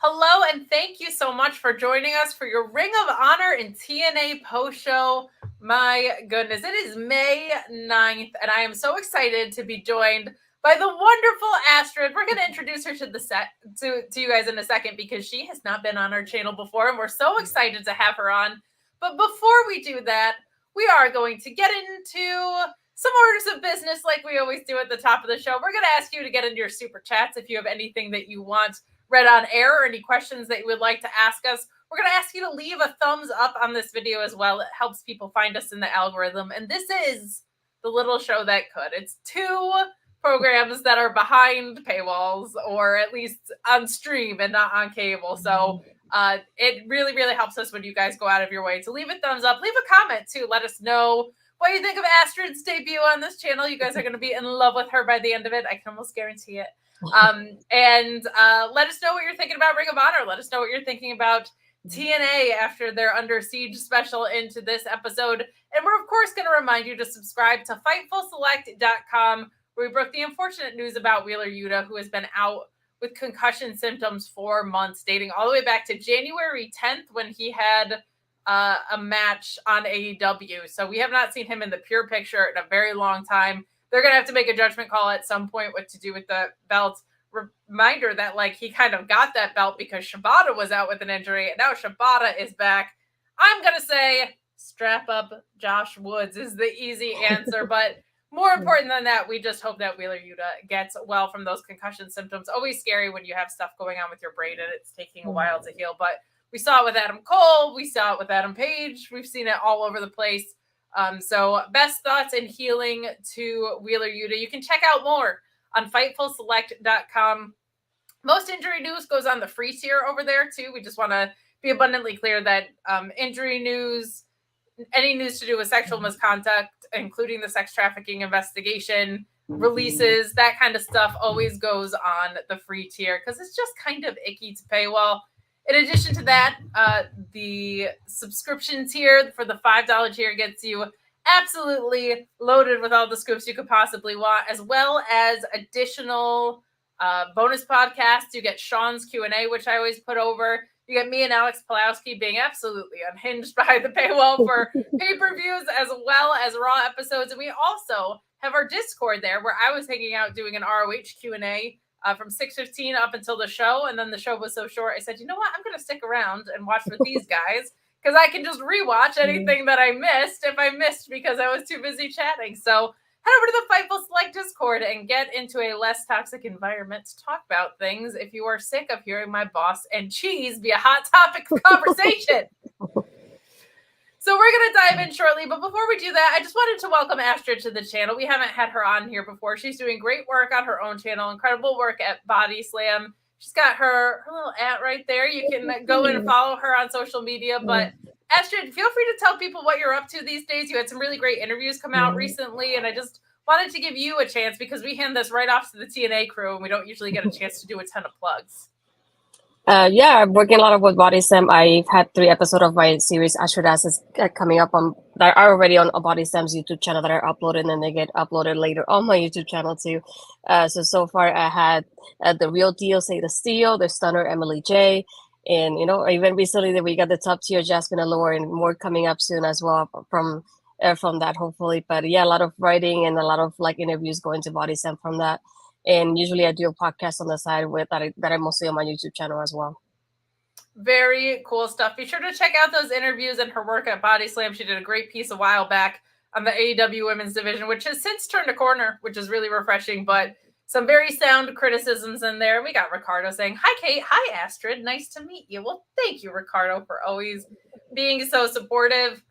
Hello, and thank you so much for joining us for your Ring of Honor and TNA post-show. My goodness, it is May 9th, and I am so excited to be joined by the wonderful Astrid. We're going to introduce her to you guys in a second because she has not been on our channel before, and we're so excited to have her on. But before we do that, we are going to get into some orders of business like we always do at the top of the show. We're going to ask you to get into your super chats if you have anything that you want read on air or any questions that you would like to ask us. We're going to ask you to leave a thumbs up on this video as well. It helps people find us in the algorithm. And this is the little show that could. It's two programs that are behind paywalls, or at least on stream and not on cable. So it really, really helps us when you guys go out of your way to leave a thumbs up. Leave a comment too. Let us know what you think of Astrid's debut on this channel. You guys are going to be in love with her by the end of it. I can almost guarantee it. And let us know what you're thinking about Ring of Honor. Let us know what you're thinking about TNA after their Under Siege special into this episode. And we're, of course, going to remind you to subscribe to FightfulSelect.com, where we broke the unfortunate news about Wheeler Yuta, who has been out with concussion symptoms for months, dating all the way back to January 10th when he had a match on AEW. So we have not seen him in the pure picture in a very long time. They're going to have to make a judgment call at some point what to do with the belt. Reminder that, like, he kind of got that belt because Shibata was out with an injury, and now Shibata is back. I'm going to say strap up Josh Woods is the easy answer, but more important than that, we just hope that Wheeler Yuta gets well from those concussion symptoms. Always scary when you have stuff going on with your brain and it's taking a while to heal, but we saw it with Adam Cole. We saw it with Adam Page. We've seen it all over the place. So best thoughts and healing to Wheeler Yuta. You can check out more on FightfulSelect.com. Most injury news goes on the free tier over there too. We just want to be abundantly clear that injury news, any news to do with sexual misconduct, including the sex trafficking investigation, releases, that kind of stuff always goes on the free tier because it's just kind of icky to pay well. In addition to that, the subscription tier for the $5 tier gets you absolutely loaded with all the scoops you could possibly want, as well as additional bonus podcasts. You get Sean's Q&A, which I always put over. You get me and Alex Pulowski being absolutely unhinged behind the paywall for pay-per-views as well as Raw episodes. And we also have our Discord there where I was hanging out doing an ROH Q&A from 6:15 up until the show. And then the show was so short, I said, you know what? I'm going to stick around and watch with these guys because I can just rewatch anything that I missed if I missed because I was too busy chatting. So head over to the Fightful Select Discord and get into a less toxic environment to talk about things if you are sick of hearing my boss and cheese be a hot topic of conversation. So we're going to dive in shortly, but before we do that, I just wanted to welcome Astrid to the channel. We haven't had her on here before. She's doing great work on her own channel, incredible work at Body Slam. She's got her little @ right there. You can go in and follow her on social media. But Astrid, feel free to tell people what you're up to these days. You had some really great interviews come out recently, and I just wanted to give you a chance because we hand this right off to the TNA crew, and we don't usually get a chance to do a ton of plugs. Yeah, I'm working a lot with Body Slam. I've had 3 episodes of my series Astrid is coming up on that are already on Body Slam's YouTube channel that are uploaded, and then they get uploaded later on my YouTube channel too. So far I had the Real Deal, Say the Steel, the Stunner Emily J, and even recently that we got the top tier Jasmine Allure, and more coming up soon as well from that hopefully. But yeah, a lot of writing and a lot of like interviews going to Body Slam from that. And usually I do a podcast on the side with that I'm mostly on my YouTube channel as well. Very cool stuff. Be sure to check out those interviews and her work at Body Slam. She did a great piece a while back on the AEW women's division, which has since turned a corner, which is really refreshing, but some very sound criticisms in there. We got Ricardo saying, hi, Kate. Hi, Astrid. Nice to meet you. Well, thank you, Ricardo, for always being so supportive.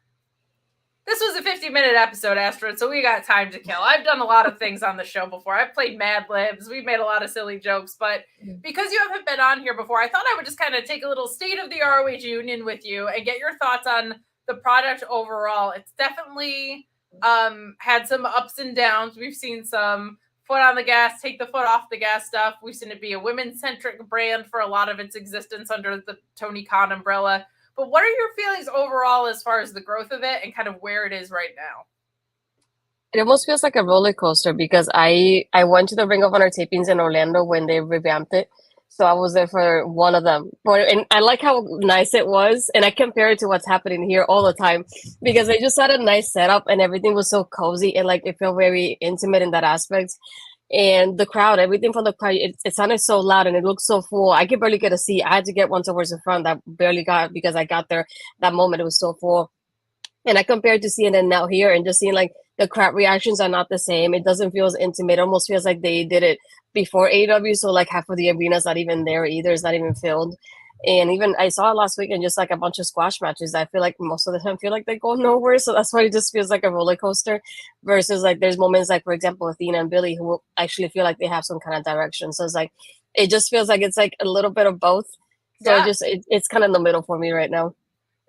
This was a 50-minute episode, Astrid, so we got time to kill. I've done a lot of things on the show before. I've played Mad Libs. We've made a lot of silly jokes, but because you haven't been on here before, I thought I would just kind of take a little state of the ROH union with you and get your thoughts on the product overall. It's definitely had some ups and downs. We've seen some foot on the gas, take the foot off the gas stuff. We've seen it be a women-centric brand for a lot of its existence under the Tony Khan umbrella. But what are your feelings overall as far as the growth of it and kind of where it is right now? It almost feels like a roller coaster because I went to the Ring of Honor tapings in Orlando when they revamped it. So I was there for one of them. And I like how nice it was. And I compare it to what's happening here all the time because they just had a nice setup and everything was so cozy and like it felt very intimate in that aspect. And the crowd, everything from the crowd, it sounded so loud and it looked so full. I could barely get a seat. I had to get one towards the front that barely got because I got there that moment. It was so full. And I compared to seeing it now here and just seeing like the crowd reactions are not the same. It doesn't feel as intimate. It almost feels like they did it before AEW. So like half of the arena's not even there either. It's not even filled. And even I saw it last week and just like a bunch of squash matches. I feel like most of the time feel like they go nowhere. So that's why it just feels like a roller coaster versus like there's moments like, for example, Athena and Billie who actually feel like they have some kind of direction. So it's like, it just feels like it's like a little bit of both. So Yeah. it's kind of in the middle for me right now.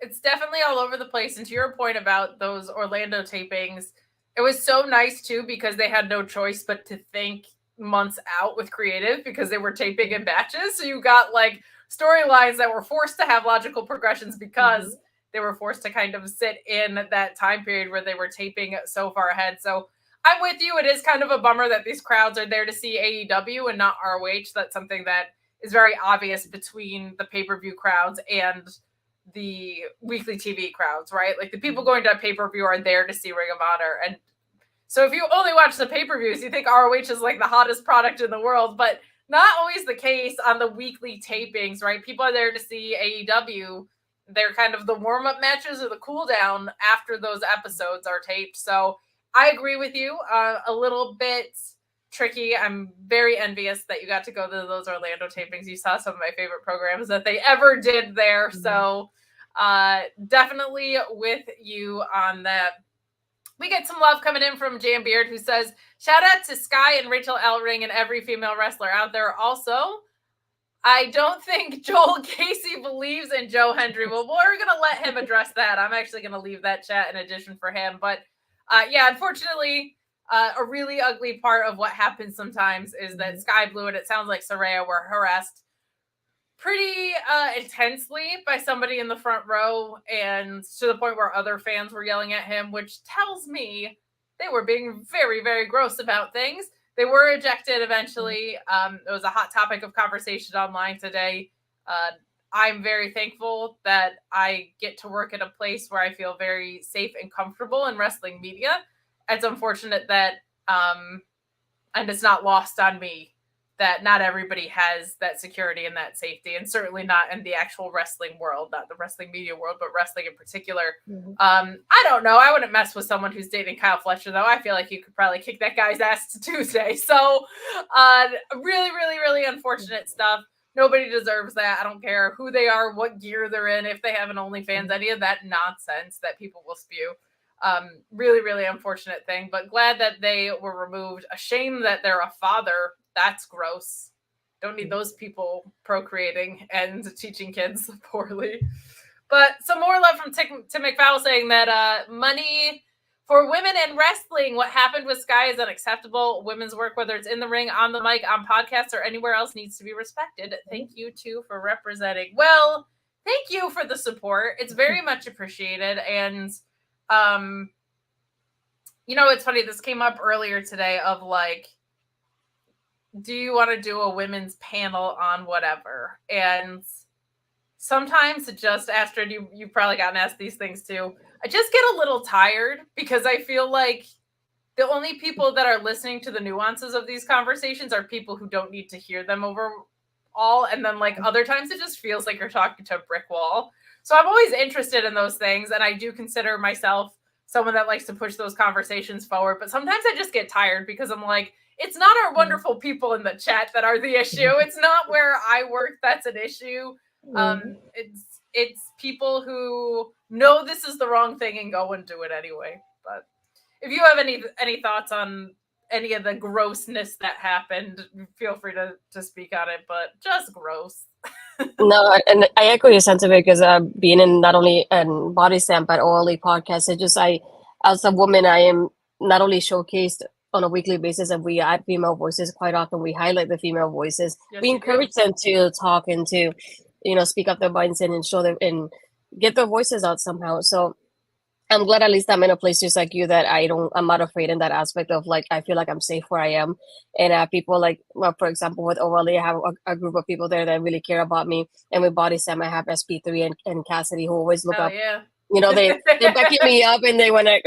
It's definitely all over the place. And to your point about those Orlando tapings, it was so nice too because they had no choice but to think months out with creative because they were taping in batches. So you got like storylines that were forced to have logical progressions because they were forced to kind of sit in that time period where they were taping so far ahead. So I'm with you. It is kind of a bummer that these crowds are there to see AEW and not ROH. That's something that is very obvious between the pay-per-view crowds and the weekly TV crowds, right? Like the people going to a pay-per-view are there to see Ring of Honor. And so if you only watch the pay-per-views, you think ROH is like the hottest product in the world, but not always the case on the weekly tapings, right? People are there to see AEW. They're kind of the warm-up matches or the cool-down after those episodes are taped. So I agree with you. A little bit tricky. I'm very envious that you got to go to those Orlando tapings. You saw some of my favorite programs that they ever did there. So definitely with you on that. We get some love coming in from Jan Beard, who says, shout out to Sky and Rachel Ellering and every female wrestler out there. Also, I don't think Joel Casey believes in Joe Hendry. Well, we're going to let him address that. I'm actually going to leave that chat in addition for him. But yeah, unfortunately, a really ugly part of what happens sometimes is that Sky Blue and it sounds like Saraya were harassed pretty intensely by somebody in the front row, and to the point where other fans were yelling at him, which tells me they were being very, very gross about things. They were ejected eventually. It was a hot topic of conversation online today. I'm very thankful that I get to work at a place where I feel very safe and comfortable in wrestling media. It's unfortunate that, and it's not lost on me, that not everybody has that security and that safety, and certainly not in the actual wrestling world, not the wrestling media world, but wrestling in particular. I don't know. I wouldn't mess with someone who's dating Kyle Fletcher, though. I feel like you could probably kick that guy's ass to Tuesday. So really, really, really unfortunate stuff. Nobody deserves that. I don't care who they are, what gear they're in, if they have an OnlyFans, any of that nonsense that people will spew. Really, really unfortunate thing, but glad that they were removed. A shame that they're a father. That's gross. Don't need those people procreating and teaching kids poorly. But some more love from Tim McFowle saying that money for women in wrestling, what happened with Sky is unacceptable. Women's work, whether it's in the ring, on the mic, on podcasts, or anywhere else, needs to be respected. Thank you, too, for representing. Well, thank you for the support. It's very much appreciated. And, you know, it's funny. This came up earlier today of like, do you want to do a women's panel on whatever? And sometimes it just, Astrid, you've probably gotten asked these things too. I just get a little tired because I feel like the only people that are listening to the nuances of these conversations are people who don't need to hear them overall. And then like other times it just feels like you're talking to a brick wall. So I'm always interested in those things. And I do consider myself someone that likes to push those conversations forward. But sometimes I just get tired because I'm like, it's not our wonderful people in the chat that are the issue. It's not where I work that's an issue. It's people who know this is the wrong thing and go and do it anyway. But if you have any thoughts on any of the grossness that happened, feel free to speak on it, but just gross. No, and I echo your sentiment because being in not only an Body Slam but OLE podcast, as a woman, I am not only showcased on a weekly basis, and we add female voices quite often. We highlight the female voices. Yes, we encourage them to talk and to, speak up their minds and show them and get their voices out somehow. So I'm glad at least I'm in a place just like you that I'm not afraid in that aspect of like, I feel like I'm safe where I am. And people like, well, for example, with OLE, I have a group of people there that really care about me. And with Body Sam, I have SP3 and Cassidy who always look Oh up. yeah. They're backing me up, and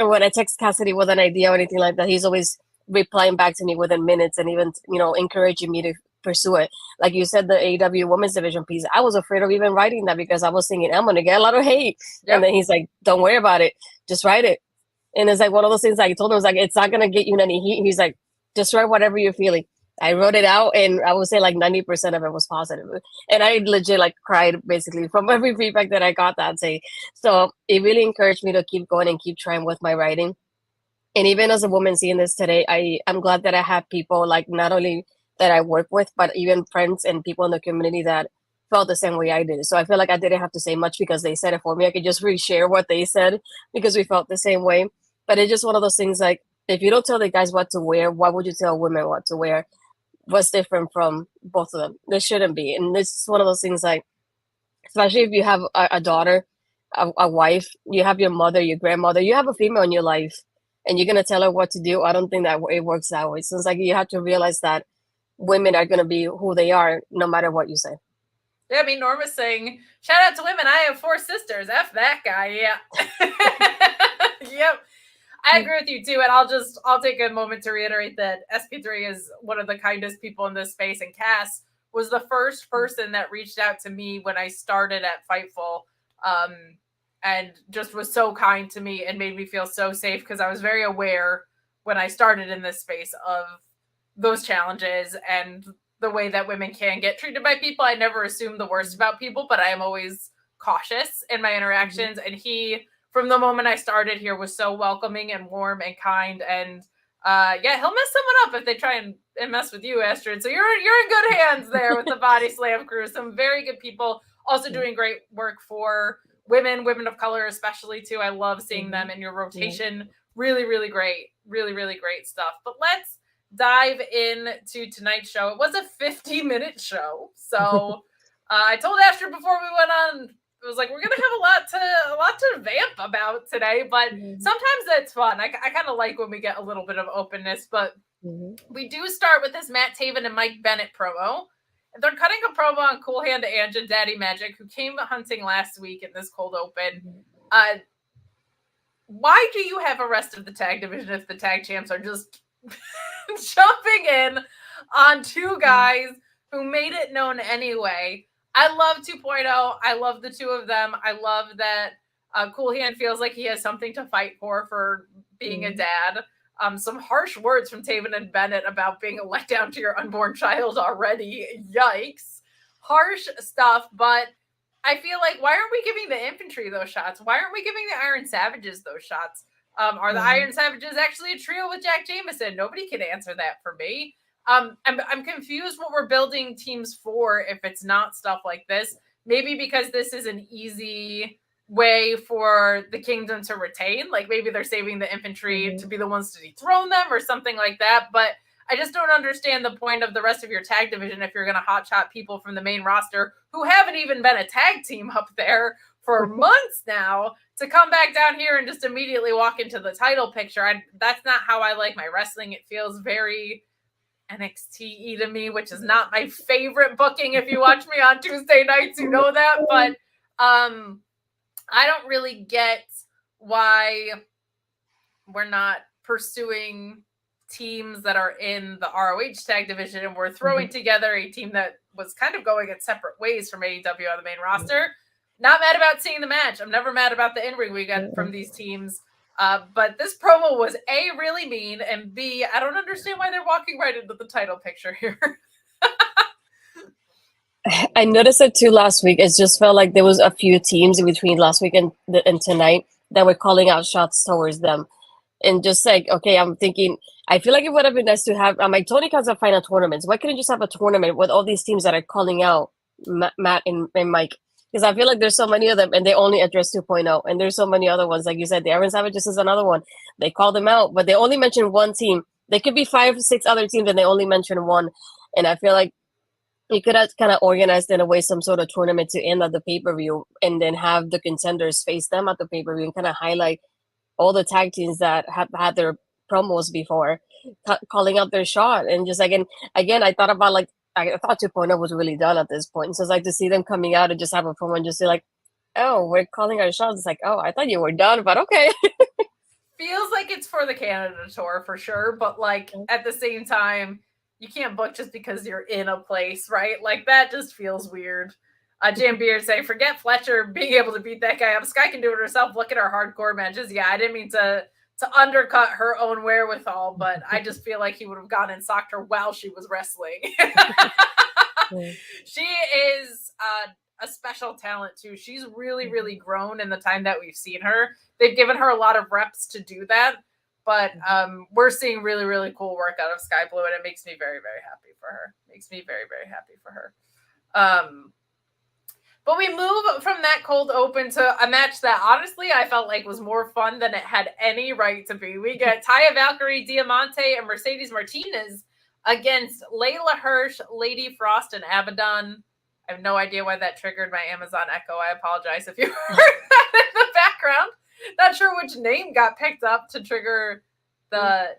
when I text Cassidy with an idea or anything like that, he's always replying back to me within minutes and even encouraging me to pursue it. Like you said, the AEW Women's Division piece, I was afraid of even writing that because I was thinking I'm gonna get a lot of hate. Yep. And then he's like, "Don't worry about it, just write it." And it's like one of those things. Like I told him, it's like it's not gonna get you any heat. He's like, "Just write whatever you're feeling." I wrote it out, and I would say like 90% of it was positive. And I legit like cried basically from every feedback that I got that day. So it really encouraged me to keep going and keep trying with my writing. And even as a woman seeing this today, I'm glad that I have people like not only that I work with, but even friends and people in the community that felt the same way I did. So I feel like I didn't have to say much because they said it for me. I could just reshare what they said because we felt the same way. But it's just one of those things like, if you don't tell the guys what to wear, why would you tell women what to wear? What's different from both of them? There shouldn't be. And this is one of those things like, especially if you have a daughter, a wife, you have your mother, your grandmother, you have a female in your life, and you're going to tell her what to do. I don't think that it works that way. So it's like you have to realize that women are going to be who they are no matter what you say. Yeah, I mean, Norma's saying, shout out to women. I have 4 sisters. F that guy. Yeah. Yep. I agree with you too. And I'll take a moment to reiterate that SP3 is one of the kindest people in this space. And Cass was the first person that reached out to me when I started at Fightful. And just was so kind to me and made me feel so safe because I was very aware when I started in this space of those challenges and the way that women can get treated by people. I never assume the worst about people, but I am always cautious in my interactions. And he, from the moment I started here, was so welcoming and warm and kind. And yeah, he'll mess someone up if they try and mess with you, Astrid. So you're in good hands there with the Body Slam crew. Some very good people also doing great work for women of color, especially too. I love seeing them in your rotation. Really, really great. Really, really great stuff. But let's dive into tonight's show. It was a 50-minute show. So I told Astrid before we went on, it was like, we're going to have a lot to vamp about today, but sometimes that's fun. I kind of like when we get a little bit of openness, but we do start with this Matt Taven and Mike Bennett promo. They're cutting a promo on Cool Hand Ange and Daddy Magic, who came hunting last week in this cold open. Why do you have a rest of the tag division if the tag champs are just jumping in on 2 guys who made it known anyway? I love 2.0. I love the 2 of them. I love that Cool Hand feels like he has something to fight for being a dad. Some harsh words from Taven and Bennett about being a letdown to your unborn child already. Yikes. Harsh stuff, but I feel like, why aren't we giving the infantry those shots? Why aren't we giving the Iron Savages those shots? Are the Iron Savages actually a trio with Jack Jameson? Nobody can answer that for me. I'm confused what we're building teams for if it's not stuff like this. Maybe because this is an easy way for the Kingdom to retain. Like maybe they're saving the infantry to be the ones to dethrone them or something like that. But I just don't understand the point of the rest of your tag division if you're going to hotshot people from the main roster who haven't even been a tag team up there for months now to come back down here and just immediately walk into the title picture. That's not how I like my wrestling. It feels very NXT to me, which is not my favorite booking. If you watch me on Tuesday nights, you know that. But I don't really get why we're not pursuing teams that are in the ROH tag division and we're throwing together a team that was kind of going its separate ways from AEW on the main roster. Not mad about seeing the match. I'm never mad about the in-ring we got from these teams. But this promo was A, really mean, and B, I don't understand why they're walking right into the title picture here. I noticed it too last week. It just felt like there was a few teams in between last week and tonight that were calling out shots towards them. And just like, okay, I'm thinking, I feel like it would have been nice to have, like Tony Khan's a final tournaments. Why couldn't you just have a tournament with all these teams that are calling out Matt and Mike? Because I feel like there's so many of them and they only address 2.0. And there's so many other ones. Like you said, the Iron Savages is another one. They call them out, but they only mention one team. There could be 5 or 6 other teams and they only mention one. And I feel like you could have kind of organized in a way some sort of tournament to end at the pay-per-view and then have the contenders face them at the pay-per-view and kind of highlight all the tag teams that have had their promos before, calling out their shot. And just again, I thought about like, I thought 2.0 was really done at this point. So it's like to see them coming out and just have a promo and just say like, oh, we're calling our shots. It's like, oh, I thought you were done, but okay. Feels like it's for the Canada tour for sure, but like at the same time, you can't book just because you're in a place, right? Like that just feels weird. Jam Beard saying, forget Fletcher being able to beat that guy up. Sky can do it herself. Look at her hardcore matches. Yeah, I didn't mean to undercut her own wherewithal, but I just feel like he would have gone and socked her while she was wrestling. She is a special talent too. She's really, really grown in the time that we've seen her. They've given her a lot of reps to do that, but we're seeing really, really cool work out of Sky Blue, and it makes me very, very happy for her. Makes me very, very happy for her. But we move from that cold open to a match that honestly I felt like was more fun than it had any right to be. We get Taya, Valkyrie, Diamante, and Mercedes Martinez against Leyla, Hirsch, Lady Frost, and Abadon. I have no idea why that triggered my Amazon Echo. I apologize if you heard that in the background. Not sure which name got picked up to trigger the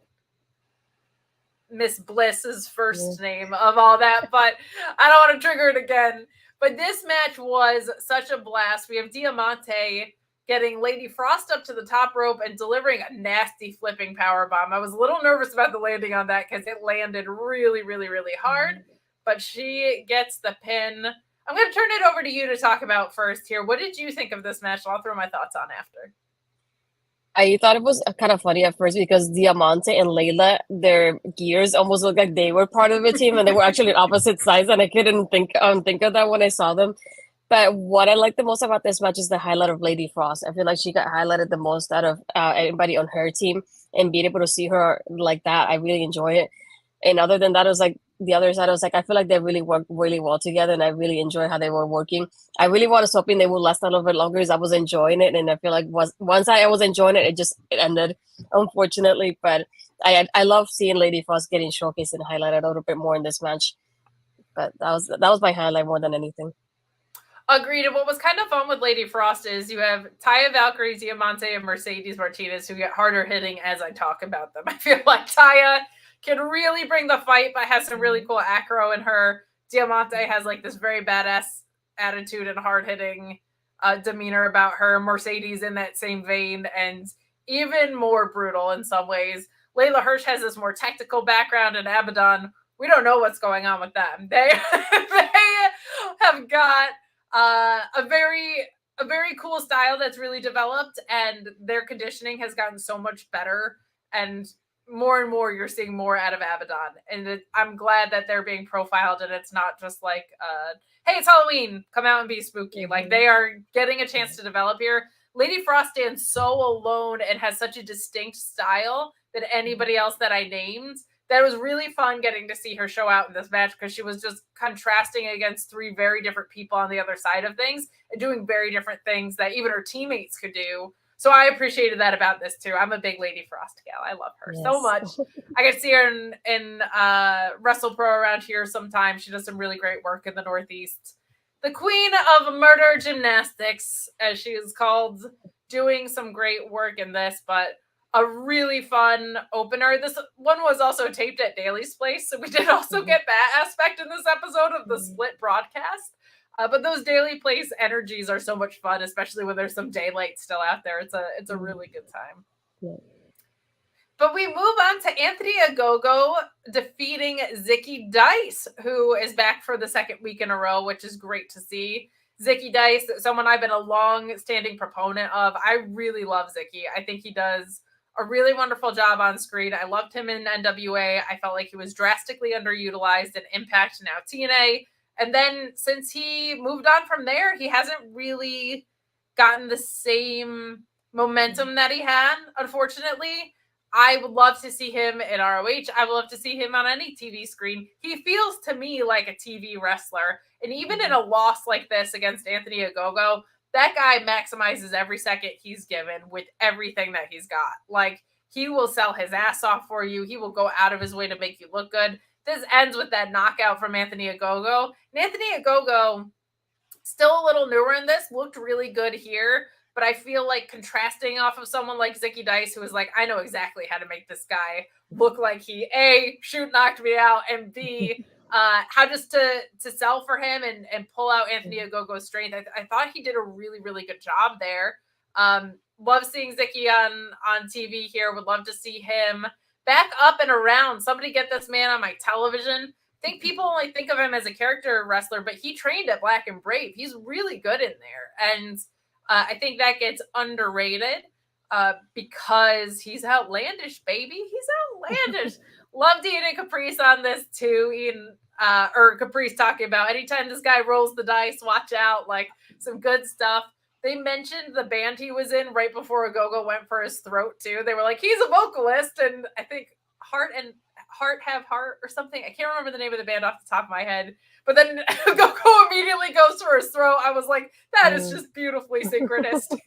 Miss Bliss's first name of all that, but I don't want to trigger it again. But this match was such a blast. We have Diamante getting Lady Frost up to the top rope and delivering a nasty flipping powerbomb. I was a little nervous about the landing on that because it landed really, really, really hard. But she gets the pin. I'm going to turn it over to you to talk about first here. What did you think of this match? I'll throw my thoughts on after. I thought it was kind of funny at first because Diamante and Leyla, their gears almost looked like they were part of a team and they were actually opposite sides, and I couldn't think of that when I saw them. But what I like the most about this match is the highlight of Lady Frost. I feel like she got highlighted the most out of anybody on her team, and being able to see her like that, I really enjoy it. And other than that, it was like the other side. I was like, I feel like they really worked really well together, and I really enjoy how they were working. I really was hoping they would last a little bit longer because I was enjoying it, and I feel like once I was enjoying it, it ended, unfortunately. But I love seeing Lady Frost getting showcased and highlighted a little bit more in this match. But that was my highlight more than anything. Agreed. And what was kind of fun with Lady Frost is you have Taya, Valkyrie, Diamante, and Mercedes Martinez who get harder hitting as I talk about them. I feel like Taya can really bring the fight, but has some really cool acro in her. Diamante has like this very badass attitude and hard-hitting demeanor about her. Mercedes in that same vein and even more brutal in some ways. Leyla Hirsch has this more technical background, and Abadon, we don't know what's going on with them. They have got a very cool style that's really developed, and their conditioning has gotten so much better, and more you're seeing more out of Abadon, and I'm glad that they're being profiled, and it's not just like hey, it's Halloween, come out and be spooky. Like they are getting a chance to develop here. Lady Frost stands so alone and has such a distinct style than anybody else that I named. That was really fun getting to see her show out in this match because she was just contrasting against three very different people on the other side of things and doing very different things that even her teammates could do. So I appreciated that about this too. I'm a big Lady Frost gal. I love her so much. I could see her in Wrestle Pro around here sometime. She does some really great work in the Northeast. The Queen of Murder Gymnastics, as she is called, doing some great work in this, but a really fun opener. This one was also taped at Daly's place, so we did also get that aspect in this episode of the split broadcast. But those Daily Place energies are so much fun, especially when there's some daylight still out there. It's a really good time. Yeah. But we move on to Anthony Agogo defeating Zicky Dice, who is back for the second week in a row, which is great to see. Zicky Dice, someone I've been a long-standing proponent of. I really love Zicky. I think he does a really wonderful job on screen. I loved him in NWA. I felt like he was drastically underutilized in Impact, now TNA. And then since he moved on from there, he hasn't really gotten the same momentum that he had, unfortunately. I would love to see him in ROH. I would love to see him on any TV screen. He feels to me like a TV wrestler. And even in a loss like this against Anthony Ogogo, that guy maximizes every second he's given with everything that he's got. Like, he will sell his ass off for you. He will go out of his way to make you look good. This ends with that knockout from Anthony Ogogo. And Anthony Ogogo, still a little newer in this, looked really good here. but I feel like contrasting off of someone like Zicky Dice, who is like, I know exactly how to make this guy look like he A, shoot knocked me out, and B, how just to sell for him and pull out Anthony Ogogo's strength. I thought he did a really, really good job there. Love seeing Zicky on TV here. Would love to see him back up and around. Somebody get this man on my television. I think people only think of him as a character wrestler, but he trained at Black and Brave. He's really good in there. And I think that gets underrated because he's outlandish, baby. He's outlandish. Love Ian and Caprice on this too. Ian or Caprice talking about anytime this guy rolls the dice, watch out. Like some good stuff. They mentioned the band he was in right before Ogogo went for his throat too. They were like, he's a vocalist, and I think Heart Have Heart or something. I can't remember the name of the band off the top of my head. But then Ogogo immediately goes for his throat. I was like, that is just beautifully synchronistic.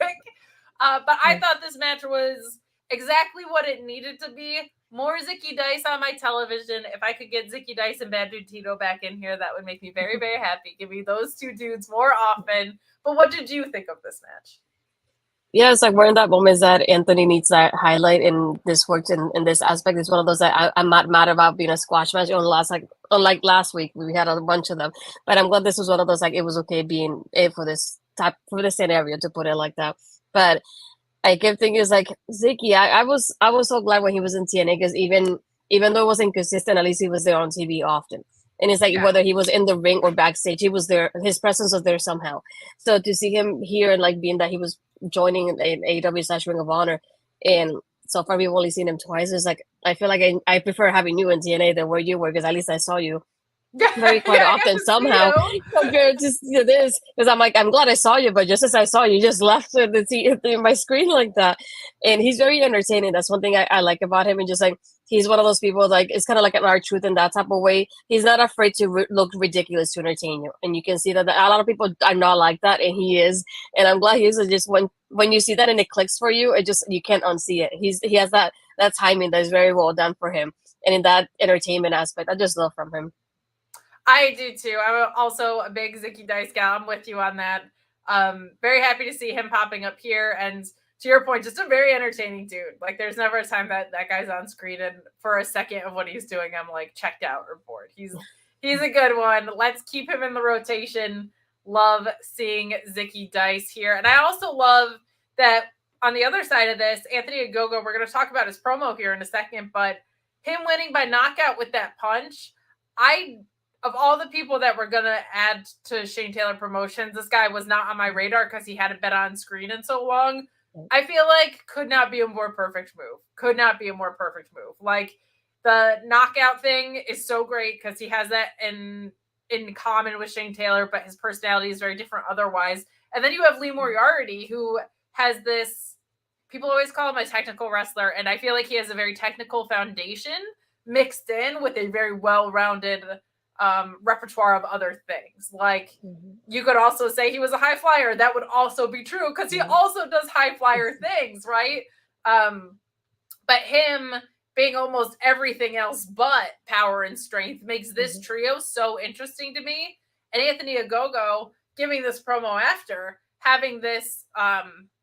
But I thought this match was exactly what it needed to be. More Zicky Dice on my television. If I could get Zicky Dice and Bad Dude Tito back in here, that would make me very, very happy. Give me those two dudes more often. But what did you think of this match? Yeah, it's like we're in that moment that Anthony needs that highlight, and this works in this aspect. It's one of those that I'm not mad about being a squash match. Unlike last week, we had a bunch of them. But I'm glad this was one of those, like, it was okay being it for this scenario, to put it like that. But I kept thinking, it's like, Zicky, I was so glad when he was in TNA, because even though it wasn't consistent, at least he was there on TV often. And it's like, whether he was in the ring or backstage, he was there. His presence was there somehow. So to see him here and like being that he was joining an AEW / Ring of Honor, and so far we've only seen him twice. It's like, I feel like I prefer having you in TNA than where you were, because at least I saw you very quite often somehow compared to this, because I'm like, I'm glad I saw you, but just as I saw you, just left my screen like that. And he's very entertaining. That's one thing I like about him. And just like, he's one of those people, like, it's kind of like an R-Truth in that type of way. He's not afraid to look ridiculous to entertain you, and you can see that a lot of people are not like that, and he is. And I'm glad he is. Just when you see that and it clicks for you, it just, you can't unsee it. He has that timing that is very well done for him, and in that entertainment aspect, I just love from him. I do too. I'm also a big Zicky Dice gal. I'm with you on that. Very happy to see him popping up here. And to your point, just a very entertaining dude. Like, there's never a time that guy's on screen and for a second of what he's doing, I'm like checked out or bored. He's a good one. Let's keep him in the rotation. Love seeing Zicky Dice here. And I also love that on the other side of this, Anthony Ogogo, we're going to talk about his promo here in a second, but him winning by knockout with that punch, of all the people that were going to add to Shane Taylor Promotions, this guy was not on my radar because he hadn't been on screen in so long. I feel like could not be a more perfect move. Could not be a more perfect move. Like, the knockout thing is so great because he has that in common with Shane Taylor, but his personality is very different otherwise. And then you have Lee Moriarty, who has this, people always call him a technical wrestler, and I feel like he has a very technical foundation mixed in with a very well-rounded repertoire of other things. Like, you could also say he was a high flyer. That would also be true because he also does high flyer things, right? But him being almost everything else but power and strength makes this trio so interesting to me. And Anthony Ogogo giving this promo after having this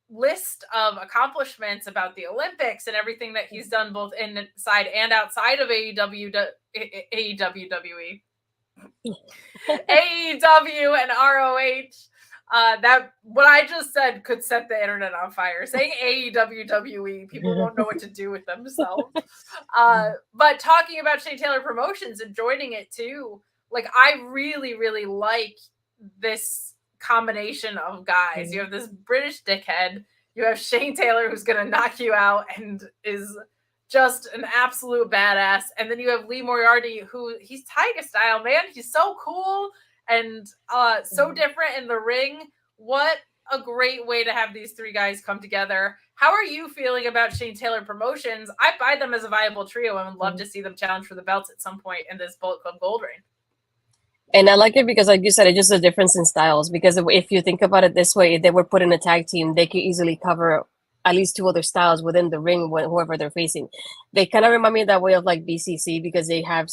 list of accomplishments about the Olympics and everything that he's done both inside and outside of AEW, AEW and ROH. That what I just said could set the internet on fire. Saying AEW, people won't know what to do with themselves. But talking about Shane Taylor Promotions and joining it too, like, I really, really like this combination of guys. You have this British dickhead. You have Shane Taylor, who's going to knock you out and is just an absolute badass. And then you have Lee Moriarty, who he's Tiger style, man. He's so cool and so different in the ring. What a great way to have these three guys come together. How are you feeling about Shane Taylor Promotions? I buy them as a viable trio and would love to see them challenge for the belts at some point in this Bullet Club Gold Reign. And I like it because, like you said, it's just a difference in styles. Because if you think about it this way, if they were put in a tag team, they could easily cover at least two other styles within the ring, whoever they're facing. They kind of remind me that way of like BCC, because they have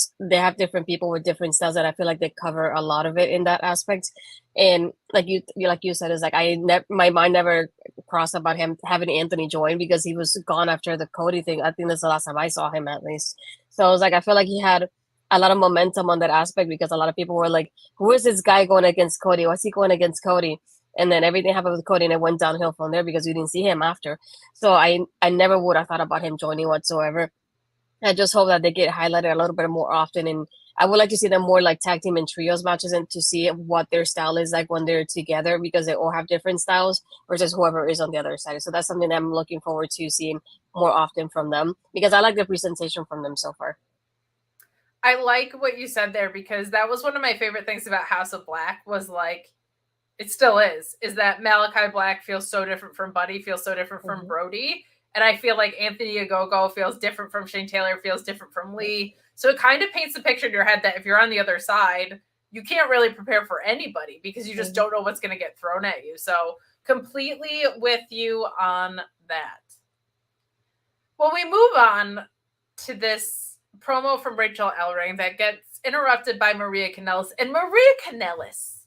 different people with different styles, and I feel like they cover a lot of it in that aspect. And like you said, it's like my mind never cross about him having Anthony join because he was gone after the Cody thing. I think that's the last time I saw him, at least. So I was like, I feel like he had a lot of momentum on that aspect because a lot of people were like, who is this guy going against Cody? What's he going against Cody? And then everything happened with Cody and it went downhill from there because we didn't see him after. So I never would have thought about him joining whatsoever. I just hope that they get highlighted a little bit more often. And I would like to see them more like tag team and trios matches and to see what their style is like when they're together because they all have different styles versus whoever is on the other side. So that's something that I'm looking forward to seeing more often from them because I like the presentation from them so far. I like what you said there because that was one of my favorite things about House of Black was like, it still is that Malachi Black feels so different from Buddy, feels so different from Brody. And I feel like Anthony Ogogo feels different from Shane Taylor, feels different from Lee. So it kind of paints the picture in your head that if you're on the other side, you can't really prepare for anybody because you just don't know what's going to get thrown at you. So completely with you on that. Well, we move on to this promo from Rachel Ellering that gets interrupted by Maria Kanellis. And Maria Kanellis,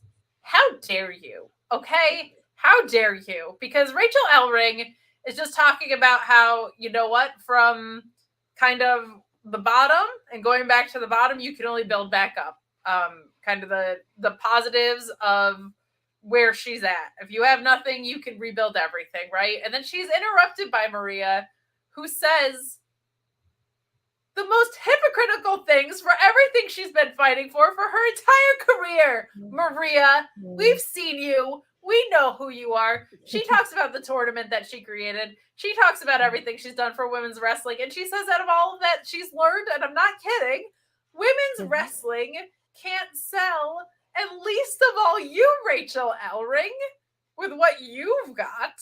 how dare you? Okay? How dare you? Because Rachel Ellering is just talking about how, you know what, from kind of the bottom and going back to the bottom, you can only build back up. Kind of the positives of where she's at. If you have nothing, you can rebuild everything, right? And then she's interrupted by Maria, who says the most hypocritical things for everything she's been fighting for her entire career. Maria, we've seen you. We know who you are. She talks about the tournament that she created. She talks about everything she's done for women's wrestling. And she says out of all of that she's learned, and I'm not kidding, women's wrestling can't sell. And least of all you, Rachel Ellering, with what you've got.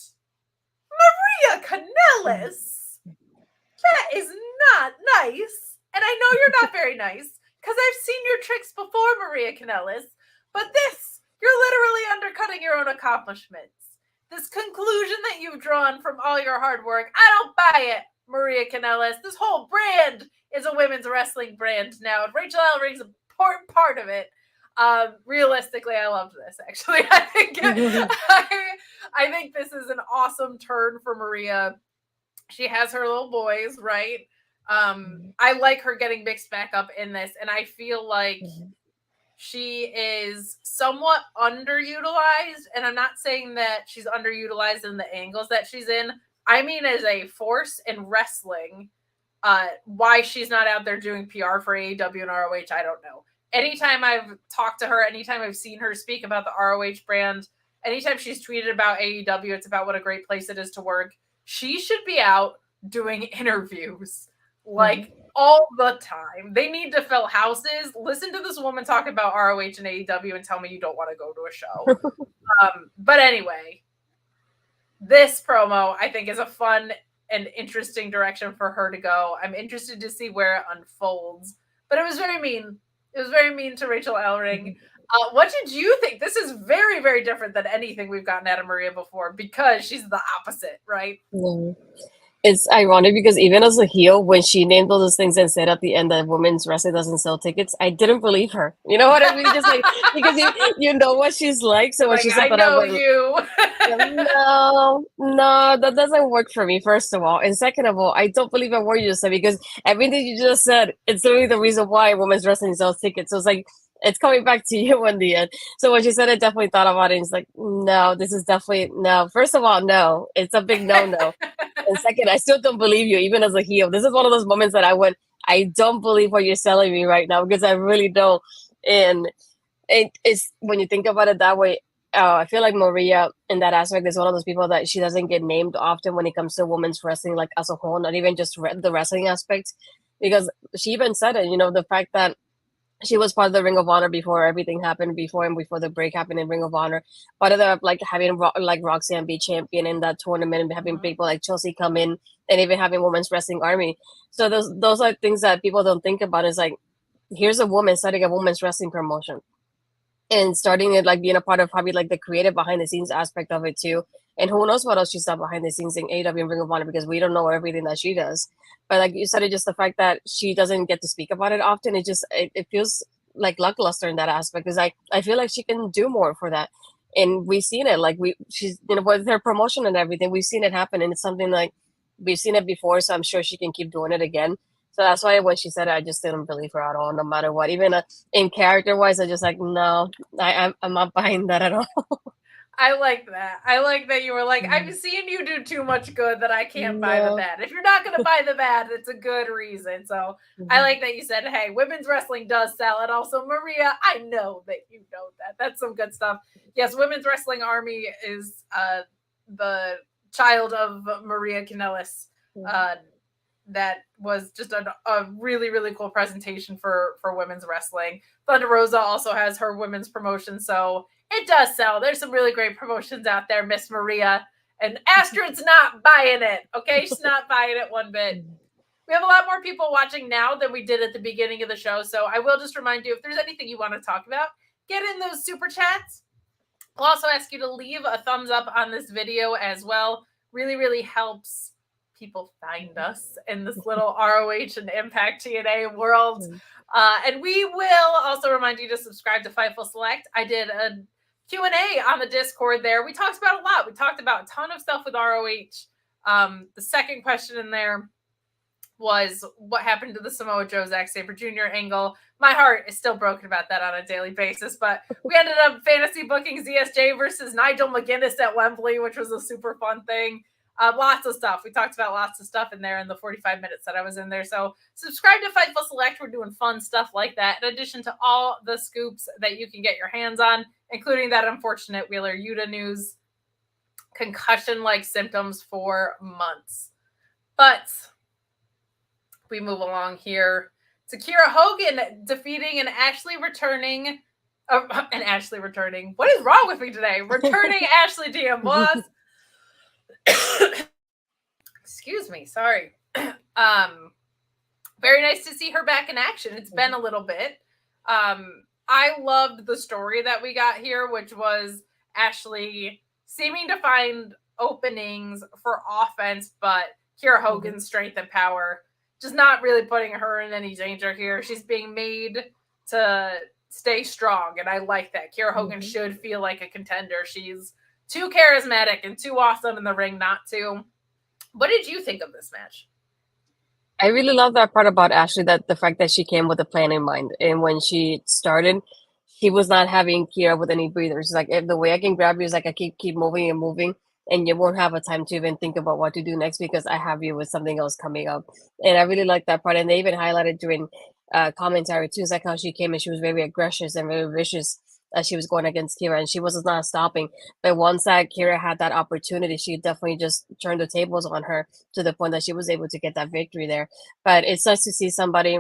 Maria Kanellis. That is not nice. And I know you're not very nice because I've seen your tricks before, Maria Kanellis. But this, you're literally undercutting your own accomplishments. This conclusion that you've drawn from all your hard work, I don't buy it, Maria Kanellis. This whole brand is a women's wrestling brand now. And Rachel Ellering's an important part of it. Realistically, I loved this, actually. I think this is an awesome turn for Maria. She has her little boys, right? I like her getting mixed back up in this, and I feel like she is somewhat underutilized, and I'm not saying that she's underutilized in the angles that she's in. I mean as a force in wrestling. Why she's not out there doing PR for AEW and ROH, I don't know. Anytime I've talked to her, anytime I've seen her speak about the ROH brand, anytime she's tweeted about AEW, it's about what a great place it is to work. She should be out doing interviews like all the time. They need to fill houses. Listen to this woman talk about ROH and AEW and tell me you don't want to go to a show. But anyway, this promo I think is a fun and interesting direction for her to go. I'm interested to see where it unfolds. But it was very mean. It was very mean to Rachel Ellering. What did you think? This is very, very different than anything we've gotten out of Maria before because she's the opposite, right? It's ironic because even as a heel, when she named all those things and said at the end that women's wrestling doesn't sell tickets, I didn't believe her. You know what I mean? Just like because you know what she's like. So when she said I know you. No, that doesn't work for me. First of all, and second of all, I don't believe a word you said because everything you just said, it's literally the reason why women's wrestling sells tickets. So it's like it's coming back to you in the end. So when she said, I definitely thought about it. And it's like, no, this is definitely no. First of all, no, it's a big no. And second, I still don't believe you, even as a heel. This is one of those moments that I don't believe what you're selling me right now because I really don't. And it's when you think about it that way, I feel like Maria in that aspect is one of those people that she doesn't get named often when it comes to women's wrestling, like as a whole, not even just the wrestling aspect, because she even said it, the fact that she was part of the Ring of Honor before everything happened, before the break happened in Ring of Honor. Part of the like having like Roxanne be champion in that tournament and having people like Chelsea come in and even having women's wrestling army. So those are things that people don't think about. Is like here's a woman starting a women's wrestling promotion and starting it like being a part of probably like the creative behind the scenes aspect of it too. And who knows what else she's done behind the scenes in AEW and Ring of Honor because we don't know everything that she does. But like you said, it's just the fact that she doesn't get to speak about it often. It feels like lackluster in that aspect because I feel like she can do more for that. And we've seen it. Like she's with her promotion and everything, we've seen it happen, and it's something like we've seen it before. So I'm sure she can keep doing it again. So that's why when she said it, I just didn't believe her at all, no matter what. Even in character wise, I just like no, I'm not buying that at all. I like that. I like that you were like, I've seen you do too much good that I can't buy the bad. If you're not going to buy the bad, it's a good reason. So I like that you said, hey, women's wrestling does sell. And also, Maria, I know that you know that. That's some good stuff. Yes, Women's Wrestling Army is the child of Maria Kanellis. That was just a really, really cool presentation for women's wrestling. Thunder Rosa also has her women's promotion, so it does sell. There's some really great promotions out there, Miss Maria. And Astrid's not buying it, okay? She's not buying it one bit. We have a lot more people watching now than we did at the beginning of the show, so I will just remind you, if there's anything you want to talk about, get in those super chats. I'll also ask you to leave a thumbs up on this video as well. Really, really helps people find us in this little ROH and Impact TNA world. And we will also remind you to subscribe to Fightful Select. I did a Q&A on the Discord there. We talked about a lot. We talked about a ton of stuff with ROH. The second question in there was what happened to the Samoa Joe Zack Sabre Jr. angle. My heart is still broken about that on a daily basis, but we ended up fantasy booking ZSJ versus Nigel McGuinness at Wembley, which was a super fun thing. Lots of stuff. We talked about lots of stuff in there in the 45 minutes that I was in there. So subscribe to Fightful Select. We're doing fun stuff like that, in addition to all the scoops that you can get your hands on, including that unfortunate Wheeler Yuta news. Concussion-like symptoms for months. But we move along here to Kiera Hogan defeating an Ashley returning. What is wrong with me today? Returning Ashley D'Amboise. Excuse me, sorry. Very nice to see her back in action. It's been a little bit. I loved the story that we got here, which was Ashley seeming to find openings for offense, but Kiera Hogan's strength and power just not really putting her in any danger here. She's being made to stay strong, and I like that. Kiera Hogan should feel like a contender. She's too charismatic and too awesome in the ring not to. What did you think of this match? I really love that part about Ashley, that the fact that she came with a plan in mind. And when she started, she was not having Kiera with any breathers. Like, if the way I can grab you is like I keep moving and moving, and you won't have a time to even think about what to do next because I have you with something else coming up. And I really like that part. And they even highlighted during commentary too. It's like how she came and she was very aggressive and very vicious as she was going against Kiera, and she was not stopping. But once that Kiera had that opportunity, she definitely just turned the tables on her to the point that she was able to get that victory there. But it's nice to see somebody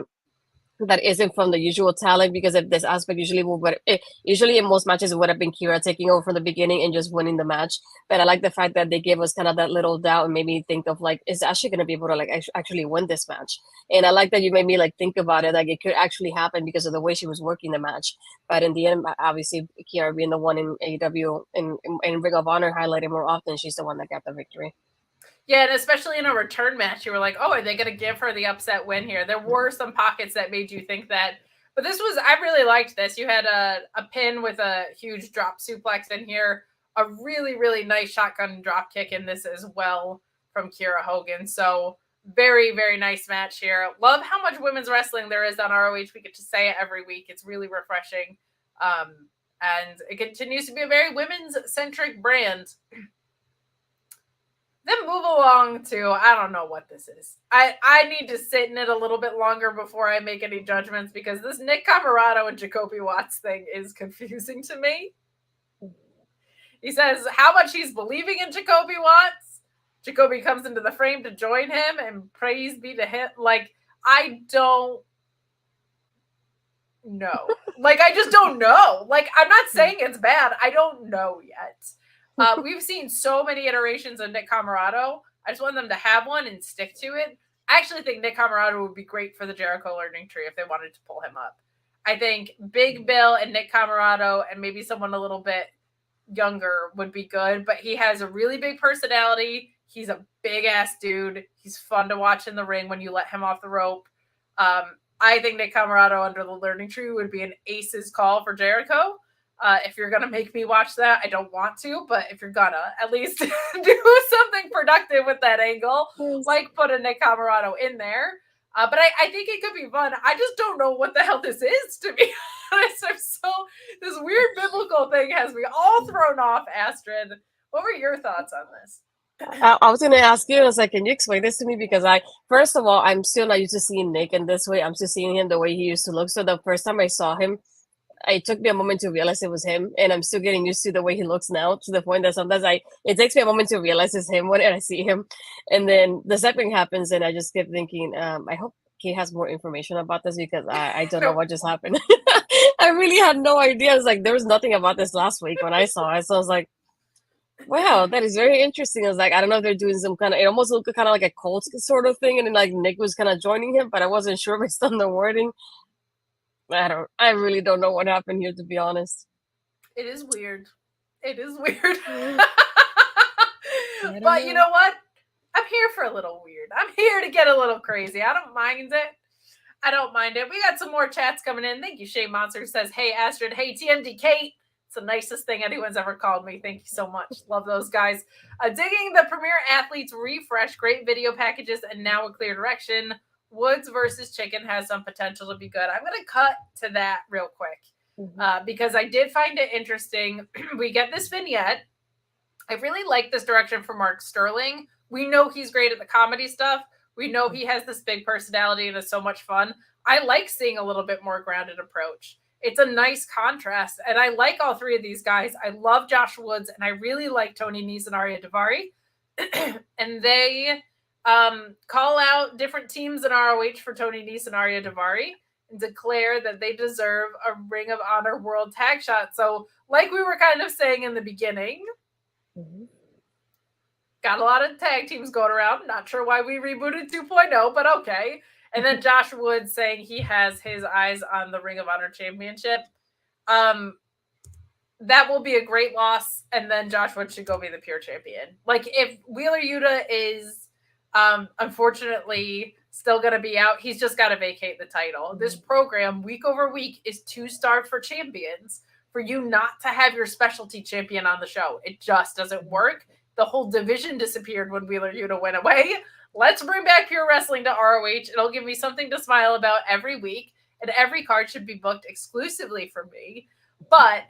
that isn't from the usual talent, because if this aspect usually in most matches it would have been Kiera taking over from the beginning and just winning the match. But I like the fact that they gave us kind of that little doubt and made me think of like, is Ashley going to be able to like actually win this match? And I like that you made me like think about it, like it could actually happen because of the way she was working the match. But in the end, obviously Kiera being the one in AEW and Ring of Honor highlighted more often, she's the one that got the victory. Yeah, and especially in a return match, you were like, oh, are they going to give her the upset win here? There were some pockets that made you think that. But I really liked this. You had a pin with a huge drop suplex in here, a really, really nice shotgun drop kick in this as well from Kiera Hogan. So very, very nice match here. Love how much women's wrestling there is on ROH. We get to say it every week. It's really refreshing. And it continues to be a very women's-centric brand. Then move along to, I don't know what this is. I need to sit in it a little bit longer before I make any judgments, because this Nick Comoroto and Jacoby Watts thing is confusing to me. He says how much he's believing in Jacoby Watts. Jacoby comes into the frame to join him, and praise be to him. Like, I don't know. Like, I just don't know. Like, I'm not saying it's bad. I don't know yet. We've seen so many iterations of Nick Comoroto. I just want them to have one and stick to it. I actually think Nick Comoroto would be great for the Jericho Learning Tree if they wanted to pull him up. I think Big Bill and Nick Comoroto and maybe someone a little bit younger would be good, but he has a really big personality. He's a big-ass dude. He's fun to watch in the ring when you let him off the rope. I think Nick Comoroto under the Learning Tree would be an ace's call for Jericho. If you're gonna make me watch that, I don't want to, but if you're gonna, at least do something productive with that angle, like put a Nick Camarado in there. But I think it could be fun. I just don't know what the hell this is, to be honest. This weird biblical thing has me all thrown off, Astrid. What were your thoughts on this? I was going to ask you, I was like, can you explain this to me? Because first of all, I'm still not used to seeing Nick in this way. I'm still seeing him the way he used to look. So the first time I saw him, it took me a moment to realize it was him. And I'm still getting used to the way he looks now, to the point that sometimes it takes me a moment to realize it's him when I see him. And then the second happens, and I just kept thinking, I hope he has more information about this, because I don't know what just happened. I really had no idea. I was like, there was nothing about this last week when I saw it. So I was like, wow, that is very interesting. I was like, I don't know if they're doing some kind of, it almost looked kind of like a cult sort of thing. And then like Nick was kind of joining him, but I wasn't sure based on the wording. I really don't know what happened here, to be honest. It is weird. It is weird. But you know what? I'm here for a little weird. I'm here to get a little crazy. I don't mind it. I don't mind it. We got some more chats coming in. Thank you, Shea Monster says, hey, Astrid. Hey, TMD Kate. It's the nicest thing anyone's ever called me. Thank you so much. Love those guys. Digging the Premier Athletes refresh. Great video packages and now a clear direction. Woods versus Chicken has some potential to be good. I'm going to cut to that real quick because I did find it interesting. We get this vignette. I really like this direction for Mark Sterling. We know he's great at the comedy stuff. We know he has this big personality and is so much fun. I like seeing a little bit more grounded approach. It's a nice contrast, and I like all three of these guys. I love Josh Woods, and I really like Tony Nese and Arya Daivari. And they call out different teams in ROH for Tony Nese and Arya Daivari and declare that they deserve a Ring of Honor World Tag Shot. So, like we were kind of saying in the beginning, got a lot of tag teams going around. Not sure why we rebooted 2.0, but okay. And then Josh Woods saying he has his eyes on the Ring of Honor Championship. That will be a great loss, and then Josh Woods should go be the pure champion. Like, if Wheeler Yuta is unfortunately still going to be out, he's just got to vacate the title. This program, week over week, is too starved for champions for you not to have your specialty champion on the show. It just doesn't work. The whole division disappeared when Wheeler Yuta went away. Let's bring back Pure Wrestling to ROH. It'll give me something to smile about every week, and every card should be booked exclusively for me. But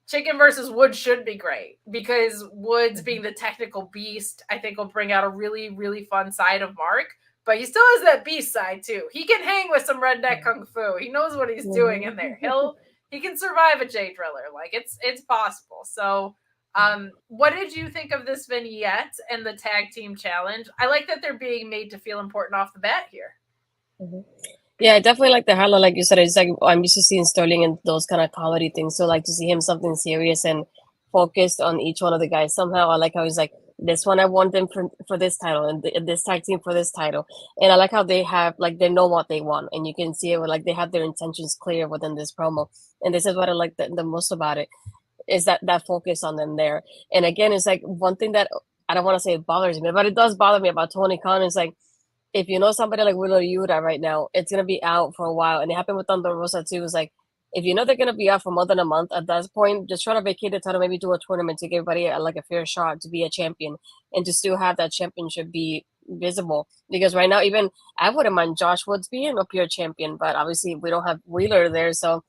Chicken versus Woods should be great, because Woods, being the technical beast, I think will bring out a really, really fun side of Mark. But he still has that beast side too. He can hang with some redneck kung fu. He knows what he's doing in there. He can survive a J Driller. Like, it's possible. So what did you think of this vignette and the tag team challenge? I like that they're being made to feel important off the bat here. Yeah, I definitely like the highlight. Like you said, it's like I'm used to seeing Sterling in those kind of comedy things. So like to see him something serious and focused on each one of the guys. Somehow I like how he's like, this one I want them for this title, and this tag team for this title. And I like how they have, like, they know what they want, and you can see it, like they have their intentions clear within this promo. And this is what I like the most about it, is that focus on them there. And again, it's like one thing that I don't want to say it bothers me, but it does bother me about Tony Khan is like, if you know somebody like Wheeler Yuta right now, it's going to be out for a while. And it happened with Thunder Rosa too. It's like, if you know they're going to be out for more than a month, at that point, just try to vacate the title, maybe do a tournament to give everybody like a fair shot to be a champion and to still have that championship be visible. Because right now, even I wouldn't mind Josh Woods being a pure champion, but obviously we don't have Wheeler there. So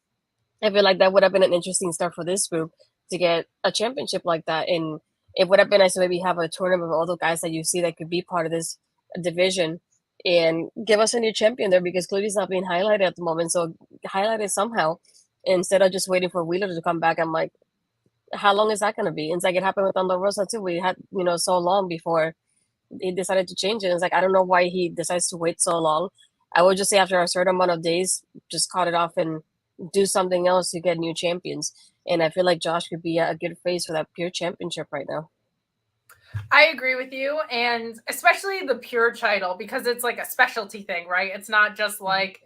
I feel like that would have been an interesting start for this group to get a championship like that. And it would have been nice to maybe have a tournament with all the guys that you see that could be part of this division and give us a new champion there, because clearly he's not being highlighted at the moment. So highlight it somehow instead of just waiting for Wheeler to come back. I'm like, how long is that going to be? It's like it happened with Thunder Rosa too. We had, so long before he decided to change it. It's like, I don't know why he decides to wait so long. I would just say after a certain amount of days, just cut it off and do something else to get new champions. And I feel like Josh could be a good face for that pure championship right now. I agree with you, and especially the pure title, because it's like a specialty thing, right? It's not just like,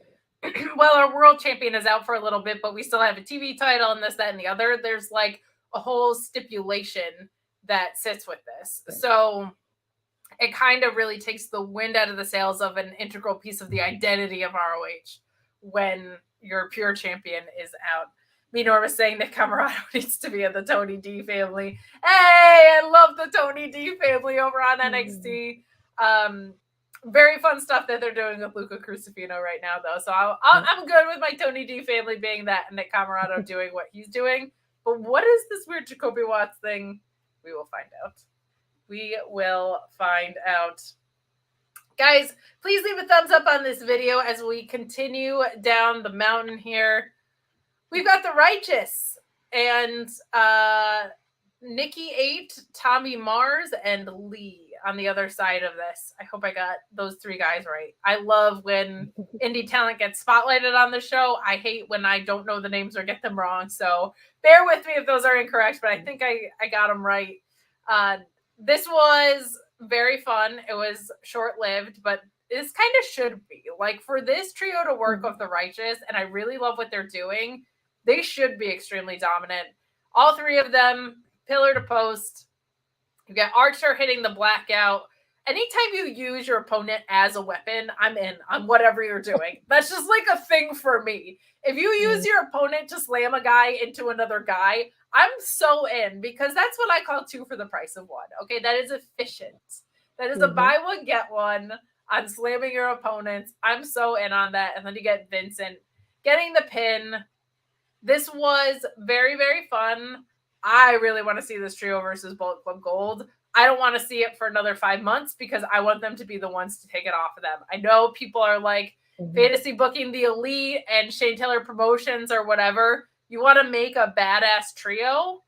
well, our world champion is out for a little bit, but we still have a TV title and this, that, and the other. There's like a whole stipulation that sits with this. So it kind of really takes the wind out of the sails of an integral piece of the identity of ROH when your pure champion is out. Me Norma saying that Camarado needs to be in the Tony D family. Hey, I love the Tony D family over on NXT. Very fun stuff that they're doing with Luca Crucifino right now, though. So I'm good with my Tony D family being that and Nick Camarado doing what he's doing. But what is this weird Jacoby Watts thing? We will find out. We will find out. Guys, please leave a thumbs up on this video as we continue down the mountain here. We've got the Righteous and Nikki 8, Tommy Mars, and Lee on the other side of this. I hope I got those three guys right. I love when indie talent gets spotlighted on the show. I hate when I don't know the names or get them wrong. So bear with me if those are incorrect, but I think I got them right. This was very fun. It was short-lived, but this kind of should be. Like, for this trio to work with the Righteous, and I really love what they're doing, they should be extremely dominant. All three of them, pillar to post. You get Archer hitting the blackout. Anytime you use your opponent as a weapon, I'm in on whatever you're doing. That's just like a thing for me. If you use your opponent to slam a guy into another guy, I'm so in, because that's what I call 2 for the price of 1. Okay, that is efficient. That is a buy one, get one on slamming your opponents. I'm so in on that. And then you get Vincent getting the pin. This was very, very fun. I really want to see this trio versus Bullet Club Gold. I don't want to see it for another 5 months because I want them to be the ones to take it off of them. I know people are like fantasy booking the Elite and Shane Taylor Promotions or whatever. You want to make a badass trio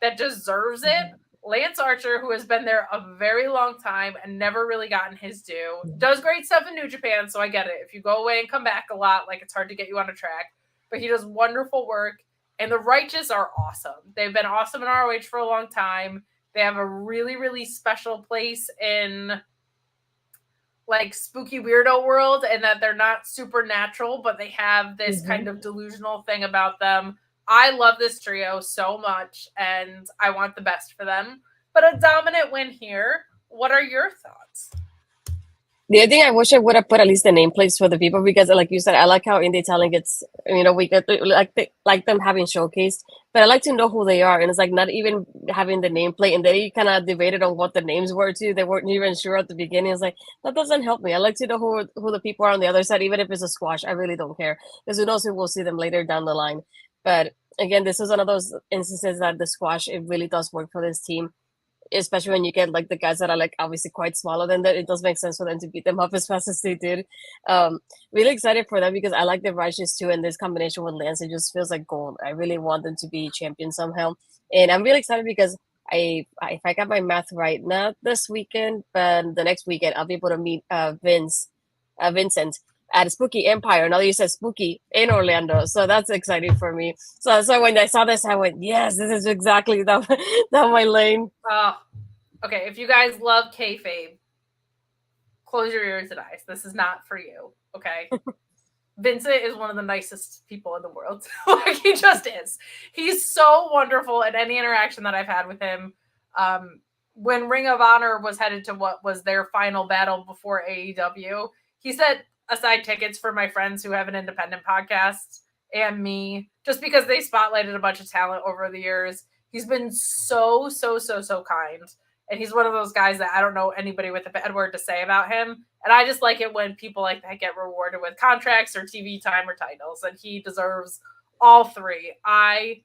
that deserves it. Lance Archer, who has been there a very long time and never really gotten his due, does great stuff in New Japan, so I get it. If you go away and come back a lot, like, it's hard to get you on a track. But he does wonderful work. And the Righteous are awesome. They've been awesome in ROH for a long time. They have a really, really special place in, like, spooky weirdo world, and that they're not supernatural, but they have this kind of delusional thing about them. I love this trio so much, and I want the best for them. But a dominant win here. What are your thoughts? The other thing, I wish I would have put at least the nameplates for the people, because, like you said, I like how indie talent gets, we get like them having showcased, but I like to know who they are, and it's like not even having the nameplate, and they kind of debated on what the names were too. They weren't even sure at the beginning. It's like, that doesn't help me. I like to know who the people are on the other side, even if it's a squash. I really don't care, because who knows if we'll see them later down the line. But again, this is one of those instances that the squash, it really does work for this team. Especially when you get like the guys that are like obviously quite smaller than that, it does make sense for them to beat them up as fast as they did. Really excited for them because I like the Righteous too, and this combination with Lance, it just feels like gold. I really want them to be champions somehow, and I'm really excited because if I got my math right, not this weekend, but the next weekend, I'll be able to meet Vincent at Spooky Empire. Now that you said Spooky in Orlando, so that's exciting for me. So when I saw this, I went, yes, this is exactly down my lane. Okay, if you guys love kayfabe, close your ears and eyes. This is not for you, okay? Vincent is one of the nicest people in the world. Like, he just is. He's so wonderful at any interaction that I've had with him. When Ring of Honor was headed to what was their final battle before AEW, he set aside tickets for my friends who have an independent podcast and me, just because they spotlighted a bunch of talent over the years. He's been so kind. And he's one of those guys that I don't know anybody with a bad word to say about him. And I just like it when people like that get rewarded with contracts or TV time or titles. And he deserves all three. I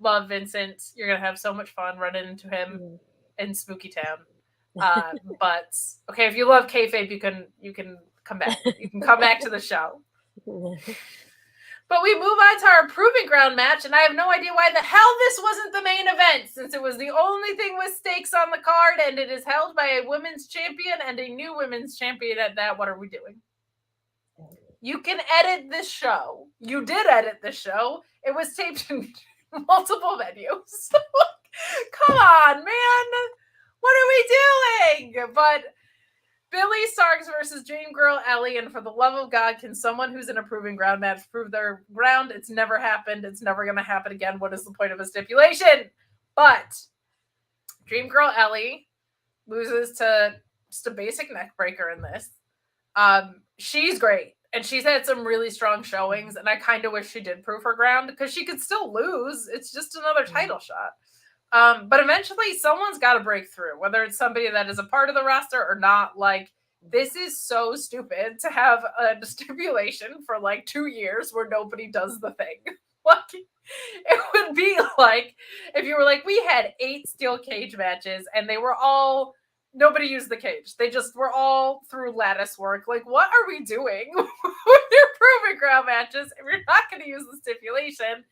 love Vincent. You're going to have so much fun running into him in Spooky Town. But okay, if you love kayfabe, you can come back. You can come back to the show. But we move on to our Proving Ground match, and I have no idea why the hell this wasn't the main event, since it was the only thing with stakes on the card, and it is held by a women's champion and a new women's champion at that. What are we doing? You can edit this show. You did edit this show. It was taped in multiple venues. Come on, man. What are we doing? But Billie Starkz versus Dream Girl Ellie, and for the love of God, can someone who's in a Proving Ground match prove their ground? It's never happened. It's never going to happen again. What is the point of a stipulation? But Dream Girl Ellie loses to just a basic neck breaker in this. She's great. And she's had some really strong showings, and I kind of wish she did prove her ground because she could still lose. It's just another title shot. But eventually someone's got to break through, whether it's somebody that is a part of the roster or not. Like, this is so stupid to have a stipulation for like 2 years where nobody does the thing. Like, it would be like if you were like, we had 8 steel cage matches and they were all, nobody used the cage. They just were all through lattice work. Like, what are we doing with your proving ground matches if you're not going to use the stipulation?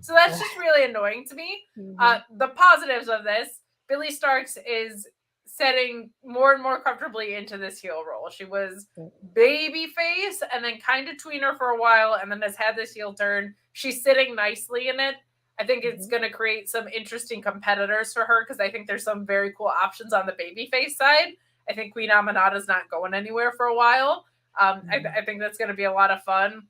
So that's just really annoying to me. The positives of this, Billie Starkz is setting more and more comfortably into this heel role. She was baby face and then kind of tweener for a while and then has had this heel turn. She's sitting nicely in it. I think it's going to create some interesting competitors for her because I think there's some very cool options on the babyface side. I think Queen Aminata's not going anywhere for a while. I think that's going to be a lot of fun.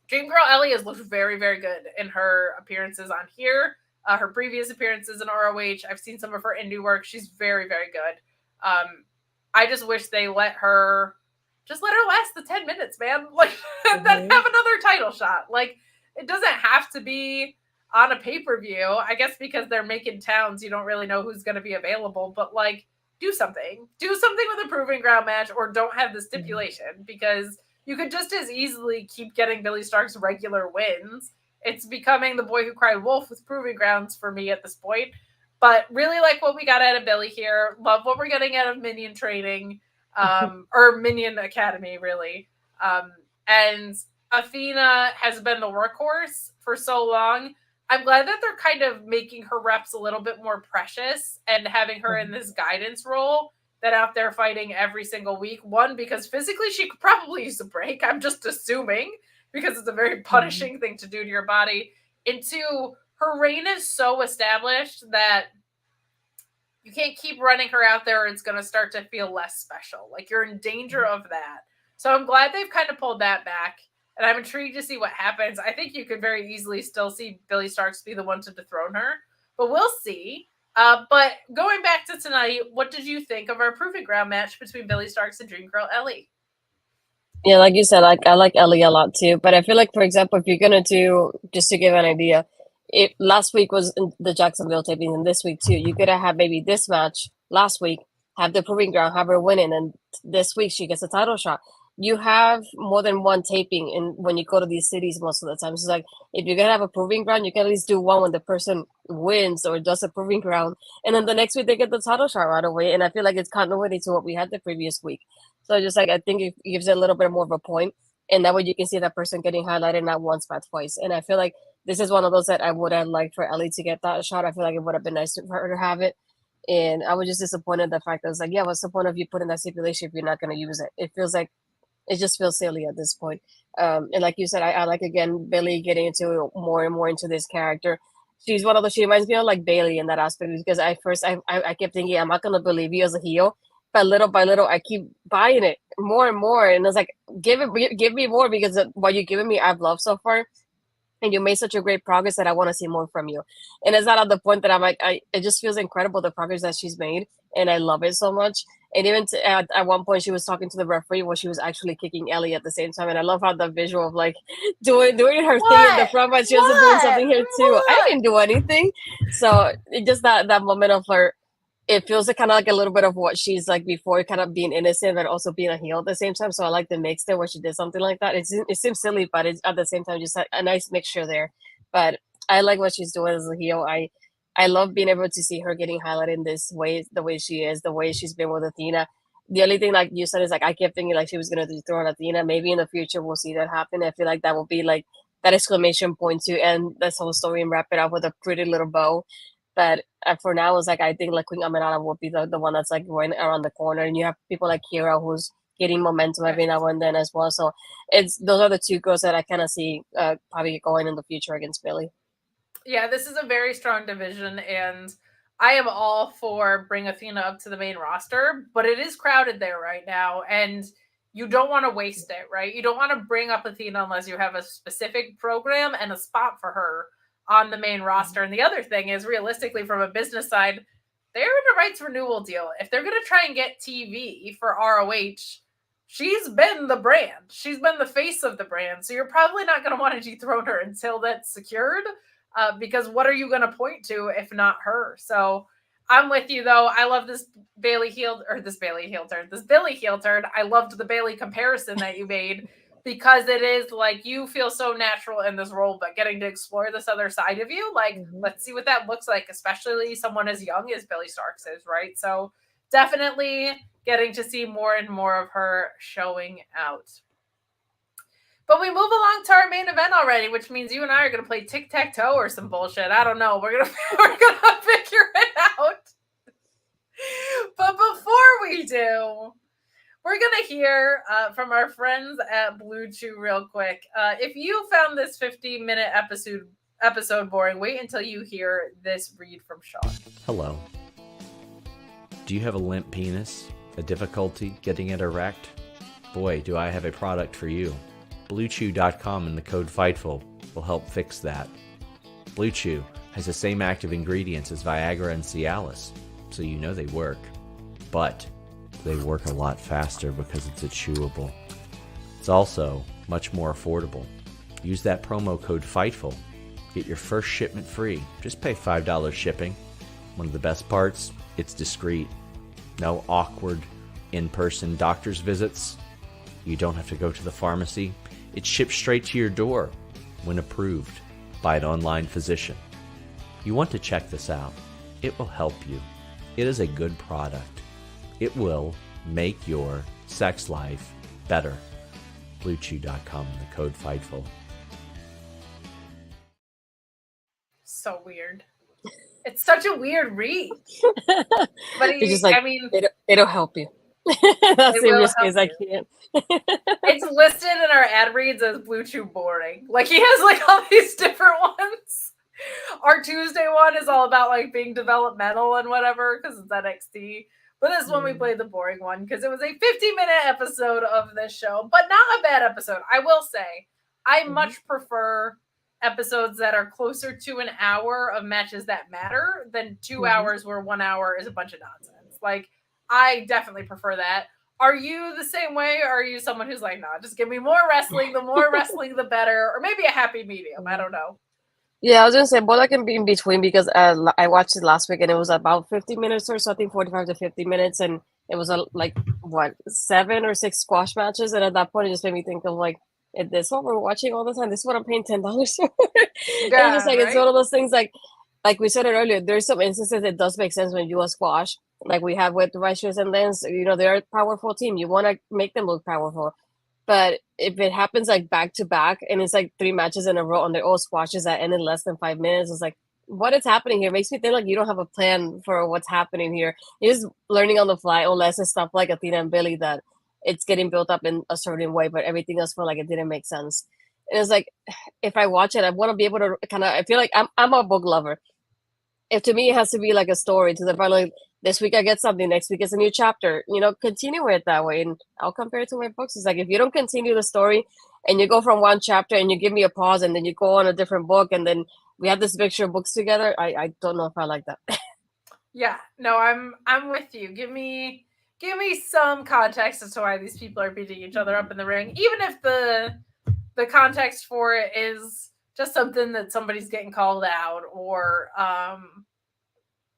Dream Girl Ellie has looked very, very good in her appearances on here. Her previous appearances in ROH. I've seen some of her indie work. She's very, very good. I just wish they let her last the 10 minutes, man. Like, then have another title shot. Like, it doesn't have to be on a pay-per-view. I guess because they're making towns, you don't really know who's going to be available. But, like, do something. Do something with a proving ground match or don't have the stipulation because you could just as easily keep getting Billie Starkz regular wins. It's becoming the boy who cried wolf with proving grounds for me at this point. But really like what we got out of Billie here. Love what we're getting out of Minion training, or Minion Academy, really. And Athena has been the workhorse for so long. I'm glad that they're kind of making her reps a little bit more precious and having her in this guidance role than out there fighting every single week. One, because physically she could probably use a break. I'm just assuming because it's a very punishing thing to do to your body. And 2, her reign is so established that you can't keep running her out there or it's going to start to feel less special. Like, you're in danger of that. So I'm glad they've kind of pulled that back. And I'm intrigued to see what happens. I think you could very easily still see Billie Starkz be the one to dethrone her. But we'll see. But going back to tonight, what did you think of our proving ground match between Billie Starkz and Dream Girl Ellie? Yeah, like you said, I like Ellie a lot too. But I feel like, for example, if you're gonna do, just to give an idea, if last week was in the Jacksonville taping, and this week too, you could have maybe this match last week, have the proving ground, have her winning, and this week she gets a title shot. You have more than one taping, and when you go to these cities, most of the time, so it's like if you're gonna have a proving ground, you can at least do one when the person wins or does a proving ground, and then the next week they get the title shot right away. And I feel like it's continuity to what we had the previous week. So just like I think it gives it a little bit more of a point, and that way you can see that person getting highlighted not once but twice. And I feel like this is one of those that I would have liked for Ellie to get that shot. I feel like it would have been nice for her to have it. And I was just disappointed the fact that it's like, yeah, what's the point of you putting that stipulation if you're not going to use it? It feels like it just feels silly at this point. And like you said, I like, again, Billie getting into more and more into this character. She's one of those, she reminds me of like Bailey in that aspect, because I kept thinking, I'm not going to believe you as a heel. But little by little, I keep buying it more and more. And it's like, give me more, because what you're giving me, I've loved so far. And you made such a great progress that I want to see more from you. And it's not at the point that I'm like, it just feels incredible, the progress that she's made. And I love it so much. And even at one point, she was talking to the referee while she was actually kicking Ellie at the same time. And I love how the visual of like doing her thing in the front, but she was doing something here too. I didn't do anything. So it just that moment of her, it feels like kind of like a little bit of what she's like before, kind of being innocent but also being a heel at the same time. So I like the mix there where she did something like that. It seems silly, but it's at the same time just a nice mixture there. But I like what she's doing as a heel. I love being able to see her getting highlighted in this way, the way she is, the way she's been with Athena. The only thing, like you said, is like I kept thinking like she was gonna dethrone Athena. Maybe in the future we'll see that happen. I feel like that will be like that exclamation point to end this whole story and wrap it up with a pretty little bow. But for now, it's like I think like Queen Aminata will be the one that's like going around the corner, and you have people like Kiera who's getting momentum every now and then as well. So those are the two girls that I kind of see probably going in the future against Billie. Yeah, this is a very strong division, and I am all for bring Athena up to the main roster, but it is crowded there right now, and you don't want to waste it, right? You don't want to bring up Athena unless you have a specific program and a spot for her on the main roster. And the other thing is, realistically, from a business side, they're in a rights renewal deal. If they're going to try and get TV for ROH, she's been the brand. She's been the face of the brand. So you're probably not going to want to dethrone her until that's secured. Because what are you going to point to if not her? So I'm with you though. I love this Billie heel turn. I loved the Bailey comparison that you made because it is like you feel so natural in this role, but getting to explore this other side of you, like let's see what that looks like, especially someone as young as Billie Starkz is, right? So definitely getting to see more and more of her showing out. But we move along to our main event already, which means you and I are going to play tic-tac-toe or some bullshit. I don't know. We're gonna figure it out. But before we do, we're going to hear from our friends at Blue Chew real quick. If you found this 50-minute episode boring, wait until you hear this read from Shaw. Hello. Do you have a limp penis? A difficulty getting it erect? Boy, do I have a product for you. BlueChew.com and the code FIGHTFUL will help fix that. Blue Chew has the same active ingredients as Viagra and Cialis, so you know they work. But they work a lot faster because it's a chewable. It's also much more affordable. Use that promo code FIGHTFUL. Get your first shipment free. Just pay $5 shipping. One of the best parts, it's discreet. No awkward in-person doctor's visits. You don't have to go to the pharmacy. It's shipped straight to your door when approved by an online physician. You want to check this out. It will help you. It is a good product. It will make your sex life better. BlueChew.com and the code FIGHTFUL. So weird. It's such a weird read. But it's just like, it'll help you. That's the serious case. I can't. It's listed in our ad reads as Blue Chew boring. Like he has like all these different ones. Our Tuesday one is all about like being developmental and whatever because it's NXT. But this one we played the boring one because it was a 50-minute episode of this show, but not a bad episode. I will say I much prefer episodes that are closer to an hour of matches that matter than 2 hours where 1 hour is a bunch of nonsense. Like I definitely prefer that. Are you the same way, or are you someone who's like, nah, just give me more wrestling. The more wrestling, the better. Or maybe a happy medium. I don't know. Yeah, I was going to say, but I can be in between because I watched it last week and it was about 50 minutes or something, 45 to 50 minutes. And it was like, 7 or 6 squash matches. And at that point, it just made me think of like, is this what we're watching all the time? This is what I'm paying $10 for? Yeah, it's just like, right? It's one of those things like we said it earlier, there's some instances it does make sense when you do a squash, like we have with Righteous and Lance, they're a powerful team. You want to make them look powerful. But if it happens like back to back and it's like 3 matches in a row and they're all squashes that end in less than 5 minutes, it's like, what is happening here? It makes me think like you don't have a plan for what's happening here. You're just learning on the fly, unless it's stuff like Athena and Billie that it's getting built up in a certain way, but everything else felt like it didn't make sense. And it's like, if I watch it, I want to be able to I feel like I'm a book lover. If to me it has to be like a story to the point, like this week I get something, next week it's a new chapter, continue it that way. And I'll compare it to my books. It's like, if you don't continue the story and you go from one chapter and you give me a pause and then you go on a different book and then we have this mixture of books together, I don't know if I like that. Yeah, no, I'm with you. Give me some context as to why these people are beating each other up in the ring, even if the context for it is just something that somebody's getting called out, or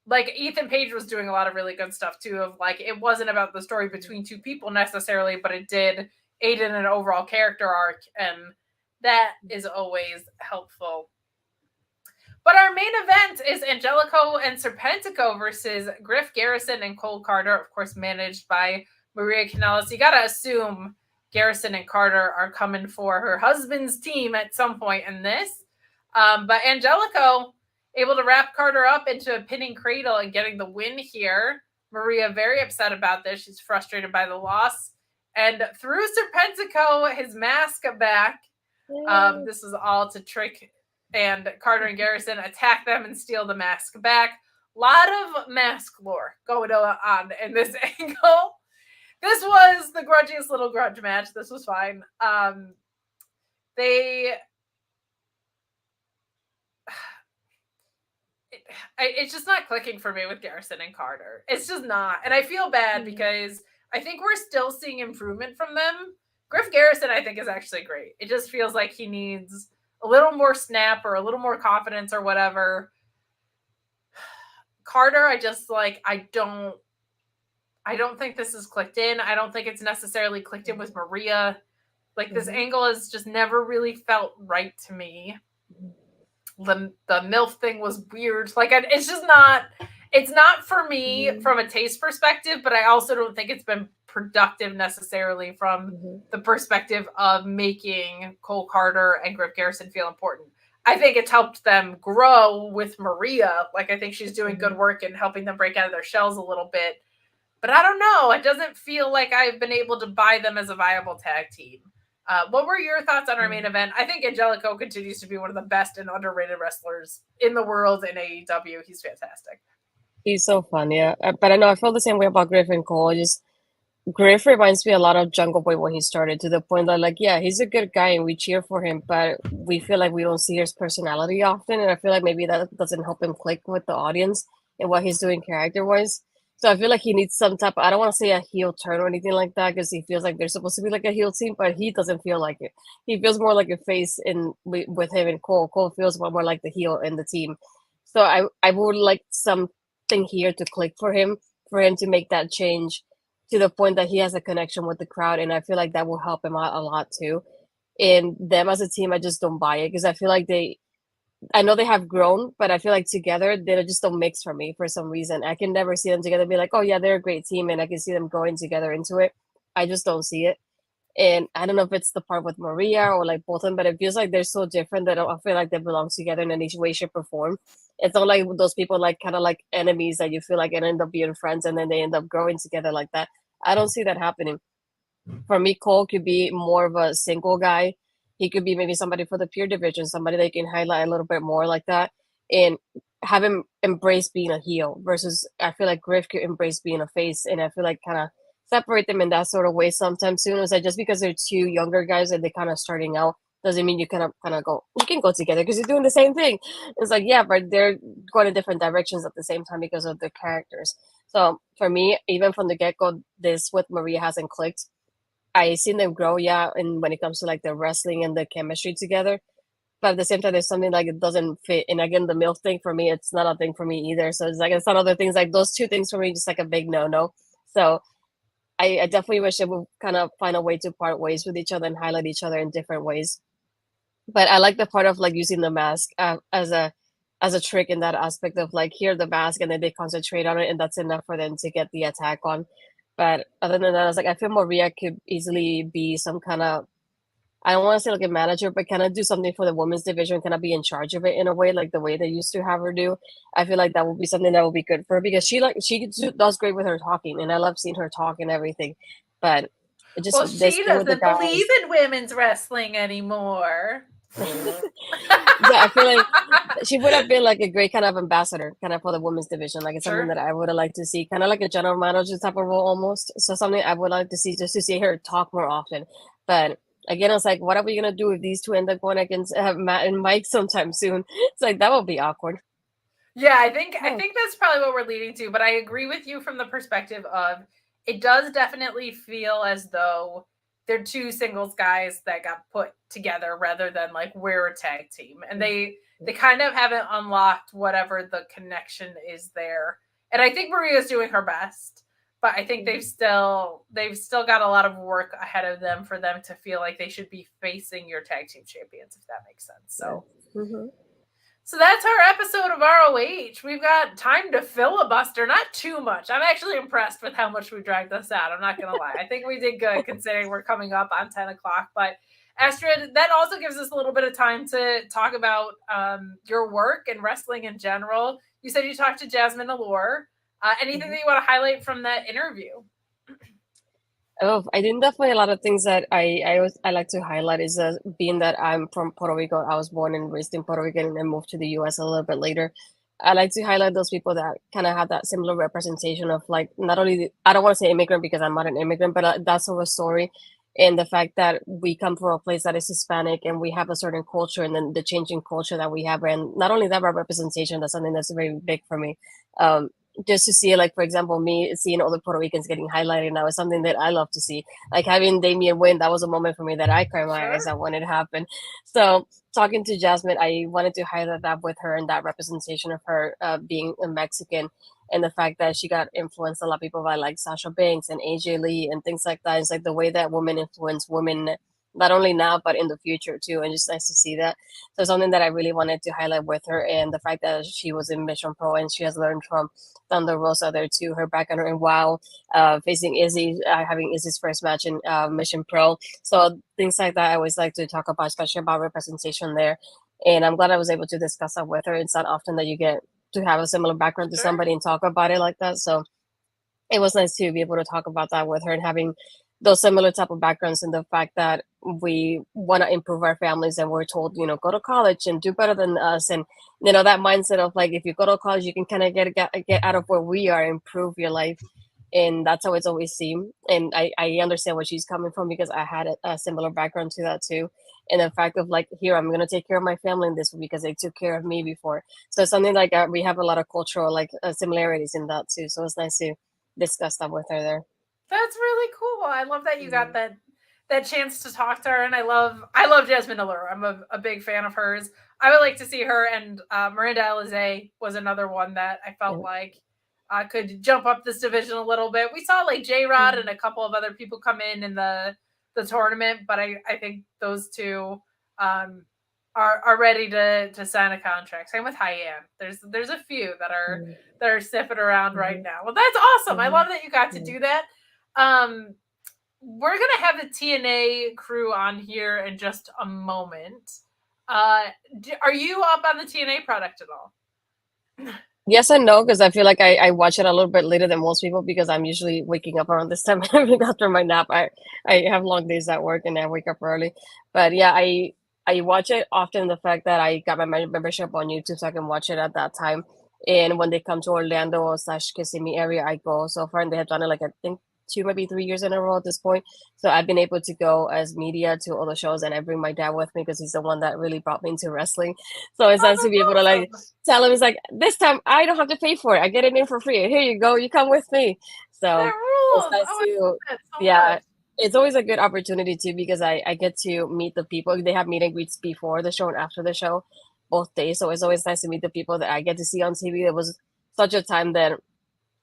like Ethan Page was doing a lot of really good stuff too, of like it wasn't about the story between 2 people necessarily, but it did aid in an overall character arc, and that is always helpful. But our main event is Angelico and Serpentico versus Griff, Garrison, and Cole Karter, of course, managed by Maria Kanellis. You got to assume Garrison and Karter are coming for her husband's team at some point in this. But Angelico able to wrap Karter up into a pinning cradle and getting the win here. Maria very upset about this. She's frustrated by the loss. And threw Serpentico his mask back. This is all to trick and Karter and Garrison attack them and steal the mask back. A lot of mask lore going on in this angle. This was the grudgiest little grudge match. This was fine. It's just not clicking for me with Garrison and Karter. It's just not. And I feel bad because I think we're still seeing improvement from them. Griff Garrison, I think, is actually great. It just feels like he needs a little more snap or a little more confidence or whatever. Karter, I don't think this is clicked in. I don't think it's necessarily clicked in with Maria. Like, this angle has just never really felt right to me. The MILF thing was weird. Like, it's just not, it's not for me from a taste perspective, but I also don't think it's been productive necessarily from the perspective of making Cole Karter and Griff Garrison feel important. I think it's helped them grow with Maria. Like, I think she's doing good work in helping them break out of their shells a little bit. But I don't know. It doesn't feel like I've been able to buy them as a viable tag team. What were your thoughts on our main event? I think Angelico continues to be one of the best and underrated wrestlers in the world in AEW. He's fantastic. He's so fun, yeah. But I know I feel the same way about Griff and Cole. Griff reminds me a lot of Jungle Boy when he started, to the point that, like, yeah, he's a good guy and we cheer for him, but we feel like we don't see his personality often. And I feel like maybe that doesn't help him click with the audience and what he's doing character-wise. So I feel like he needs some type of, I don't want to say a heel turn or anything like that, because he feels like they're supposed to be like a heel team, but he doesn't feel like it. He feels more like a face with him and Cole. Cole feels more like the heel in the team. So I would like something here to click for him to make that change to the point that he has a connection with the crowd. And I feel like that will help him out a lot too. And them as a team, I just don't buy it, because I feel like I know they have grown, but I feel like together they just don't mix for me for some reason. I can never see them together be like, oh yeah, they're a great team, and I can see them going together into it. I just don't see it. And I don't know if it's the part with Maria or like both of them, but it feels like they're so different that I feel like they belong together in any way, shape, or form. It's not like those people like kind of like enemies that you feel like end up being friends and then they end up growing together like that. I don't see that happening. For me, Cole could be more of a single guy. He could be maybe somebody for the pure division, somebody they can highlight a little bit more like that, and have him embrace being a heel, versus I feel like Griff could embrace being a face, and I feel like kind of separate them in that sort of way sometimes soon. It's like just because they're two younger guys and they're kind of starting out doesn't mean you kind of go, you can go together because you're doing the same thing. It's like, yeah, but they're going in different directions at the same time because of their characters. So for me, even from the get-go, this with Maria hasn't clicked. I seen them grow, yeah, and when it comes to like the wrestling and the chemistry together, but at the same time, there's something like it doesn't fit. And again, the MILF thing for me, it's not a thing for me either. So it's like it's not other things, like those two things for me, just like a big no. So I definitely wish they would kind of find a way to part ways with each other and highlight each other in different ways. But I like the part of like using the mask as a trick in that aspect of like, here the mask, and then they concentrate on it, and that's enough for them to get the attack on. But other than that, I was like, I feel Maria could easily be some kind of, I don't want to say like a manager, but kind of do something for the women's division, kind of be in charge of it in a way, like the way they used to have her do. I feel like that would be something that would be good for her, because she does great with her talking, and I love seeing her talk and everything. But it just, well, she doesn't believe in women's wrestling anymore. Yeah, I feel like she would have been like a great kind of ambassador kind of for the women's division. Like it's something that I would have liked to see, kind of like a general manager type of role almost. So something I would like to see, just to see her talk more often. But again, I was like, what are we gonna do if these two end up going against Matt and Mike sometime soon? It's like, that would be awkward. Yeah, I think that's probably what we're leading to. But I agree with you from the perspective of, it does definitely feel as though they're two singles guys that got put together rather than like we're a tag team. And they kind of haven't unlocked whatever the connection is there. And I think Maria's doing her best, but I think they've still got a lot of work ahead of them for them to feel like they should be facing your tag team champions, if that makes sense. So So that's our episode of ROH. We've got time to filibuster, not too much. I'm actually impressed with how much we dragged this out. I'm not going to lie. I think we did good considering we're coming up on 10 o'clock. But Astrid, that also gives us a little bit of time to talk about your work and wrestling in general. You said you talked to Jasmine Allure. Anything that you want to highlight from that interview? Oh, I think definitely a lot of things that I like to highlight is being that I'm from Puerto Rico. I was born and raised in Puerto Rico and then moved to the U.S. a little bit later. I like to highlight those people that kind of have that similar representation of like, not only, I don't want to say immigrant because I'm not an immigrant, but that sort of story. And the fact that we come from a place that is Hispanic and we have a certain culture, and then the changing culture that we have. And not only that, but representation, that's something that's very big for me. just to see, like, for example, me seeing all the Puerto Ricans getting highlighted now is something that I love to see. Like having Damian win, that was a moment for me that I cried my eyes out when it happened. So talking to Jasmine, I wanted to highlight that with her and that representation of her being a Mexican, and the fact that she got influenced a lot of people by like Sasha Banks and AJ Lee and things like that. It's like the way that women influence women, not only now but in the future too, and just nice to see that. So something that I really wanted to highlight with her, and the fact that she was in Mission Pro and she has learned from Thunder Rosa there too, her background in WoW, facing Izzy, having Izzy's first match in Mission Pro. So things like that I always like to talk about, especially about representation there. And I'm glad I was able to discuss that with her. It's not often that you get to have a similar background to somebody and talk about it like that. So it was nice to be able to talk about that with her and having those similar type of backgrounds, and the fact that we want to improve our families and we're told, go to college and do better than us. And, that mindset of like, if you go to college, you can kind of get out of where we are, improve your life. And that's how it's always seemed. And I understand where she's coming from, because I had a similar background to that too. And the fact of like, here, I'm going to take care of my family in this way because they took care of me before. So it's something like we have a lot of cultural like similarities in that too. So it's nice to discuss that with her there. That's really cool. I love that you got that chance to talk to her, and I love Jasmine Allure. I'm a big fan of hers. I would like to see her, and Miranda Alizé was another one that I felt like could jump up this division a little bit. We saw like J-Rod and a couple of other people come in the tournament, but I think those two are ready to sign a contract. Same with Hyan. There's a few that are sniffing around right now. Well, that's awesome. I love that you got to do that. We're gonna have the TNA crew on here in just a moment. Are you up on the TNA product at all? Yes and no, because I feel like I watch it a little bit later than most people, because I'm usually waking up around this time after my nap. I have long days at work and I wake up early. But yeah, I watch it often. The fact that I got my membership on YouTube, so I can watch it at that time. And when they come to Orlando / Kissimmee area, I go. So far, and they have done it like I think 2, maybe 3 years in a row at this point. So I've been able to go as media to all the shows, and I bring my dad with me because he's the one that really brought me into wrestling. So it's nice to be able to like tell him, it's like, this time I don't have to pay for it. I get it in for free. Here you go. You come with me. So it's nice to, yeah. It's always a good opportunity too, because I get to meet the people. They have meet and greets before the show and after the show, both days. So it's always nice to meet the people that I get to see on TV. It was such a time that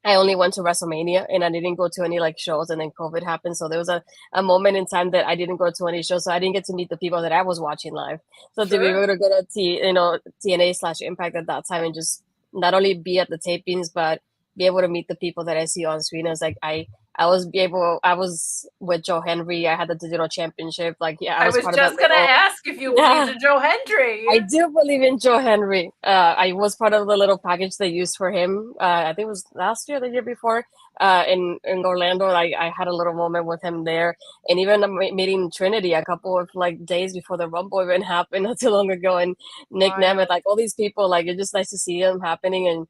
I only went to WrestleMania and I didn't go to any like shows, and then COVID happened. So there was a moment in time that I didn't go to any shows. So I didn't get to meet the people that I was watching live. So to be able to go to TNA / Impact at that time and just not only be at the tapings, but be able to meet the people that I see on screen. It's like I was with Joe Henry. I had the digital championship. Like, yeah, I was just going to ask if you believed in Joe Henry. I do believe in Joe Henry. I was part of the little package they used for him. I think it was last year, the year before, in Orlando. I had a little moment with him there, and even meeting Trinity a couple of like days before the Rumble event happened not too long ago, and Nick Nemeth, like all these people. Like, it's just nice to see them happening, and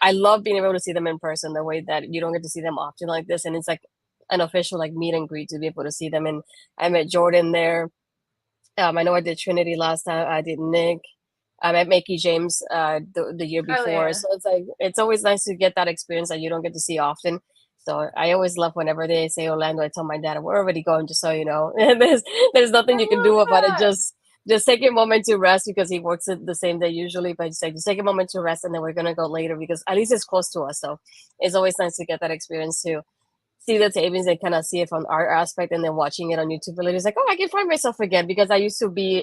I love being able to see them in person, the way that you don't get to see them often like this. And it's like an official like meet and greet to be able to see them. And I met Jordan there. I know I did Trinity last time. I did Nick. I met Mickey James the year before. So it's like, it's always nice to get that experience that you don't get to see often. So I always love whenever they say Orlando, I tell my dad, we're already going, just so you know. there's nothing you can do about it. Just take a moment to rest, because he works it the same day usually. But just take a moment to rest, and then we're gonna go later, because at least it's close to us. So it's always nice to get that experience to see the tapings and kind of see it from our aspect, and then watching it on YouTube. It's like, oh, I can find myself again, because I used to be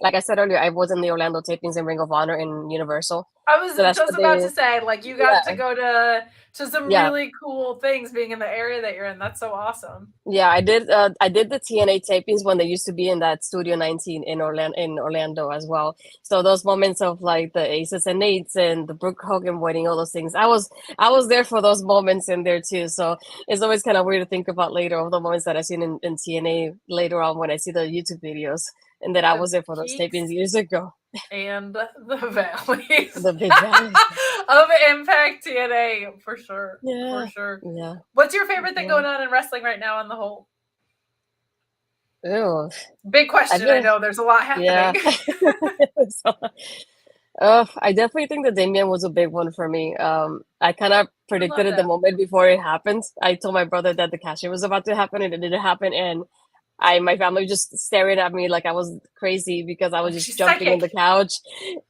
like I said earlier, I was in the Orlando tapings in Ring of Honor in Universal. I was just about to say, like, you got to go to some really cool things being in the area that you're in. That's so awesome. Yeah, I did the TNA tapings when they used to be in that Studio 19 in Orlando as well. So those moments of like the Aces and Eights and the Brooke Hogan wedding, all those things, I was there for those moments in there too. So it's always kind of weird to think about later, all the moments that I've seen in TNA later on when I see the YouTube videos. And that I was there for those tapings years ago. And the valleys. The big valleys. Of Impact TNA, for sure. Yeah. For sure. Yeah. What's your favorite thing going on in wrestling right now on the whole? Ew. Big question. I know there's a lot happening. Yeah. I definitely think that Damien was a big one for me. I kind of predicted it the that. moment before it happened. I told my brother that the cashier was about to happen, and it didn't happen. And my family was just staring at me like I was crazy because I was just She's jumping on the psychic. couch.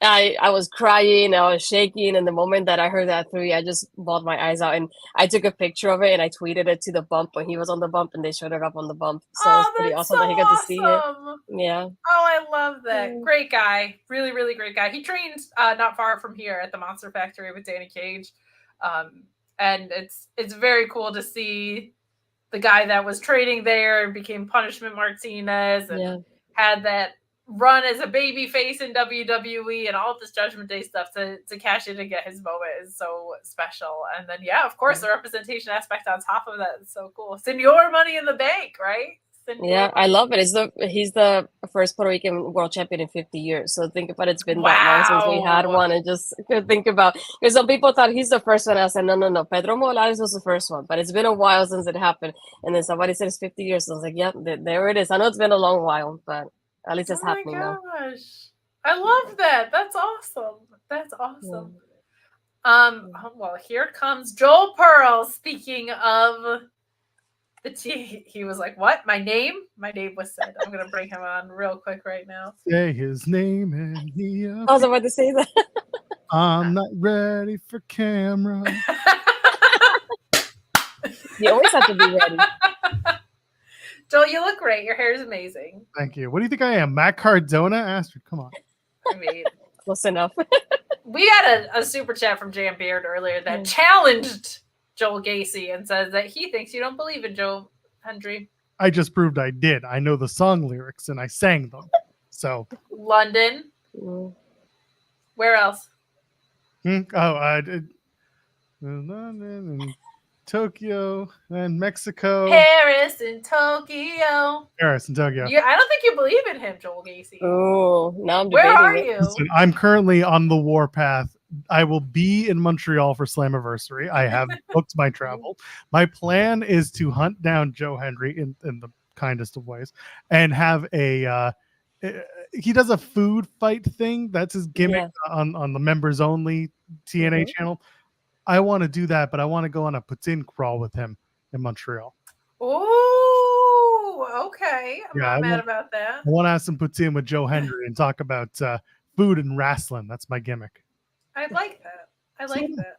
I was crying, I was shaking, and the moment that I heard that 3, I just bawled my eyes out. And I took a picture of it and I tweeted it to the bump when he was on the bump, and they showed it up on the bump. So it's Oh, pretty that's so awesome that he got to see it. awesome. Yeah. Oh, I love that. Great guy. Really, really great guy. He trained not far from here at the Monster Factory with Danny Cage. And it's very cool to see the guy that was training there and became Punishment Martinez and had that run as a baby face in WWE and all this Judgment Day stuff to cash in and get his moment is so special. And then, of course, the representation aspect on top of that is so cool. Senor Money in the Bank, right? Yeah, I love it. He's the first Puerto Rican world champion in 50 years. So think about it's been that long since we had one, and just think about, because some people thought he's the first one. I said no. Pedro Morales was the first one, but it's been a while since it happened. And then somebody said it's 50 years. So I was like, yeah, there it is. I know it's been a long while, but at least it's happening now. Oh my gosh, I love that. That's awesome. That's awesome. Well, here comes Joel Pearl. Speaking of. He was like, what? My name? My name was said. I'm going to bring him on real quick right now. Say his name and he I was about to say that. I'm not ready for camera. You always have to be ready. Joel, you look great. Your hair is amazing. Thank you. What do you think I am? Matt Cardona? Astrid, come on. I mean, close enough. We had a super chat from Jam Beard earlier that challenged Joel Gacy and says that he thinks you don't believe in Joe Hendry. I just proved I did. I know the song lyrics and I sang them. So London. Where else? London and Tokyo and Mexico. Paris and Tokyo. Paris and Tokyo. I don't think you believe in him, Joel Gacy. Oh, now I'm debating. Where are it. you? Listen, I'm currently on the warpath. I will be in Montreal for Slammiversary. I have booked my travel. My plan is to hunt down Joe Hendry in the kindest of ways and have he does a food fight thing. That's his gimmick on the members only TNA channel. I want to do that, but I want to go on a poutine crawl with him in Montreal. Oh, okay. I'm not mad about that. I want to have some poutine with Joe Hendry and talk about food and wrestling. That's my gimmick. I like that. I like that.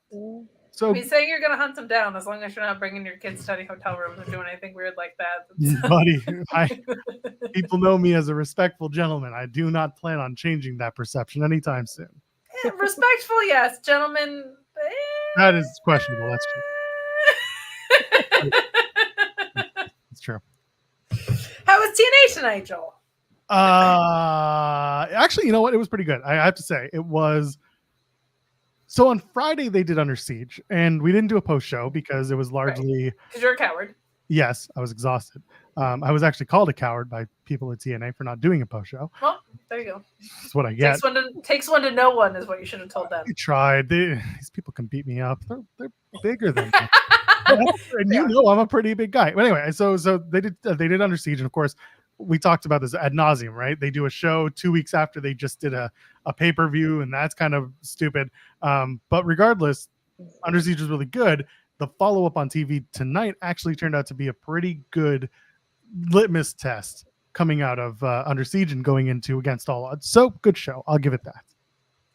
So, I mean, saying you're going to hunt them down as long as you're not bringing your kids to any hotel rooms or doing anything weird like that. Buddy, people know me as a respectful gentleman. I do not plan on changing that perception anytime soon. Respectful, yes. Gentlemen. That is questionable. That's true. It's true. How was TNA tonight, Joel? Actually, you know what? It was pretty good. I have to say, it was. So on Friday they did Under Siege, and we didn't do a post show because it was largely because you're a coward. Yes, I was exhausted. I was actually called a coward by people at TNA for not doing a post show. Well, there you go. That's what I get. Takes one to know one is what you should have told them. I tried. These people can beat me up. They're bigger than me. And you know I'm a pretty big guy. But anyway, so they did Under Siege, and of course we talked about this ad nauseum, right? They do a show 2 weeks after they just did a pay-per-view, and that's kind of stupid. But regardless, Under Siege was really good. The follow-up on TV tonight actually turned out to be a pretty good litmus test coming out of Under Siege and going into Against All Odds. So good show. I'll give it that.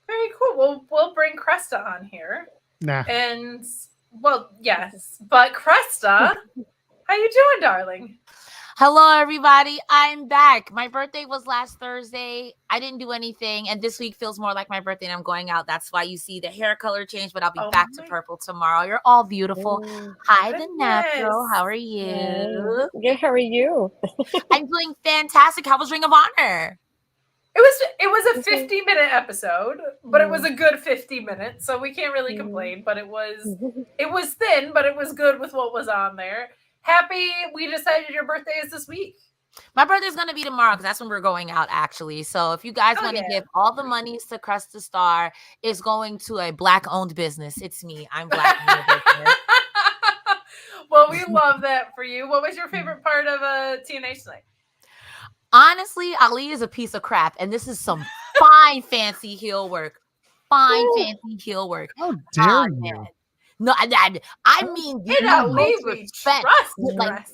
Very cool. We'll bring Cresta on here. Nah. And well, yes, but Cresta, how you doing, darling? Hello, everybody. I'm back. My birthday was last Thursday. I didn't do anything, and this week feels more like my birthday, and I'm going out. That's why you see the hair color change, but I'll be back to purple tomorrow. You're all beautiful. Hi, the natural. How are you? Good. How are you? I'm doing fantastic. How was Ring of Honor? It was a 50-minute episode, but it was a good 50 minutes, so we can't really complain. But it was thin, but it was good with what was on there. Happy we decided your birthday is this week. My birthday's going to be tomorrow because that's when we're going out, actually. So if you guys want to give all the monies to Cresta Star, it's going to a Black-owned business. It's me. I'm Black-owned. Well, we love that for you. What was your favorite part of TNA tonight? Honestly, Ali is a piece of crap, and this is some fine, fancy heel work. fine, fancy heel work. How dare you? Man. No, I mean, the utmost respect. Like,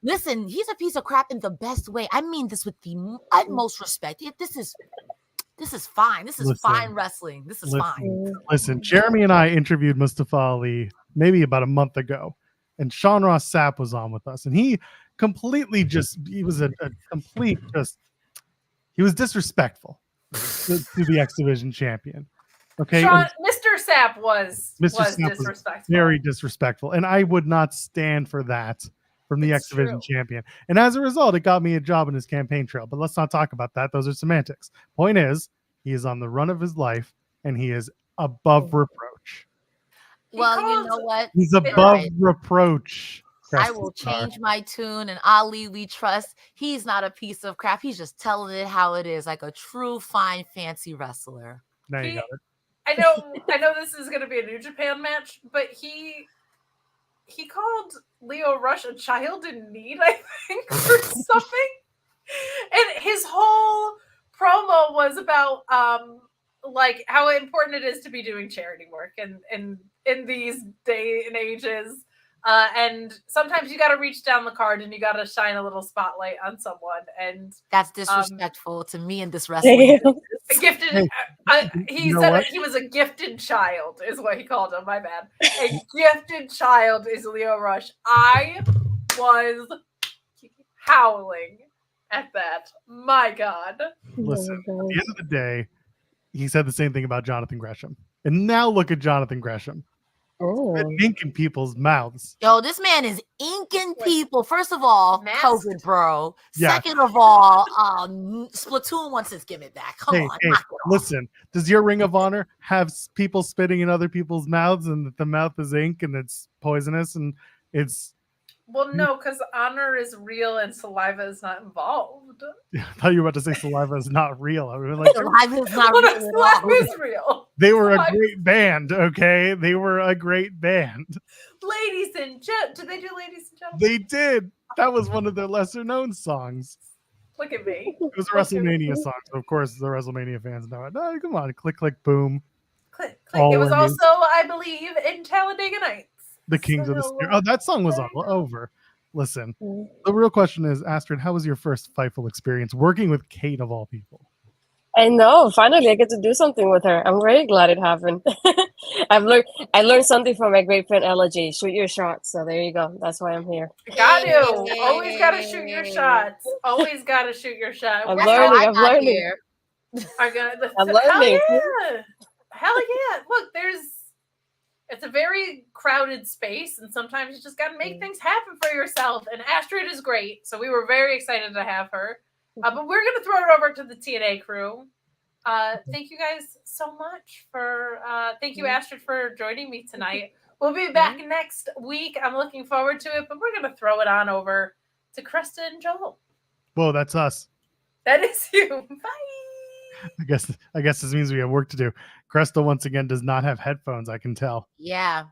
listen, he's a piece of crap in the best way. I mean this with the utmost respect. This is fine. This is fine wrestling. This is fine. Listen, Jeremy and I interviewed Mustafa Ali maybe about a month ago, and Sean Ross Sapp was on with us, and he completely he was he was disrespectful to the X Division champion. Okay, Sean, Mr. Sapp was disrespectful. Very disrespectful, and I would not stand for that from the X Division champion. And as a result, it got me a job in his campaign trail. But let's not talk about that. Those are semantics. Point is, he is on the run of his life, and he is above reproach. Well, you know what? He's above reproach. I will change my tune, and Ali, we trust. He's not a piece of crap. He's just telling it how it is, like a true, fine, fancy wrestler. Now you got it. I know this is going to be a New Japan match, but he called Lio Rush a child in need, I think, or something. And his whole promo was about like how important it is to be doing charity work and in these day and ages. And sometimes you got to reach down the card and you got to shine a little spotlight on someone. And that's disrespectful to me in this wrestling. A gifted. He said that he was a gifted child, is what he called him. My bad. A gifted child is Lio Rush. I was howling at that. My God. Listen, at the end of the day, he said the same thing about Jonathan Gresham. And now look at Jonathan Gresham. Inking people's mouths. Yo, this man is inking people. First of all, COVID, bro. Yeah. Second of all, Splatoon wants his gimmick back. Come on. Hey, listen, does your Ring of Honor have people spitting in other people's mouths and the mouth is ink and it's poisonous and it's... Well, no, because honor is real and saliva is not involved. I thought you were about to say saliva is not real. I mean, like, saliva is not real. Saliva is real. They were a great band, okay? They were a great band. Ladies and gentlemen. Did they do Ladies and Gentlemen? They did. That was one of their lesser known songs. Look at me. It was a WrestleMania song. So of course, the WrestleMania fans know it. No, come on. Click, click, boom. Click, click. It was also, I believe, in Talladega Nights. The Kings of the Spear. Oh, that song was all over. Listen, the real question is, Astrid, how was your first Fightful experience working with Kate of all people? I know. Finally, I get to do something with her. I'm very glad it happened. I learned something from my great friend Ella J. Shoot your shots. So there you go. That's why I'm here. Got to. Always got to shoot your shots. Always got to shoot your shot. I'm learning. I'm learning. Hell yeah. Look, it's a very crowded space, and sometimes you just got to make things happen for yourself. And Astrid is great, so we were very excited to have her. But we're going to throw it over to the TNA crew. Thank you guys so much thank you, Astrid, for joining me tonight. We'll be back next week. I'm looking forward to it, but we're going to throw it on over to Cresta and Joel. Whoa, that's us. That is you. Bye. I guess this means we have work to do. Cresta once again does not have headphones, I can tell. Yeah.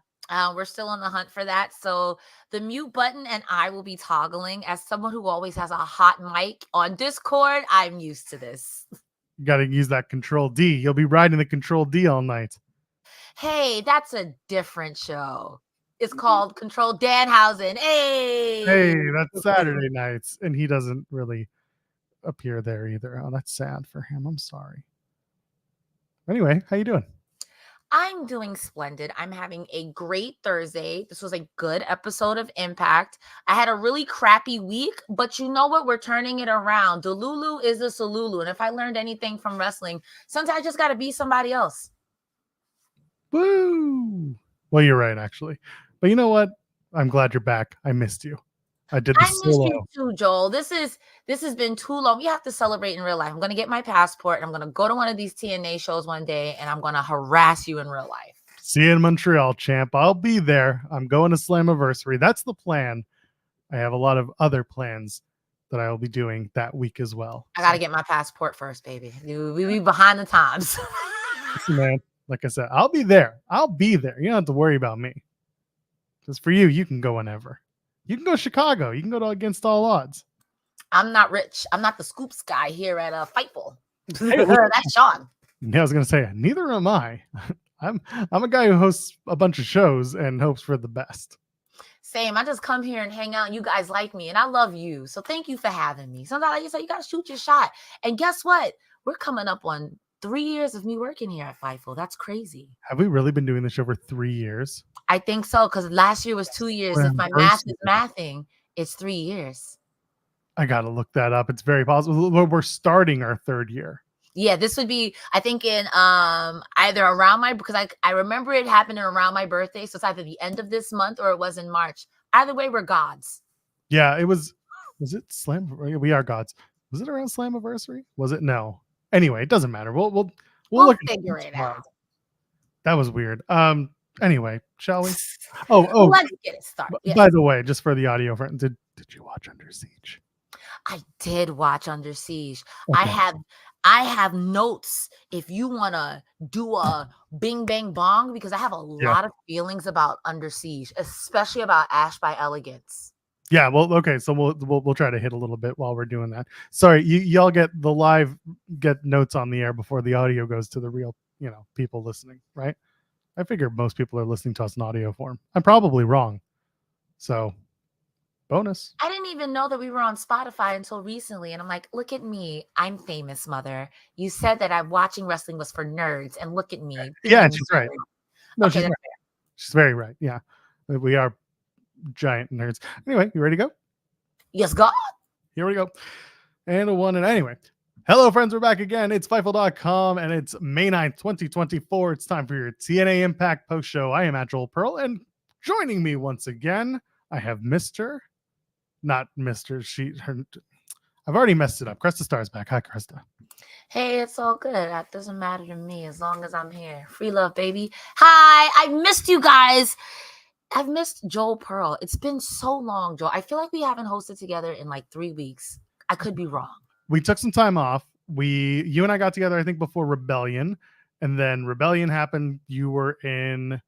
We're still on the hunt for that. So the mute button and I will be toggling. As someone who always has a hot mic on Discord, I'm used to this. You got to use that Control D. You'll be riding the Control D all night. Hey, that's a different show. It's called Control Danhausen. Hey, that's Saturday nights. And he doesn't really appear there either. Oh, that's sad for him. I'm sorry. Anyway, how you doing? I'm doing splendid. I'm having a great Thursday. This was a good episode of Impact. I had a really crappy week, but you know what? We're turning it around. Delulu is a Salulu. And if I learned anything from wrestling, sometimes I just got to be somebody else. Woo! Well, you're right, actually. But you know what? I'm glad you're back. I missed you. I missed you too, Joel. This has been too long. We have to celebrate in real life. I'm going to get my passport and I'm going to go to one of these TNA shows one day and I'm going to harass you in real life. See you in Montreal, champ. I'll be there. I'm going to Slammiversary. That's the plan. I have a lot of other plans that I will be doing that week as well. I got to get my passport first, baby. We be behind the times. Listen, man, like I said, I'll be there. You don't have to worry about me. Because for you, you can go whenever. You can go to Chicago. You can go to Against All Odds. I'm not rich. I'm not the scoops guy here at Fightful. That's Sean. Yeah, I was gonna say neither am I. I'm a guy who hosts a bunch of shows and hopes for the best. Same. I just come here and hang out. And you guys like me, and I love you. So thank you for having me. Sometimes like you say, you gotta shoot your shot. And guess what? We're coming up on 3 years of me working here at Fightful. That's crazy. Have we really been doing this show for 3 years? I think so, because last year was 2 years. If my math is mathing, it's 3 years. I gotta look that up. It's very possible. We're starting our 3rd year. Yeah, this would be, I think, in either around because I remember it happening around my birthday. So it's either the end of this month or it was in March. Either way, we're gods. Yeah, it was it Slam? We are gods. Was it around Slammiversary? Was it? No. Anyway, it doesn't matter. We'll look figure it out. That was weird. Anyway, shall we? Oh, let's get it started. Yes. By the way, just for the audio friend, did you watch Under Siege? I did watch Under Siege. Okay. I have notes if you want to do a bing bang bong, because I have a lot of feelings about Under Siege, especially about Ash by Elegance. Yeah, well, okay, so we'll try to hit a little bit while we're doing that. Sorry, y'all get notes on the air before the audio goes to the real, people listening, right? I figure most people are listening to us in audio form. I'm probably wrong. So, bonus. I didn't even know that we were on Spotify until recently. And I'm like, look at me. I'm famous, mother. You said that I'm watching wrestling was for nerds. And look at me. Yeah, she's right. No, okay, she's right. She's very right. Yeah. We are giant nerds. Anyway, you ready to go? Yes, God. Here we go. And a 1. And anyway, hello, friends. We're back again. It's Fightful.com, and it's May 9th, 2024. It's time for your TNA Impact post show. I am at Joel Pearl, and joining me once again, I have not Mr. I've already messed it up. Cresta Star's back. Hi, Cresta. Hey, it's all good. That doesn't matter to me as long as I'm here. Free love, baby. Hi, I missed you guys. I've missed Joel Pearl. It's been so long, Joel. I feel like we haven't hosted together in like 3 weeks. I could be wrong. We took some time off. You and I got together, I think, before Rebellion, and then Rebellion happened. You were at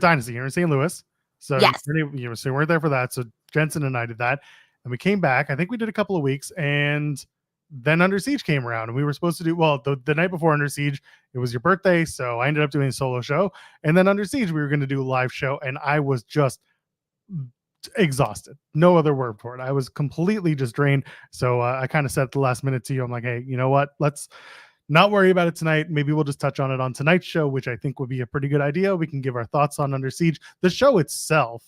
Dynasty. You were in St. Louis. So yes. you weren't there for that. So Jensen and I did that. And we came back. I think we did a couple of weeks. And then Under Siege came around. And we were supposed to do, the night before Under Siege, it was your birthday. So I ended up doing a solo show. And then Under Siege, we were going to do a live show. And I was just exhausted. No other word for it. I was completely just drained. So I kind of said at the last minute to you, I'm like, hey, you know what? Let's not worry about it tonight. Maybe we'll just touch on it on tonight's show, which I think would be a pretty good idea. We can give our thoughts on Under Siege. The show itself,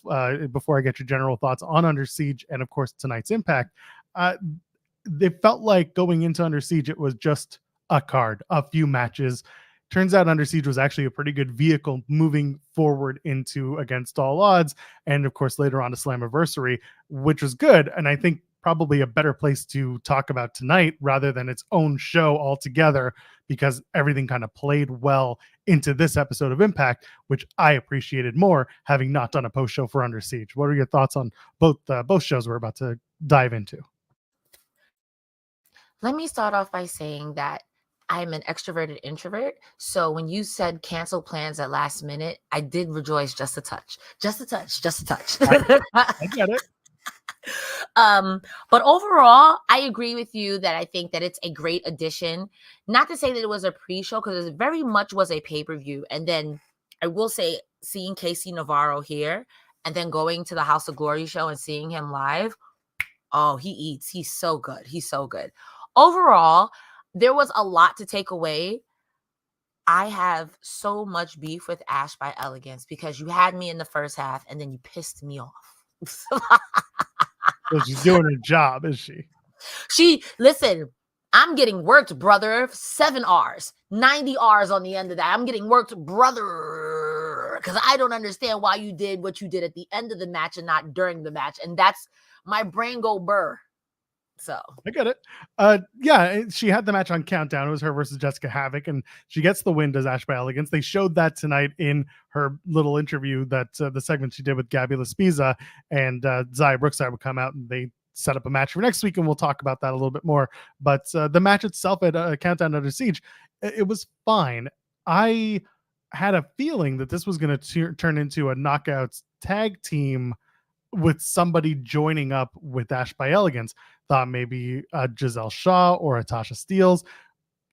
before I get your general thoughts on Under Siege and, of course, tonight's Impact, it felt like going into Under Siege, it was just a card, a few matches. Turns out Under Siege was actually a pretty good vehicle moving forward into Against All Odds, and, of course, later on to Slammiversary, which was good. And I think probably a better place to talk about tonight rather than its own show altogether, because everything kind of played well into this episode of Impact, which I appreciated more, having not done a post show for Under Siege. What are your thoughts on both shows we're about to dive into? Let me start off by saying that I'm an extroverted introvert. So when you said cancel plans at last minute, I did rejoice just a touch. I get it. But overall, I agree with you that I think that it's a great addition. Not to say that it was a pre-show, because it very much was a pay-per-view. And then I will say, seeing Casey Navarro here and then going to the House of Glory show and seeing him live, oh, he eats. He's so good. Overall, there was a lot to take away. I have so much beef with Ash by Elegance because you had me in the first half and then you pissed me off. Well, she's doing her job, is she? Listen, I'm getting worked, brother. 7 R's, 90 R's on the end of that. I'm getting worked, brother, because I don't understand why you did what you did at the end of the match and not during the match. And that's my brain go burr. So I get it. Yeah, she had the match on Countdown. It was her versus Jessica Havoc, and she gets the win, does Ash by Elegance. They showed that tonight in her little interview, that the segment she did with Gabby Laspiza, and Zaya Brookside would come out, and they set up a match for next week, and we'll talk about that a little bit more. But the match itself at Countdown Under Siege, it was fine. I had a feeling that this was going to turn into a knockouts tag team with somebody joining up with Ash by Elegance. Thought maybe Giselle Shaw or a Tasha Steelz.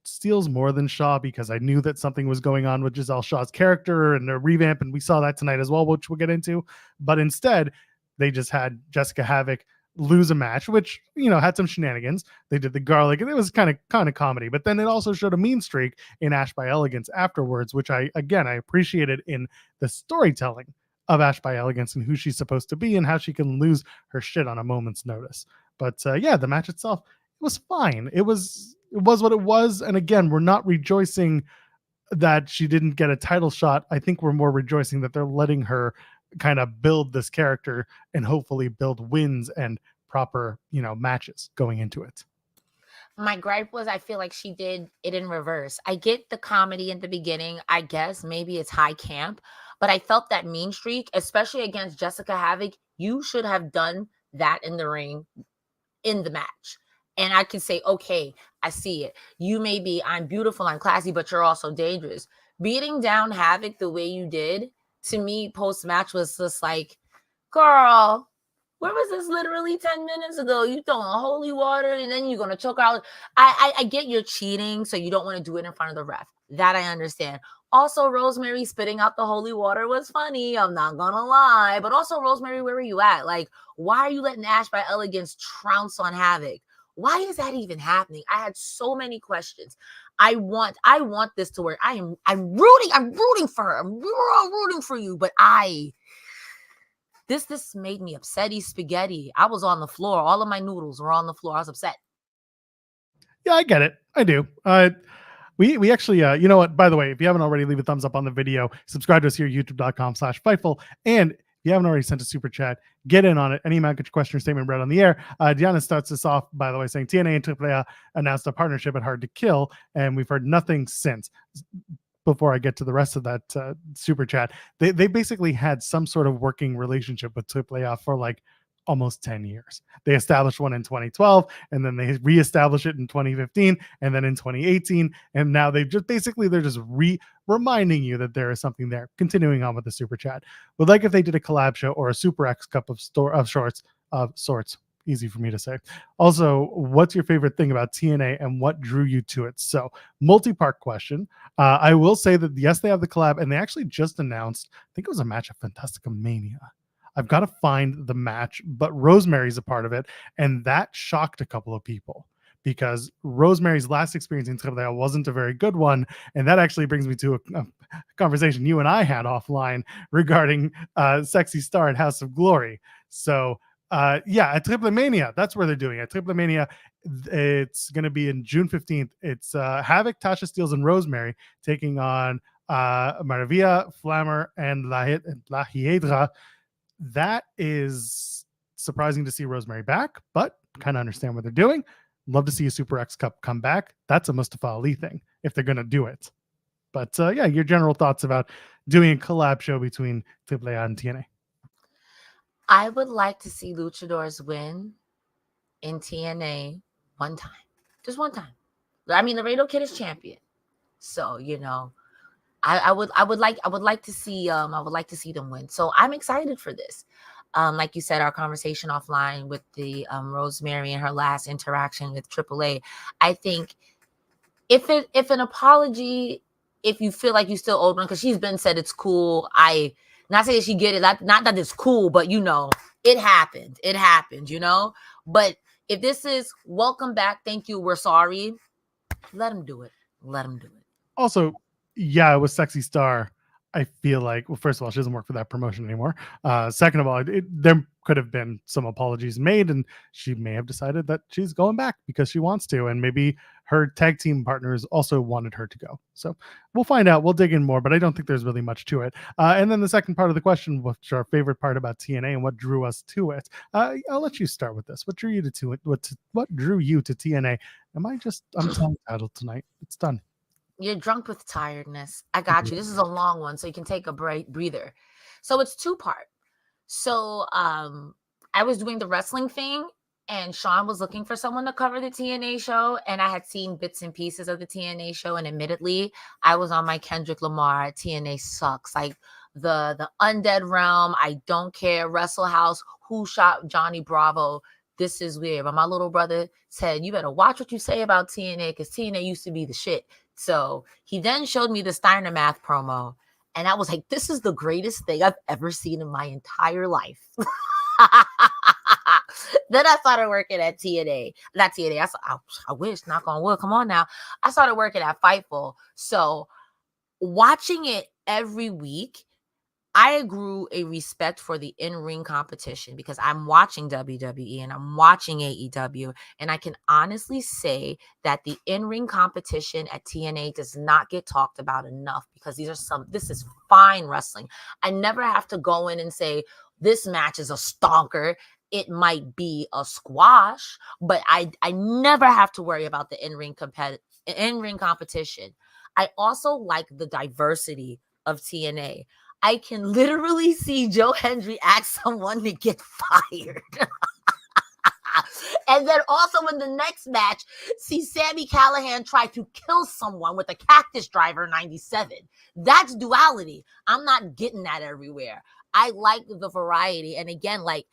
Steele's more than Shaw because I knew that something was going on with Giselle Shaw's character and their revamp, and we saw that tonight as well, which we'll get into. But instead, they just had Jessica Havoc lose a match, which, you know, had some shenanigans. They did the garlic, and it was kind of comedy. But then it also showed a mean streak in Ash by Elegance afterwards, which I appreciated in the storytelling of Ash by Elegance and who she's supposed to be and how she can lose her shit on a moment's notice. But the match itself, it was fine. It was what it was. And again, we're not rejoicing that she didn't get a title shot. I think we're more rejoicing that they're letting her kind of build this character and hopefully build wins and proper, you know, matches going into it. My gripe was I feel like she did it in reverse. I get the comedy in the beginning. I guess maybe it's high camp, but I felt that mean streak, especially against Jessica Havoc. You should have done that in the ring, in the match. And I can say, okay, I see it. You may be, I'm beautiful, I'm classy, but you're also dangerous. Beating down Havoc the way you did, to me, post-match was just like, girl, where was this literally 10 minutes ago? You throwing holy water and then you're going to choke out. I get you're cheating, so you don't want to do it in front of the ref. That I understand. Also, Rosemary spitting out the holy water was funny. I'm not going to lie. But also, Rosemary, where were you at? Like, why are you letting Ash by Elegance trounce on Havoc? Why is that even happening? I had so many questions. I want this to work. I'm rooting for her. I'm rooting for you. But this made me upsetty spaghetti. I was on the floor. All of my noodles were on the floor. I was upset. Yeah, I get it. I do. We actually, you know what, by the way, if you haven't already, leave a thumbs up on the video, subscribe to us here, youtube.com/Fightful. And if you haven't already sent a super chat, get in on it. Any amount, get your question or statement read on the air. Diana starts this off, by the way, saying TNA and AAA announced a partnership at Hard to Kill, and we've heard nothing since. Before I get to the rest of that super chat, they basically had some sort of working relationship with AAA for like almost 10 years. They established one in 2012, and then they reestablished it in 2015, and then in 2018, and now they're just reminding you that there is something there. Continuing on with the super chat, would like if they did a collab show or a Super X Cup of sorts. Easy for me to say. Also, what's your favorite thing about TNA and what drew you to it? So, multi-part question. I will say that yes, they have the collab, and they actually just announced, I think it was a match at Fantastica Mania. I've got to find the match, but Rosemary's a part of it, and that shocked a couple of people because Rosemary's last experience in AAA wasn't a very good one, and that actually brings me to a conversation you and I had offline regarding Sexy Star at House of Glory. So, at Triple Mania, that's where they're doing it. At Triple Mania, it's going to be in June 15th. It's Havoc, Tasha Steelz, and Rosemary taking on Maravilla, Flammer, and La Hiedra. That is surprising to see Rosemary back, but kind of understand what they're doing. Love to see a Super X Cup come back. That's a Mustafa Ali thing if they're going to do it. But your general thoughts about doing a collab show between AAA and TNA. I would like to see luchadors win in TNA one time, just one time. I mean, Laredo Kid is champion, so you know, I would like to see them win. So I'm excited for this. Like you said, our conversation offline with the Rosemary and her last interaction with AAA. I think if an apology, if you feel like you still owe one, because she's been said it's cool. Not saying she get it, not that it's cool, but you know, it happened, you know. But if this is welcome back, thank you, we're sorry, let him do it. Also, yeah, it was Sexy Star. I feel like, well, first of all, she doesn't work for that promotion anymore. Second of all, there could have been some apologies made, and she may have decided that she's going back because she wants to, and maybe her tag team partners also wanted her to go. So we'll find out. We'll dig in more, but I don't think there's really much to it. And then the second part of the question, what's our favorite part about TNA and what drew us to it? I'll let you start with this. What drew you to it? What drew you to TNA? I'm tongue-titled tonight. It's done. You're drunk with tiredness. I got you. This is a long one, so you can take a breather. So it's two-part. So I was doing the wrestling thing, and Sean was looking for someone to cover the TNA show, and I had seen bits and pieces of the TNA show, and admittedly, I was on my Kendrick Lamar. TNA sucks. Like the Undead Realm, I don't care. Wrestle House, who shot Johnny Bravo? this is weird. But my little brother said, you better watch what you say about TNA because TNA used to be the shit. So he then showed me the Steiner Math promo. And I was like, this is the greatest thing I've ever seen in my entire life. Then I started working at TNA. Not TNA. I wish, knock on wood. Come on now. I started working at Fightful. So watching it every week, I grew a respect for the in-ring competition because I'm watching WWE and I'm watching AEW. And I can honestly say that the in-ring competition at TNA does not get talked about enough because this is fine wrestling. I never have to go in and say, this match is a stonker. It might be a squash, but I never have to worry about the in-ring competition. I also like the diversity of TNA. I can literally see Joe Hendry ask someone to get fired. And then also in the next match, see Sami Callihan try to kill someone with a Cactus Driver 97. That's duality. I'm not getting that everywhere. I like the variety. And again, like,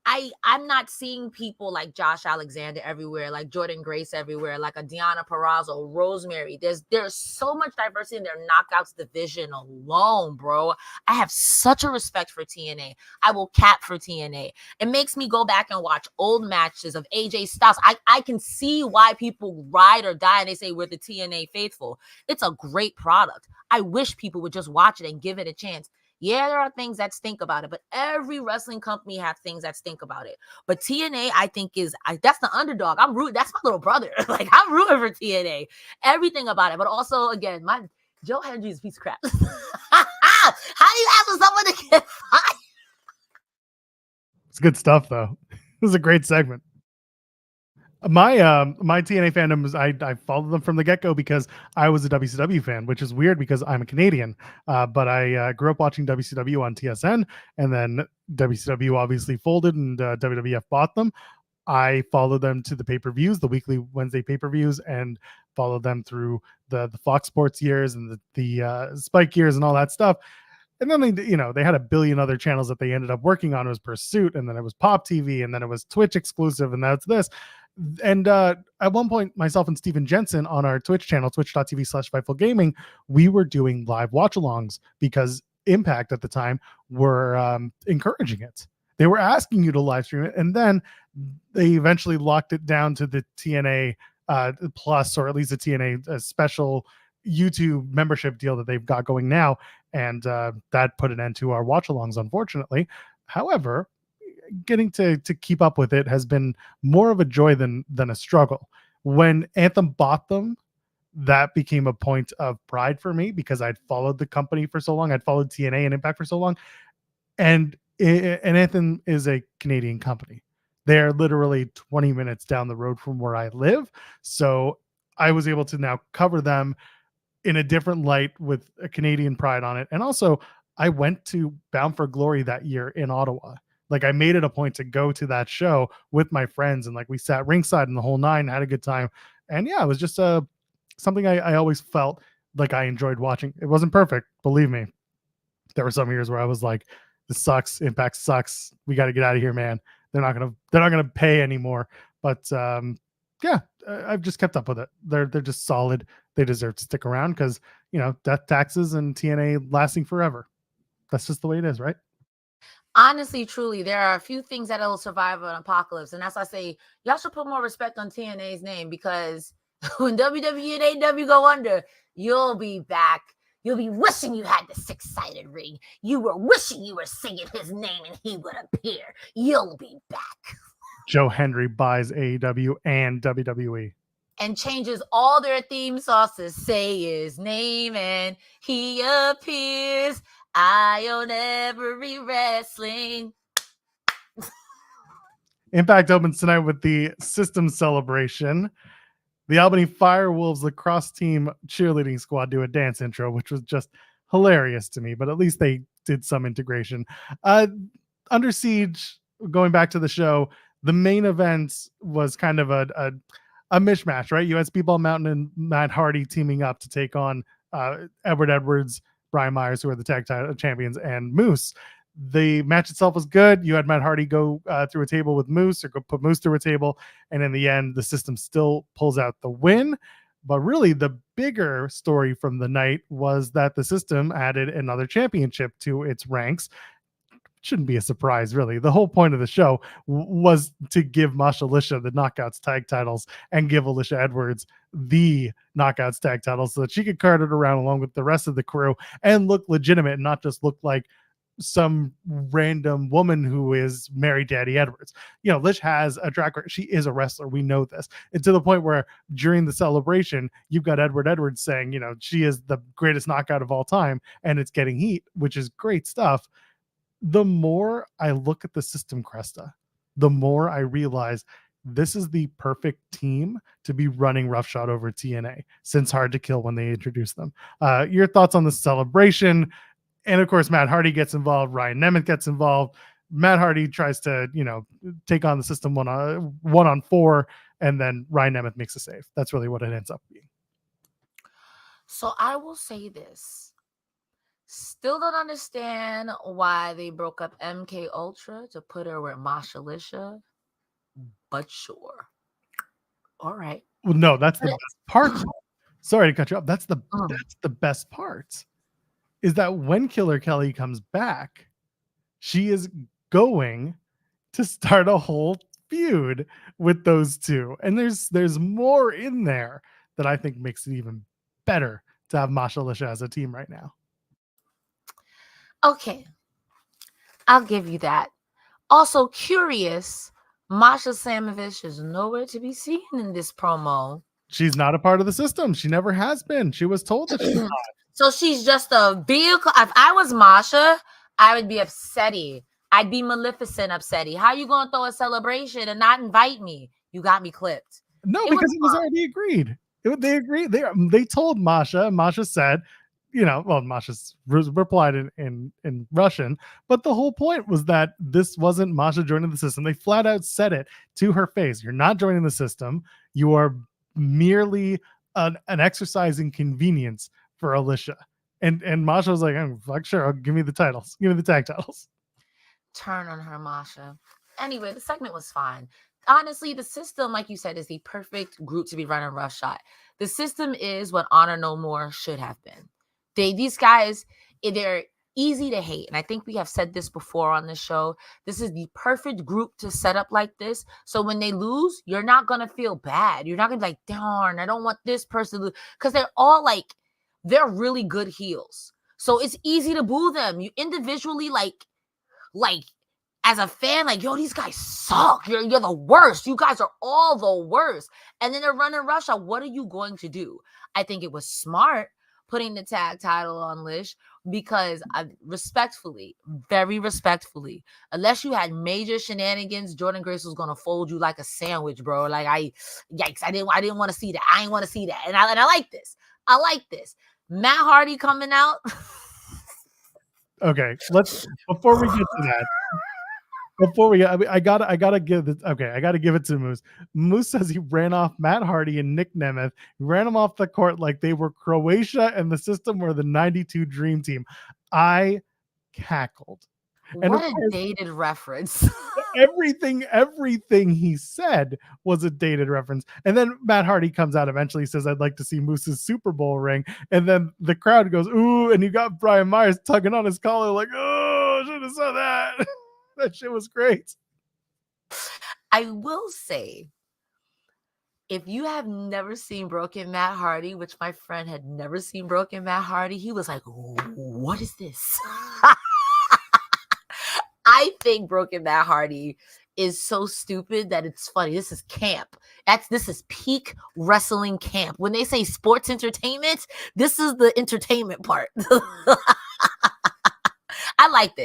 I'm not seeing people like Josh Alexander everywhere, like Jordan Grace everywhere, like a Deonna Purrazzo, Rosemary. There's so much diversity in their knockouts division alone, bro. I have such a respect for TNA. I will cap for TNA. It makes me go back and watch old matches of AJ Styles. I can see why people ride or die and they say we're the TNA faithful. It's a great product. I wish people would just watch it and give it a chance. Yeah, there are things that stink about it, but every wrestling company has things that stink about it. But TNA, I think, that's the underdog. I'm rooting. That's my little brother. Like, I'm rooting for TNA. Everything about it. But also, again, my Joe Hendry is a piece of crap. How do you ask someone to get fired? It's good stuff, though. This is a great segment. My TNA fandom is I followed them from the get-go because I was a WCW fan, which is weird because I'm a Canadian. But I grew up watching WCW on TSN, and then WCW obviously folded and WWF bought them. I followed them to the pay-per-views, the weekly Wednesday pay-per-views, and followed them through the Fox Sports years and the Spike years and all that stuff. And then they had a billion other channels that they ended up working on. It was Pursuit, and then it was Pop TV, and then it was Twitch exclusive, and that's this. And at one point, myself and Steven Jensen on our Twitch channel, twitch.tv/FightfulGaming, we were doing live watch-alongs because Impact at the time were encouraging it. They were asking you to live stream it, and then they eventually locked it down to the TNA Plus, or at least the TNA special YouTube membership deal that they've got going now, and that put an end to our watch-alongs, unfortunately. However, getting to keep up with it has been more of a joy than a struggle. When Anthem bought them, that became a point of pride for me because I'd followed the company for so long. I'd followed TNA and Impact for so long. And Anthem is a Canadian company. They're literally 20 minutes down the road from where I live. So I was able to now cover them in a different light with a Canadian pride on it. And also, I went to Bound for Glory that year in Ottawa. Like, I made it a point to go to that show with my friends, and like we sat ringside in the whole nine, had a good time. And yeah, it was just something I always felt like I enjoyed watching. It wasn't perfect, believe me. There were some years where I was like, this sucks, Impact sucks. We got to get out of here, man. They're not gonna pay anymore. But yeah, I've just kept up with it. They're just solid. They deserve to stick around because, death, taxes, and TNA lasting forever. That's just the way it is, right? Honestly, truly, there are a few things that will survive an apocalypse. And as I say, y'all should put more respect on TNA's name, because when WWE and AEW go under, you'll be back. You'll be wishing you had the six-sided ring. You were wishing you were singing his name and he would appear. You'll be back. Joe Hendry buys AEW and WWE. And changes all their theme songs to say his name and he appears. I own every wrestling. Impact opens tonight with the System Celebration. The Albany Firewolves lacrosse team cheerleading squad do a dance intro, which was just hilarious to me, but at least they did some integration. Under Siege, going back to the show, the main event was kind of a mishmash, right? You had Speedball Mountain and Matt Hardy teaming up to take on Edward Edwards, Brian Myers, who are the tag title champions, and Moose. The match itself was good. You had Matt Hardy go through a table with Moose, or go put Moose through a table, and in the end, the system still pulls out the win. But really, the bigger story from the night was that the system added another championship to its ranks. Shouldn't be a surprise, really. The whole point of the show was to give Masha Alicia the Knockouts tag titles and give Alicia Edwards the Knockouts tag titles so that she could cart it around along with the rest of the crew and look legitimate and not just look like some random woman who is married to Eddie Edwards. You know, Lish has a track record. She is a wrestler. We know this. And to the point where during the celebration, you've got Edward Edwards saying, you know, she is the greatest knockout of all time, and it's getting heat, which is great stuff. The more I look at the system, Cresta, the more I realize this is the perfect team to be running roughshod over TNA since Hard to Kill when they introduced them. Your thoughts on the celebration? And of course, Matt Hardy gets involved. Ryan Nemeth gets involved. Matt Hardy tries to, you know, take on the system one on four, and then Ryan Nemeth makes a save. That's really what it ends up being. So I will say this. Still don't understand why they broke up MK Ultra to put her with Masha Alicia, but sure. All right. Well, no, that's the best part. Sorry to cut you off. That's the best part. Is that when Killer Kelly comes back, she is going to start a whole feud with those two, and there's more in there that I think makes it even better to have Masha Alicia as a team right now. Okay, I'll give you that. Also curious, Masha Samovich is nowhere to be seen in this promo. She's not a part of the system. She never has been. She was told that she's not. So she's just a vehicle. If I was Masha, I would be upsetty. I'd be Maleficent upsetty. How you gonna throw a celebration and not invite me? You got me clipped. No, because it was already agreed. They agreed. They told Masha. Masha said, you know, well, Masha's replied in Russian, but the whole point was that this wasn't Masha joining the system. They flat out said it to her face. You're not joining the system. You are merely an exercise in convenience for Alicia. And Masha was like, I'm like, sure, give me the titles. Give me the tag titles. Turn on her, Masha. Anyway, the segment was fine. Honestly, the system, like you said, is the perfect group to be running roughshod. The system is what Honor No More should have been. These guys, they're easy to hate. And I think we have said this before on the show. This is the perfect group to set up like this. So when they lose, you're not going to feel bad. You're not going to be like, darn, I don't want this person to lose. Because they're all like, they're really good heels. So it's easy to boo them. You individually, like as a fan, like, yo, these guys suck. You're the worst. You guys are all the worst. And then they're running Russia. What are you going to do? I think it was smart putting the tag title on Lish because respectfully, very respectfully, unless you had major shenanigans, Jordan Grace was gonna fold you like a sandwich, bro. Like yikes, I didn't want to see that. I ain't want to see that. And I like this. I like this. Matt Hardy coming out. Okay, before we get to that. I gotta give it to Moose. Moose says he ran off Matt Hardy and Nick Nemeth. He ran them off the court like they were Croatia and the system were the 92 Dream Team. I cackled. And what a dated reference. everything he said was a dated reference. And then Matt Hardy comes out eventually, says, I'd like to see Moose's Super Bowl ring. And then the crowd goes, ooh, and you got Brian Myers tugging on his collar like, oh, should have said that. That shit was great. I will say, if you have never seen Broken Matt Hardy, which my friend had never seen Broken Matt Hardy, he was like, what is this? I think Broken Matt Hardy is so stupid that it's funny. This is camp. This is peak wrestling camp. When they say sports entertainment, this is the entertainment part. I liked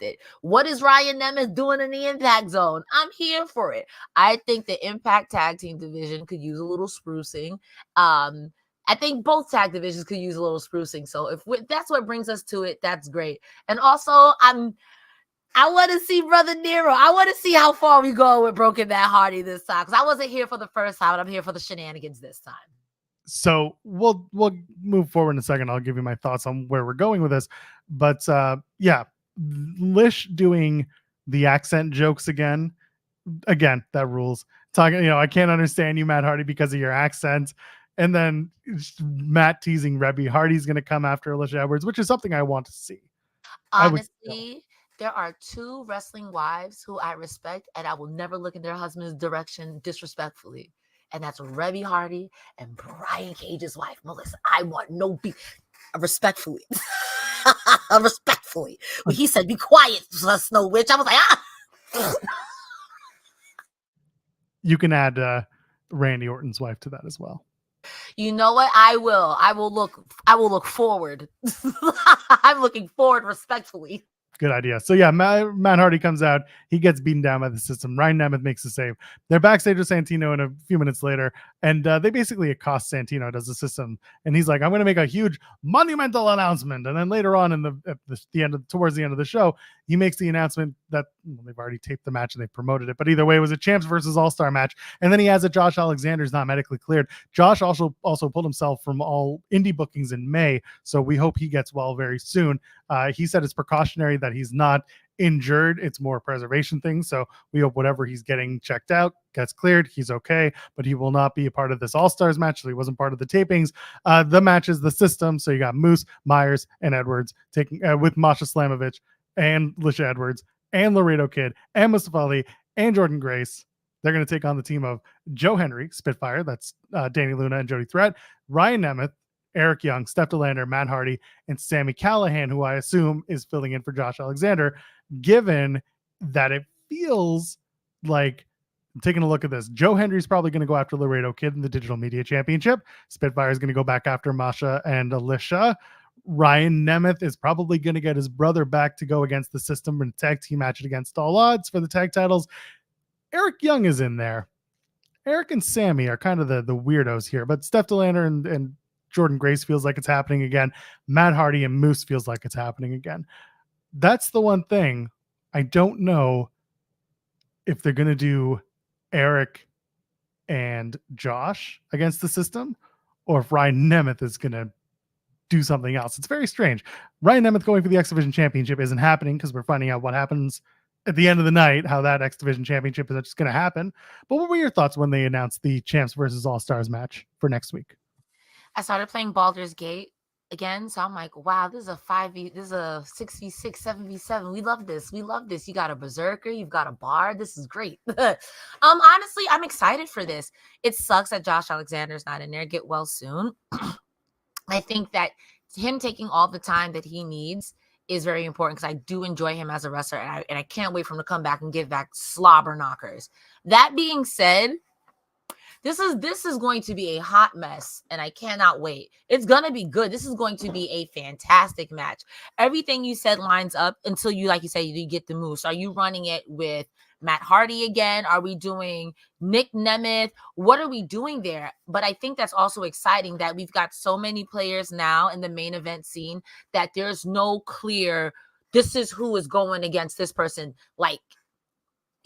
it. What is Ryan Nemeth doing in the Impact Zone? I'm here for it. I think the Impact Tag Team division could use a little sprucing. I think both tag divisions could use a little sprucing. So if that's what brings us to it, that's great. And also, I want to see Brother Nero. I want to see how far we go with Broken Matt Hardy this time. Because I wasn't here for the first time, and I'm here for the shenanigans this time. So we'll move forward in a second. I'll give you my thoughts on where we're going with this. But yeah, Lish doing the accent jokes again, that rules. Talking, I can't understand you, Matt Hardy, because of your accent. And then Matt teasing Rebby Hardy's going to come after Alicia Edwards, which is something I want to see. Honestly, there are 2 wrestling wives who I respect, and I will never look in their husband's direction disrespectfully. And that's Rebby Hardy and Brian Cage's wife, Melissa. I want no beef. Respectfully. Respectfully. When he said, "Be quiet, Snow Witch," I was like, ah! You can add Randy Orton's wife to that as well. You know what? I will look forward. I'm looking forward respectfully. Good idea. So yeah, Matt Hardy comes out. He gets beaten down by the system. Ryan Nemeth makes a save. They're backstage with Santino and a few minutes later, and they basically accost Santino, does the system, and he's like, "I'm going to make a huge monumental announcement." And then later on towards the end of the show, he makes the announcement that they've already taped the match and they promoted it. But either way, it was a champs versus all-star match. And then he has that Josh Alexander's not medically cleared. Josh also pulled himself from all indie bookings in May, so we hope he gets well very soon. He said it's precautionary that he's not injured. It's more a preservation thing. So we hope whatever he's getting checked out gets cleared. He's okay, but he will not be a part of this All-Stars match. So he wasn't part of the tapings. The match is the system. So you got Moose, Myers, and Edwards taking with Masha Slamovich and Lisha Edwards and Laredo Kid and Mustafa Ali and Jordan Grace. They're going to take on the team of Joe Henry, Spitfire. That's Danny Luna and Jody Threat, Ryan Nemeth, Eric Young, Steph DeLander, Matt Hardy, and Sammy Callahan, who I assume is filling in for Josh Alexander, given that it feels like, taking a look at this, Joe Henry's probably going to go after Laredo Kid in the Digital Media Championship. Spitfire is going to go back after Masha and Alicia. Ryan Nemeth is probably going to get his brother back to go against the system in a tag team match against All Odds for the tag titles. Eric Young is in there. Eric and Sammy are kind of the weirdos here, but Steph DeLander and Jordan Grace feels like it's happening again. Matt Hardy and Moose feels like it's happening again. That's the one thing. I don't know if they're going to do Eric and Josh against the system, or if Ryan Nemeth is going to do something else. It's very strange. Ryan Nemeth going for the X Division Championship isn't happening because we're finding out what happens at the end of the night, how that X Division Championship is just going to happen. But what were your thoughts when they announced the Champs versus All-Stars match for next week? I started playing Baldur's Gate again, so I'm like, wow, this is a 6v6, 7v7. We love this. You got a berserker, you've got a bard. This is great. Honestly, I'm excited for this. It sucks that Josh Alexander's not in there. Get well soon. I think that him taking all the time that he needs is very important because I do enjoy him as a wrestler, and I can't wait for him to come back and give back slobber knockers. That being said, this is going to be a hot mess, and I cannot wait. It's going to be good. This is going to be a fantastic match. Everything you said lines up until you, like you said, you get the moves. Are you running it with Matt Hardy again? Are we doing Nick Nemeth? What are we doing there? But I think that's also exciting that we've got so many players now in the main event scene that there's no clear, this is who is going against this person. Like,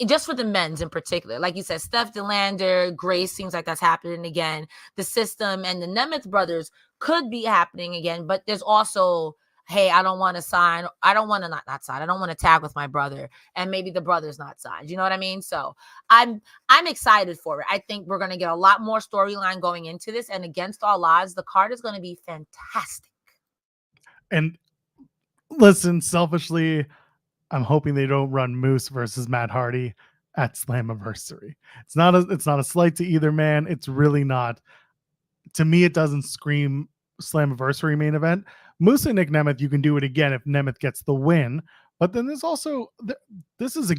just for the men's in particular, like you said, Steph DeLander, Grace seems like that's happening again. The system and the Nemeth brothers could be happening again, but there's also, hey, I don't want to sign. I don't want to not sign. I don't want to tag with my brother, and maybe the brother's not signed. You know what I mean? So I'm excited for it. I think we're going to get a lot more storyline going into this, and against all odds, the card is going to be fantastic. And listen, selfishly, I'm hoping they don't run Moose versus Matt Hardy at Slammiversary. It's not a slight to either man. It's really not. To me, it doesn't scream Slammiversary main event. Moose and Nick Nemeth, you can do it again if Nemeth gets the win. But then there's also, this is a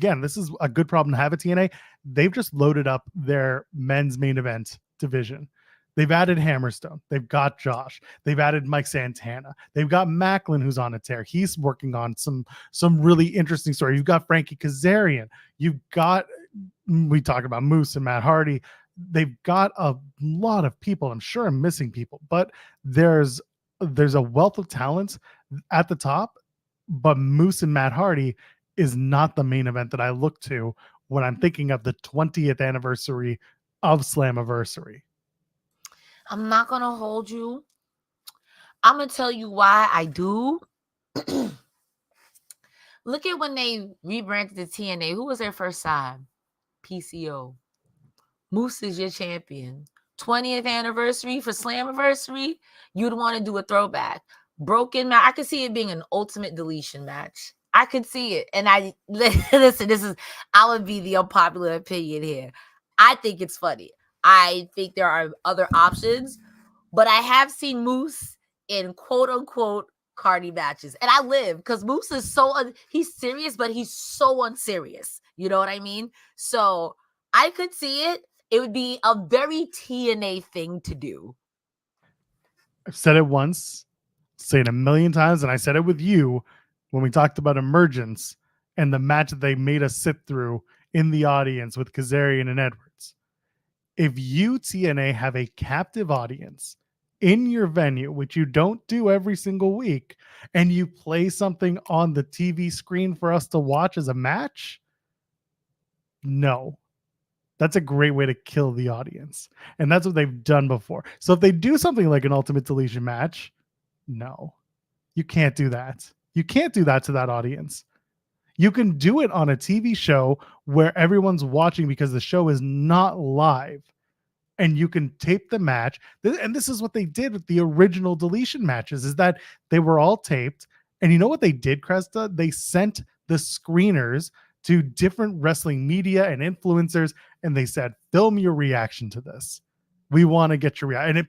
good problem to have at TNA. They've just loaded up their men's main event division. They've added Hammerstone. They've got Josh. They've added Mike Santana. They've got Macklin, who's on a tear. He's working on some really interesting stories. You've got Frankie Kazarian. We talked about Moose and Matt Hardy. They've got a lot of people. I'm sure I'm missing people, but there's a wealth of talent at the top. But Moose and Matt Hardy is not the main event that I look to when I'm thinking of the 20th anniversary of Slammiversary. I'm not going to hold you. I'm going to tell you why I do. Look at when they rebranded the TNA. Who was their first sign? PCO. Moose is your champion. 20th anniversary for Slammiversary, you'd want to do a throwback. Broken match. I could see it being an ultimate deletion match. I could see it. And I listen, I would be the unpopular opinion here. I think it's funny. I think there are other options, but I have seen Moose in quote unquote Cardi matches. And I live because Moose is he's serious, but he's so unserious. You know what I mean? So I could see it. It would be a very TNA thing to do. I've said it once, say it a million times, and I said it with you when we talked about Emergence and the match that they made us sit through in the audience with Kazarian and Edwards. If you, TNA, have a captive audience in your venue, which you don't do every single week, and you play something on the TV screen for us to watch as a match, no. That's a great way to kill the audience. And that's what they've done before. So if they do something like an Ultimate Deletion match, no. You can't do that. You can't do that to that audience. You can do it on a TV show where everyone's watching because the show is not live. And you can tape the match. And this is what they did with the original Deletion matches, is that they were all taped. And you know what they did, Cresta? They sent the screeners to different wrestling media and influencers, and they said, film your reaction to this. We want to get your reaction. And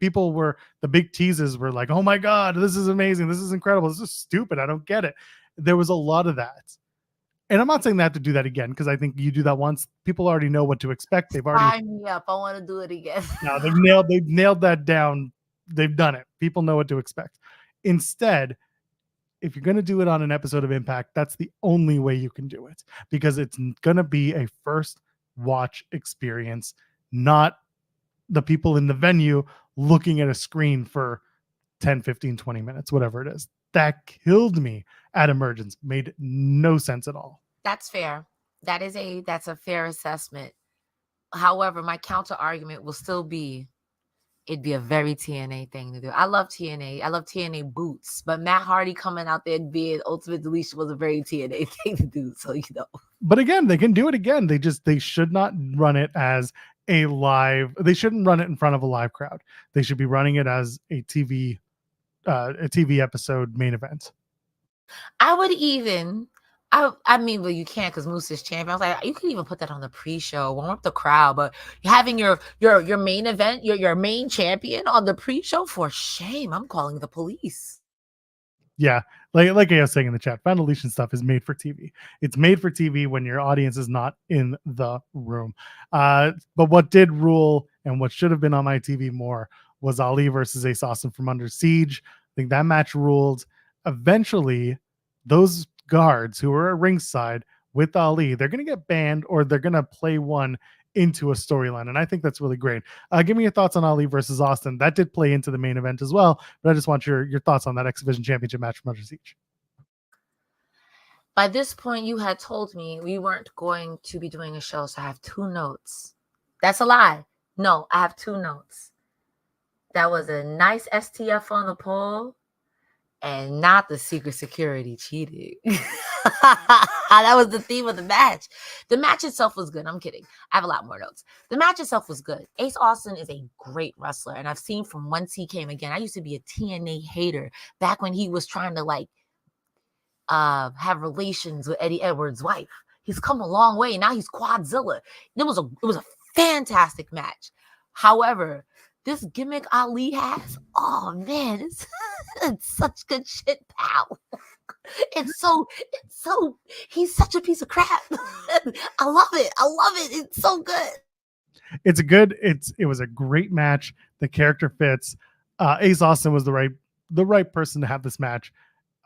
the big teases were like, oh my God, this is amazing. This is incredible. This is stupid. I don't get it. There was a lot of that. And I'm not saying they have to do that again, because I think you do that once, people already know what to expect. They've already Sign me up. I want to do it again. No, they've nailed that down. They've done it. People know what to expect. Instead, if you're going to do it on an episode of Impact, that's the only way you can do it, because it's going to be a first watch experience, not the people in the venue looking at a screen for 10, 15, 20 minutes, whatever it is. That killed me at Emergence. Made no sense at all. That's fair. That's a fair assessment. However, my counter argument will still be, it'd be a very TNA thing to do. I love TNA. I love TNA boots, but Matt Hardy coming out there and being Ultimate Deletion was a very TNA thing to do. So, you know. But again, they can do it again. They should not run it as a live. They shouldn't run it in front of a live crowd. They should be running it as a TV episode main event. I would even, I mean, well, you can't because Moose is champion. I was like, you can even put that on the pre-show, warm up the crowd, but having your main event, your main champion on the pre-show, for shame. I'm calling the police. Yeah, like I was saying in the chat, Fan Deletion stuff is made for TV. It's made for TV when your audience is not in the room. But what did rule and what should have been on my TV more was Ali versus Ace Austin from Under Siege. I think that match ruled. Eventually, those guards who were at ringside with Ali, they're going to get banned, or they're going to play one into a storyline. And I think that's really great. Give me your thoughts on Ali versus Austin. That did play into the main event as well, but I just want your thoughts on that X Division Championship match from Under Siege. By this point, you had told me we weren't going to be doing a show, so I have 2 notes. That's a lie. No, I have 2 notes. That was a nice STF on the pole, and not the secret security cheating. That was the theme of the match. The match itself was good. I'm kidding. I have a lot more notes. The match itself was good. Ace Austin is a great wrestler, and I've seen from once he came again. I used to be a TNA hater back when he was trying to have relations with Eddie Edwards' wife. He's come a long way. Now he's Quadzilla. It was a fantastic match. However, this gimmick Ali has, oh man, it's such good shit, pal. It's so, he's such a piece of crap. I love it. It's so good. It was a great match. The character fits. Ace Austin was the right person to have this match.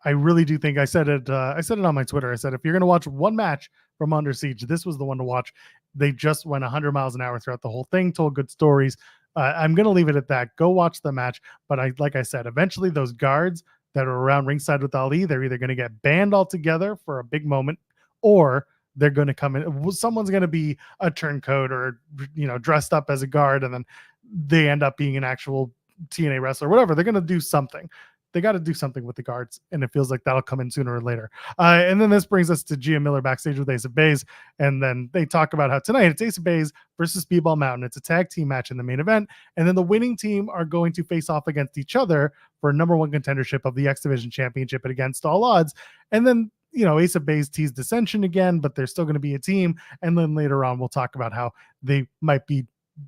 I really do think, I said it on my Twitter. I said, if you're going to watch one match from Under Siege, this was the one to watch. They just went 100 miles an hour throughout the whole thing, told good stories. I'm going to leave it at that. Go watch the match. But like I said, eventually those guards that are around ringside with Ali, they're either going to get banned altogether for a big moment, or they're going to come in. Someone's going to be a turncoat or, dressed up as a guard, and then they end up being an actual TNA wrestler, whatever. They're going to do something. they got to do something with the guards, and it feels like that'll come in sooner or later. And then this brings us to Gia Miller backstage with Ace of Bays, and then they talk about how tonight it's Ace of Bays versus Speedball Mountain. It's a tag team match in the main event, and then the winning team are going to face off against each other for number one contendership of the X Division Championship and against all odds. And then, Ace of Bays teased dissension again, but they're still going to be a team. And then later on, we'll talk about how they might be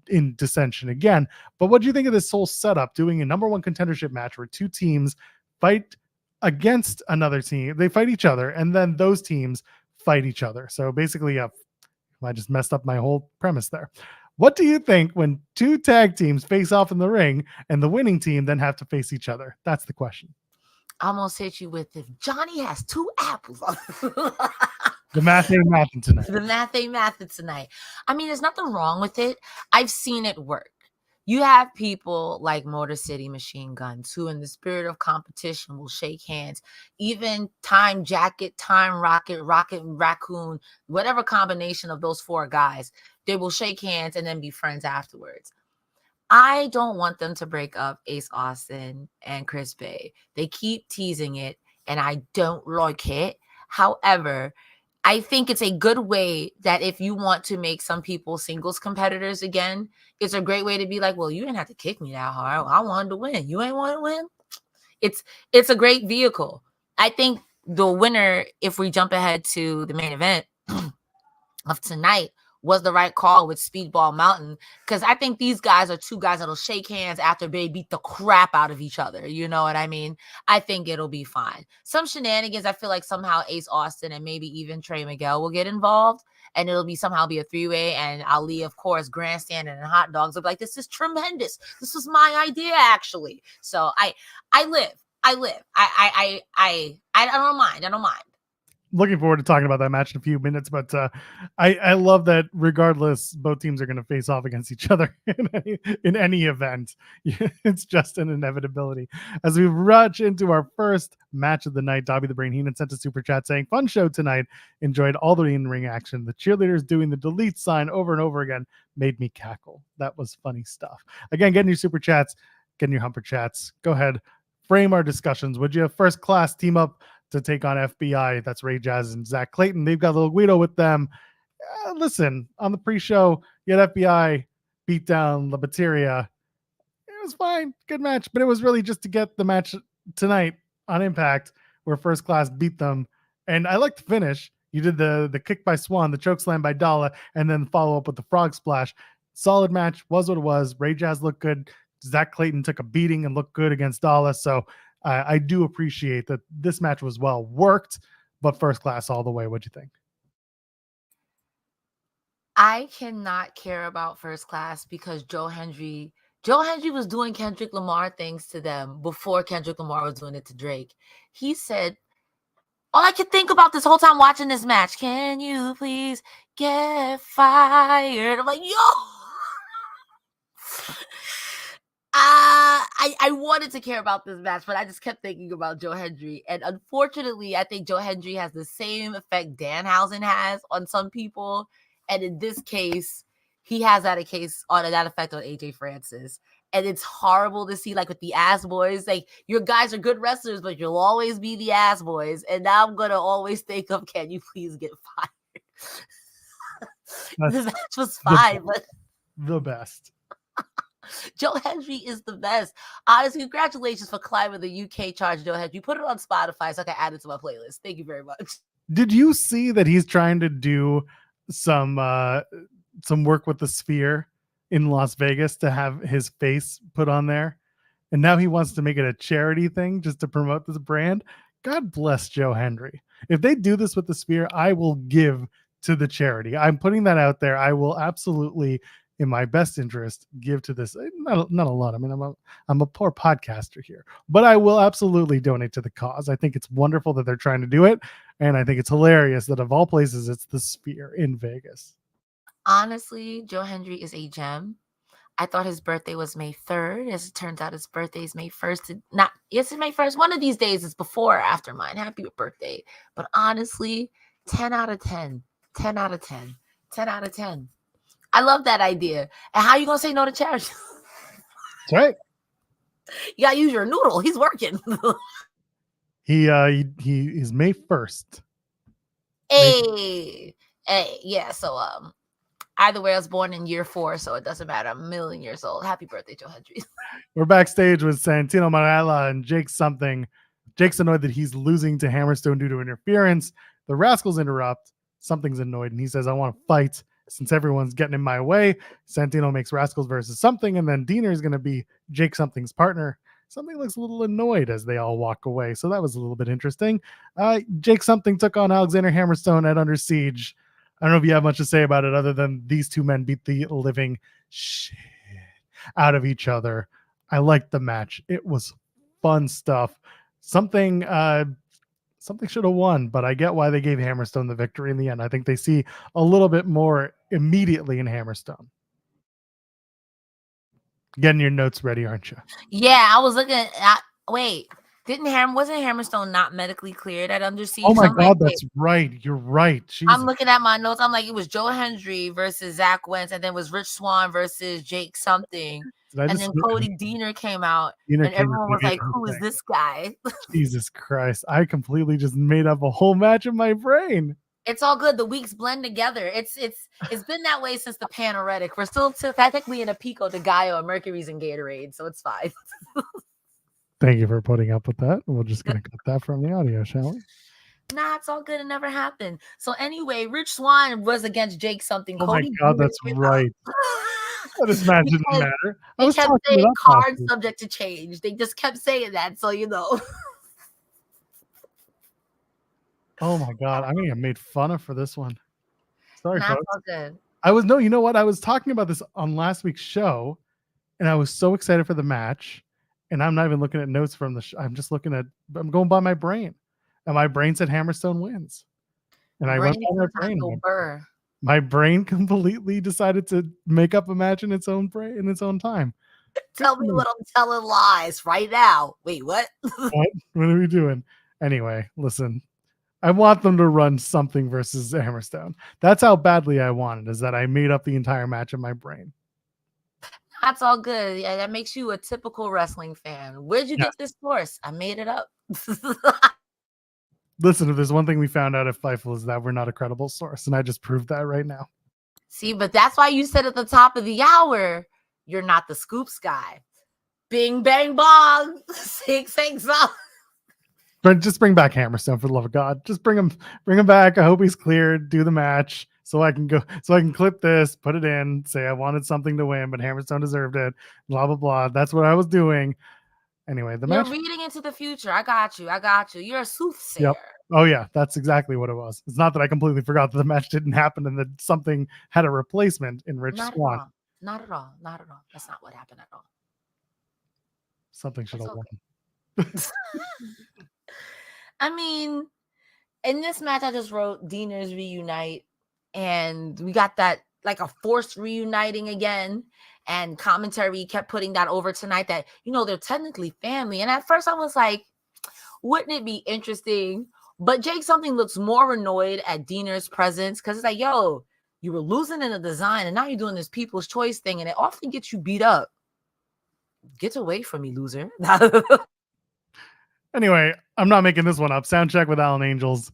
in dissension again. But what do you think of this whole setup, doing a number one contendership match where two teams fight against another team? They fight each other, and then those teams fight each other. So basically, I just messed up my whole premise there. What do you think when two tag teams face off in the ring and the winning team then have to face each other? That's the question. I almost hit you with, if Johnny has two apples on The math ain't mathin' tonight. The math ain't mathin' tonight. I mean, there's nothing wrong with it. I've seen it work. You have people like Motor City Machine Guns who, in the spirit of competition, will shake hands. Even Time Jacket, Time Rocket, Rocket Raccoon, whatever combination of those four guys, they will shake hands and then be friends afterwards. I don't want them to break up Ace Austin and Chris Bay. They keep teasing it, and I don't like it. However, I think it's a good way that if you want to make some people singles competitors again, it's a great way to be like, well, you didn't have to kick me that hard. I wanted to win. You ain't want to win. It's a great vehicle. I think the winner, if we jump ahead to the main event of tonight, was the right call with Speedball Mountain, because I think these guys are two guys that'll shake hands after they beat the crap out of each other. You know what I mean? I think it'll be fine. Some shenanigans, I feel like somehow Ace Austin and maybe even Trey Miguel will get involved, and it'll be somehow be a three-way, and Ali, of course, grandstanding and hot dogs will be like, this is tremendous. This was my idea, actually. So I live. I don't mind. Looking forward to talking about that match in a few minutes, but I love that regardless, both teams are going to face off against each other in any event. It's just an inevitability. As we rush into our first match of the night, Dobby the Brain Heenan sent a super chat saying, fun show tonight. Enjoyed all the in-ring action. The cheerleaders doing the delete sign over and over again made me cackle. That was funny stuff. Again, getting your super chats, getting your humper chats. Go ahead, frame our discussions. Would you have First Class team up to take on FBI? That's Ray Jazz and Zach Clayton. They've got Little Guido with them. Listen, on the pre-show, you had FBI beat down La Bateria. It was fine. Good match. But it was really just to get the match tonight on Impact where First Class beat them. And I like the finish. You did the kick by Swann, the choke slam by Dalla, and then follow up with the frog splash. Solid match. Was what it was. Ray Jazz looked good. Zach Clayton took a beating and looked good against Dalla. So I do appreciate that this match was well worked, but First Class all the way. What'd you think? I cannot care about First Class because Joe Hendry was doing Kendrick Lamar things to them before Kendrick Lamar was doing it to Drake. He said, all I could think about this whole time watching this match, can you please get fired? I'm like, yo! I wanted to care about this match, but I just kept thinking about Joe Hendry. And unfortunately, I think Joe Hendry has the same effect Danhausen has on some people. And in this case, he has that effect on AJ Francis. And it's horrible to see, like, with the ass boys, like, your guys are good wrestlers, but you'll always be the ass boys. And now I'm going to always think of, can you please get fired? The match was fine, but the best. Joe Hendry is the best. Honestly, congratulations for climbing the UK chart, Joe Hendry. Put it on Spotify so I can add it to my playlist. Thank you very much. Did you see that he's trying to do some work with the Sphere in Las Vegas to have his face put on there? And now he wants to make it a charity thing just to promote this brand. God bless Joe Hendry. If they do this with the Sphere, I will give to the charity. I'm putting that out there. I will absolutely, in my best interest, give to this. Not a lot. I mean, I'm a poor podcaster here, but I will absolutely donate to the cause. I think it's wonderful that they're trying to do it. And I think it's hilarious that of all places, it's the Sphere in Vegas. Honestly, Joe Hendry is a gem. I thought his birthday was May 3rd. As it turns out, his birthday is May 1st. It's May 1st. One of these days is before or after mine. Happy birthday. But honestly, 10 out of 10. 10 out of 10. 10 out of 10. I love that idea. And how are you going to say no to charity? That's right. You gotta use your noodle. He's working. He is May 1st. Hey, yeah. So either way, I was born in year 4, so it doesn't matter. I'm a million years old. Happy birthday, Joe Hendry. We're backstage with Santino Marella and Jake something. Jake's annoyed that he's losing to Hammerstone due to interference. The Rascalz interrupt. Something's annoyed, and he says, I want to fight since everyone's getting in my way. Santino makes Rascalz versus something, and then Diener is going to be Jake something's partner. Something looks a little annoyed as they all walk away, so that was a little bit interesting. Jake something took on Alexander Hammerstone at Under Siege. I don't know if you have much to say about it other than these two men beat the living shit out of each other. I liked the match. It was fun stuff. Something should have won, but I get why they gave Hammerstone the victory in the end. I think they see a little bit more immediately in Hammerstone. Getting your notes ready, aren't you? Yeah, I was looking at. Wait, wasn't Hammerstone not medically cleared at Under Siege? Oh my God, that's right. You're right. I'm looking at my notes. I'm like, it was Joe Hendry versus Zach Wentz, and then it was Rich Swann versus Jake something. And then Cody Diener came out, and everyone was like, who is this guy? Jesus Christ. I completely just made up a whole match in my brain. It's all good. The weeks blend together. It's been that way since the Panoretic. We're still technically in a Pico de Gallo and Mercury's in Gatorade, so it's fine. Thank you for putting up with that. We're just going to cut that from the audio, shall we? Nah, it's all good. It never happened. So anyway, Rich Swann was against Jake something. Oh Cody my God, that's right. This match didn't matter. They kept saying card subject to change. They just kept saying that, so you know. Oh my God, I'm gonna get made fun of for this one. Sorry, Not folks. so good. You know what? I was talking about this on last week's show, and I was so excited for the match. And I'm not even looking at notes from the show. I'm going by my brain. And my brain said Hammerstone wins. And I went by my brain. My brain completely decided to make up a match in its own brain in its own time. Tell me what I'm telling lies right now. Wait, what? What are we doing? Anyway, listen. I want them to run something versus Hammerstone. That's how badly I want it, is that I made up the entire match in my brain. That's all good. Yeah, that makes you a typical wrestling fan. Where'd you get this source? I made it up. Listen, if there's one thing we found out at Fightful is that we're not a credible source, and I just proved that right now. See, but that's why you said at the top of the hour, you're not the scoops guy. Bing, bang, bong. Sing, song. But just bring back Hammerstone for the love of God. Just bring him back. I hope he's cleared. Do the match so I can clip this, put it in, say I wanted something to win, but Hammerstone deserved it. Blah blah blah. That's what I was doing. Anyway, You're reading into the future. I got you. You're a soothsayer. Yep. Oh yeah, that's exactly what it was. It's not that I completely forgot that the match didn't happen and that something had a replacement in Rich Swann. Not at all. That's not what happened at all. Something should have won. I mean, in this match, I just wrote Diener's reunite, and we got that like a forced reuniting again. And commentary kept putting that over tonight that, they're technically family. And at first I was like, wouldn't it be interesting? But Jake something looks more annoyed at Diener's presence because it's like, yo, you were losing in the design and now you're doing this people's choice thing and it often gets you beat up. Get away from me, loser. Anyway, I'm not making this one up. Sound check with Alan Angels.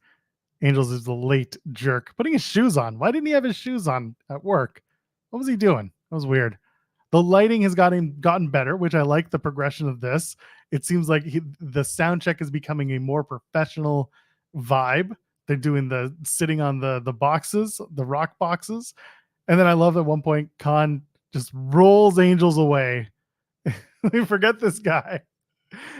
Angels is the late jerk. Putting his shoes on. Why didn't he have his shoes on at work? What was he doing? That was weird. The lighting has gotten better, which I like the progression of this. It seems like the sound check is becoming a more professional vibe. They're doing the sitting on the boxes, the rock boxes. And then I love at one point, Khan just rolls Angels away. They forget this guy.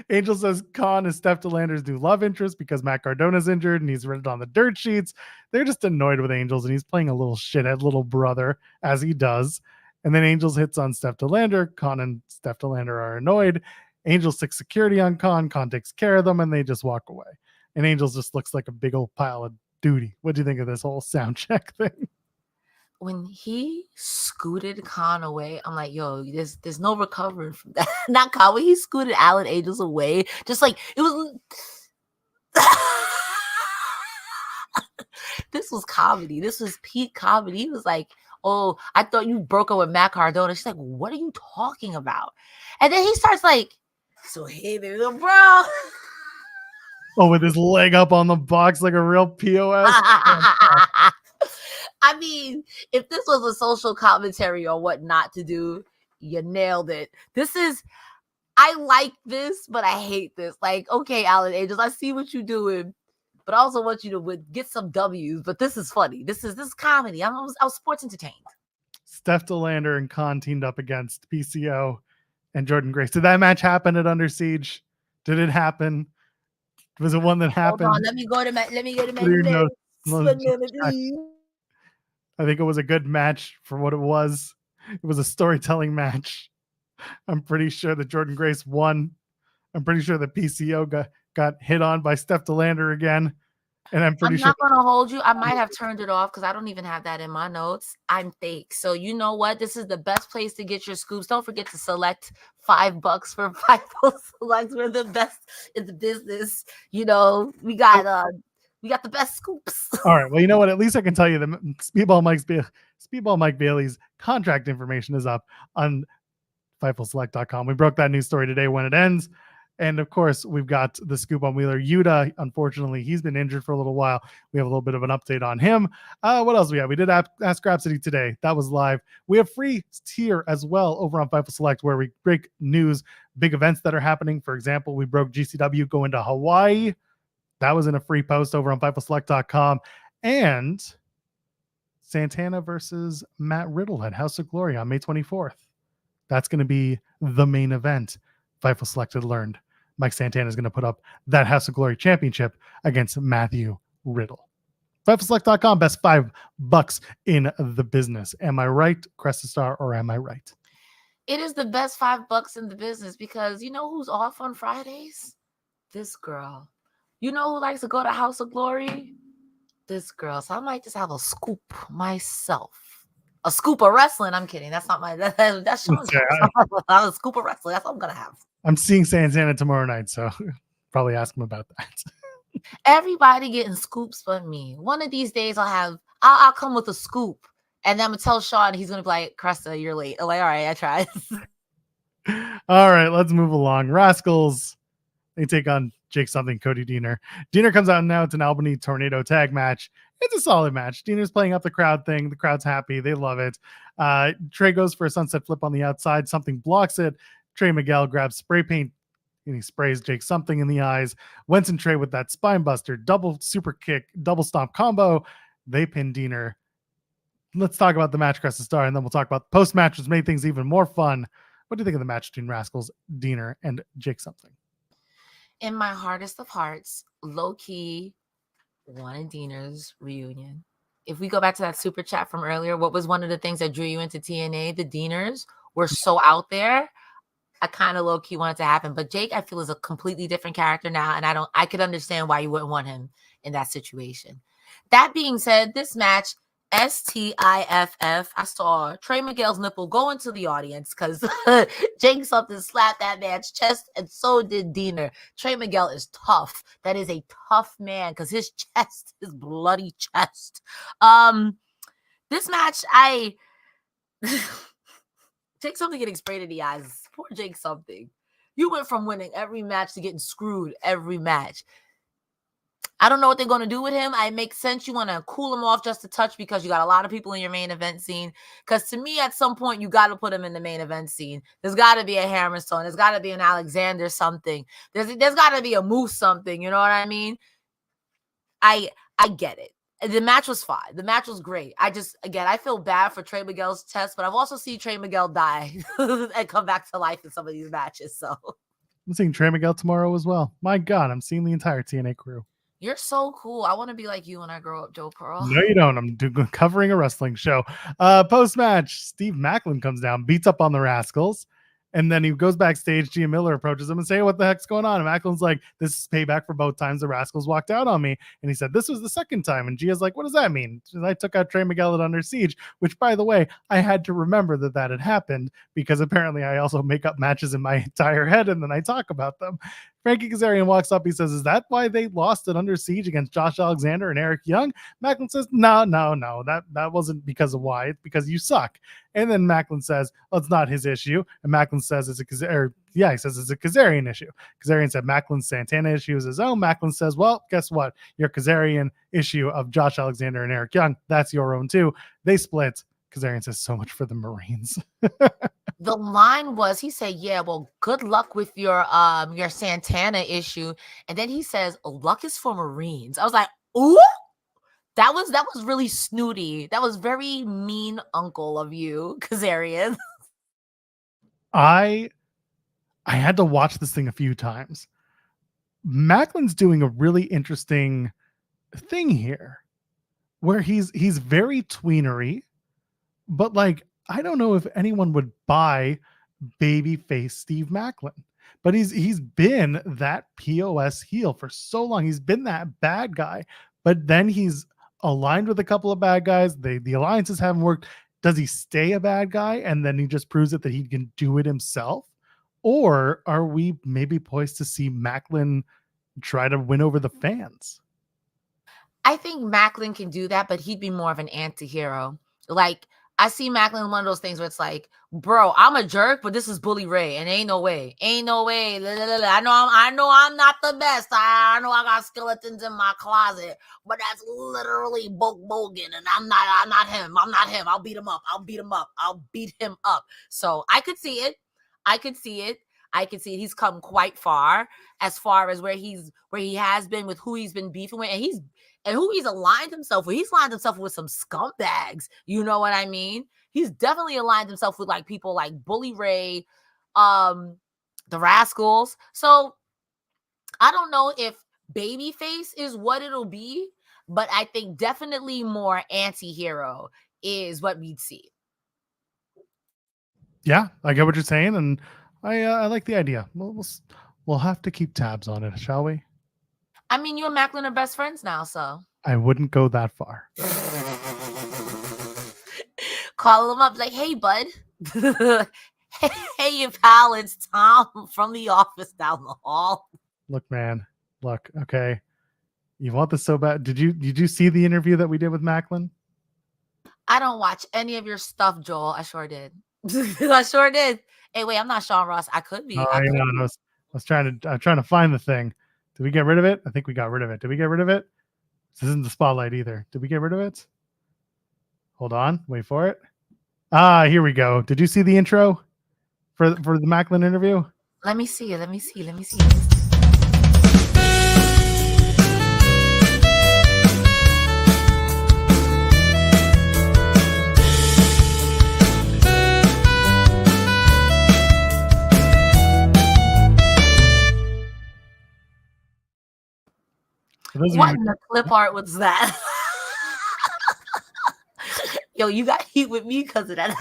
Angel says Khan is Steph Delander's new love interest because Matt Cardona's injured and he's written on the dirt sheets. They're just annoyed with Angels and he's playing a little shithead little brother as he does. And then Angels hits on Steph Delander. Khan and Steph Delander are annoyed. Angels takes security on Khan. Khan takes care of them and they just walk away. And Angels just looks like a big old pile of duty. What do you think of this whole sound check thing? When he scooted Khan away, I'm like, yo, there's no recovering from that. Not Khan. When he scooted Alan Angels away, just like it was. This was comedy. This was peak comedy. He was like, oh, I thought you broke up with Matt Cardona. She's like, what are you talking about? And then he starts like So hey, baby, bro. Oh, with his leg up on the box like a real POS. I mean, if this was a social commentary on what not to do, you nailed it. I like this, but I hate this. Like, okay, Alan Angels, I see what you're doing, but I also want you to get some W's. But this is funny. This is comedy. I was sports entertained. Steph DeLander and Khan teamed up against PCO and Jordan Grace. Did that match happen at Under Siege? Did it happen? Was it one that happened? Hold on, let me go to my I think it was a good match for what it was. It was a storytelling match. I'm pretty sure that Jordan Grace won. I'm pretty sure that PCO got hit on by Steph DeLander again. And I'm not going to hold you. I might have turned it off because I don't even have that in my notes. I'm fake. So you know what? This is the best place to get your scoops. Don't forget to select $5 for Fightful Select. We're the best in the business. You know, we got the best scoops. All right. Well, you know what? At least I can tell you that Speedball Mike Bailey's contract information is up on FightfulSelect.com. We broke that news story today when it ends. And of course, we've got the scoop on Wheeler Yuta. Unfortunately, he's been injured for a little while. We have a little bit of an update on him. What else we have? We did Ask Rhapsody today. That was live. We have free tier as well over on Fightful Select where we break news, big events that are happening. For example, we broke GCW going to Hawaii. That was in a free post over on FightfulSelect.com. And Santana versus Matt Riddle at House of Glory on May 24th. That's going to be the main event. Fightful Select had learned Mike Santana is going to put up that House of Glory championship against Matthew Riddle. FightfulSelect.com, best $5 in the business. Am I right, Cresta Star, or am I right? It is the best $5 in the business because you know who's off on Fridays? This girl. You know who likes to go to House of Glory? This girl. So I might just have a scoop myself. A scoop of wrestling. I'm kidding. That's not my. That's Sean's. I'm a scoop of wrestling. That's what I'm gonna have. I'm seeing Santana tomorrow night, so probably ask him about that. Everybody getting scoops but me. One of these days I'll come with a scoop, and then I'm gonna tell Sean. He's gonna be like, "Cresta, you're late." I'm like, all right, I tried. All right, let's move along. Rascalz. They take on Jake Something, Cody Deaner. Deaner comes out now. It's an Albany Tornado tag match. It's a solid match. Deaner's playing up the crowd thing. The crowd's happy. They love it. Trey goes for a sunset flip on the outside. Something blocks it. Trey Miguel grabs spray paint and he sprays Jake Something in the eyes. Wentz and Trey with that spine buster, double super kick, double stomp combo. They pin Deaner. Let's talk about the match, Cresta Star, and then we'll talk about the post-match, which made things even more fun. What do you think of the match between Rascalz, Deaner, and Jake Something? In my hardest of hearts, low-key, wanted Deaner's reunion. If we go back to that super chat from earlier, what was one of the things that drew you into TNA? The Deaners were so out there. I kind of low-key want it to happen. But Jake, I feel, is a completely different character now, and I could understand why you wouldn't want him in that situation. That being said, this match, STIFF, I saw Trey Miguel's nipple go into the audience because Jake Something slapped that man's chest, and so did Deaner. Trey Miguel is tough. That is a tough man because his chest is bloody chest. This match, Jake Something getting sprayed in the eyes. Poor Jake Something. You went from winning every match to getting screwed every match. I don't know what they're going to do with him. It makes sense. You want to cool him off just a touch because you got a lot of people in your main event scene. Because to me, at some point, you got to put him in the main event scene. There's got to be a Hammerstone. There's got to be an Alexander something. There's got to be a Moose something. You know what I mean? I get it. The match was fine. The match was great. I feel bad for Trey Miguel's chest, but I've also seen Trey Miguel die and come back to life in some of these matches. So I'm seeing Trey Miguel tomorrow as well. My God, I'm seeing the entire TNA crew. You're so cool. I want to be like you when I grow up, Joe Pearl. No, you don't. I'm covering a wrestling show. Post-match, Steve Macklin comes down, beats up on the Rascalz, and then he goes backstage. Gia Miller approaches him and say, "What the heck's going on?" And Macklin's like, "This is payback for both times the Rascalz walked out on me." And he said, "This was the second time." And Gia's like, "What does that mean?" I took out Trey Miguel at Under Siege, which, by the way, I had to remember that had happened because apparently I also make up matches in my entire head and then I talk about them. Frankie Kazarian walks up. He says, is that why they lost it under siege against Josh Alexander and Eric Young? Macklin says, no. That wasn't because of why. It's because you suck. And then Macklin says, well, it's not his issue. And Macklin says he says it's a Kazarian issue. Kazarian said Macklin's Santana issue is his own. Macklin says, well, guess what? Your Kazarian issue of Josh Alexander and Eric Young, that's your own too. They split. Kazarian says, so much for the Marines. The line was, he said, yeah, well, good luck with your Santana issue. And then he says, luck is for Marines. I was like, ooh, that was really snooty. That was very mean uncle of you, Kazarian. I had to watch this thing a few times. Macklin's doing a really interesting thing here where he's very tweenery, but like, I don't know if anyone would buy babyface Steve Macklin, but he's been that POS heel for so long. He's been that bad guy, but then he's aligned with a couple of bad guys. The alliances haven't worked. Does he stay a bad guy and then he just proves it that he can do it himself? Or are we maybe poised to see Macklin try to win over the fans? I think Macklin can do that, but he'd be more of an anti-hero. Like, I see Macklin in one of those things where it's like, bro, I'm a jerk, but this is Bully Ray, and ain't no way. I know I'm not the best. I know I got skeletons in my closet, but that's literally Bogan, and I'm not him. I'll beat him up. So I could see it. He's come quite far as where he has been with who he's been beefing with, and who he's aligned himself with. He's aligned himself with some scumbags. You know what I mean? He's definitely aligned himself with like people like Bully Ray, the Rascalz. So I don't know if babyface is what it'll be, but I think definitely more anti-hero is what we'd see. Yeah, I get what you're saying, and I like the idea. We'll have to keep tabs on it, shall we? I mean, you and Macklin are best friends now, so. I wouldn't go that far. Call him up like, hey, bud. Hey, pal, it's Tom from the office down the hall. Look, man. Look, okay. You want this so bad. Did you see the interview that we did with Macklin? I don't watch any of your stuff, Joel. I sure did. I sure did. Hey, wait, I'm not Sean Ross. I could be. I was trying to find the thing. Did we get rid of it? I think we got rid of it. Did we get rid of it? This isn't the spotlight either. Did we get rid of it? Hold on. Wait for it. Here we go. Did you see the intro for the Macklin interview? Let me see. What in the clip art was that? Yo, you got heat with me because of that.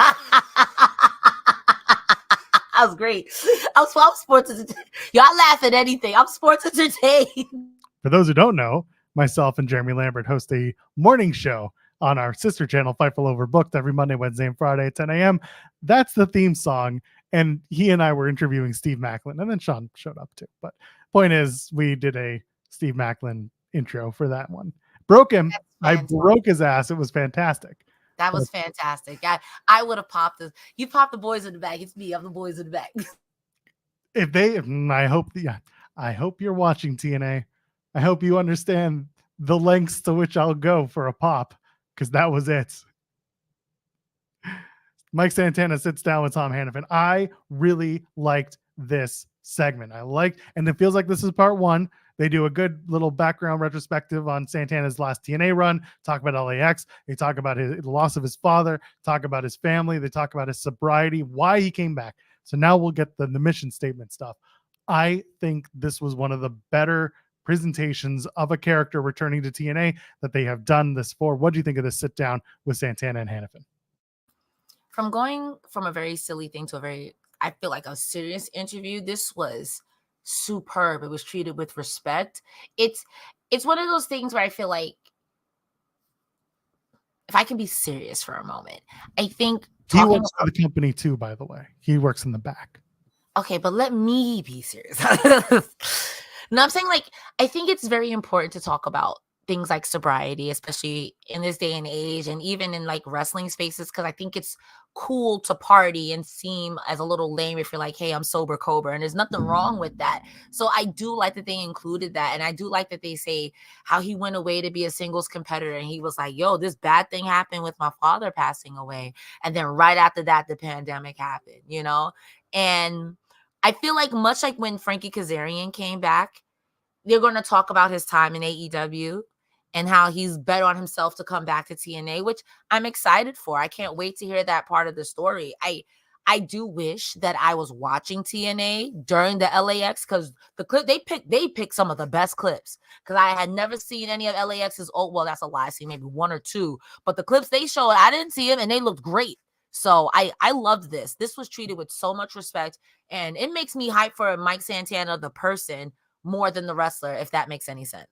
That was great. I'm sports entertained. Y'all laugh at anything. I'm sports entertained. For those who don't know, myself and Jeremy Lambert host a morning show on our sister channel, Fightful Overbooked, every Monday, Wednesday, and Friday at 10 a.m. That's the theme song. And he and I were interviewing Steve Macklin, and then Sean showed up too. But point is, we did a Steve Macklin intro for that one. Broke him. I broke his ass. It was fantastic. That was fantastic. I would have popped this. You popped the boys in the back. It's me. I'm the boys in the back. I hope you're watching TNA. I hope you understand the lengths to which I'll go for a pop, because that was it. Mike Santana sits down with Tom Hannafin. I really liked this segment. And it feels like this is part one. They do a good little background retrospective on Santana's last TNA run, talk about LAX. They talk about the loss of his father, talk about his family. They talk about his sobriety, why he came back. So now we'll get the mission statement stuff. I think this was one of the better presentations of a character returning to TNA that they have done this for. What do you think of this sit down with Santana and Hannafin? From going from a very silly thing to I feel like a serious interview, this was superb. It was treated with respect. It's one of those things where I feel like, if I can be serious for a moment, I think he works for the company too, by the way. He works in the back. Okay, but let me be serious. No, I'm saying like I think it's very important to talk about things like sobriety, especially in this day and age, and even in like wrestling spaces, because I think it's cool to party and seem as a little lame if you're like, hey, I'm sober Cobra, and there's nothing wrong with that. So I do like that they included that, and I do like that they say how he went away to be a singles competitor, and he was like, yo, this bad thing happened with my father passing away, and then right after that the pandemic happened, you know. And I feel like much like when Frankie Kazarian came back, they're going to talk about his time in AEW and how he's bet on himself to come back to TNA, which I'm excited for. I can't wait to hear that part of the story. I do wish that I was watching TNA during the LAX, because the clip they picked some of the best clips, because I had never seen any of LAX's. Oh, well, that's a lie. I see maybe one or two, but the clips they showed, I didn't see them, and they looked great. So I loved this. This was treated with so much respect, and it makes me hype for Mike Santana, the person, more than the wrestler, if that makes any sense.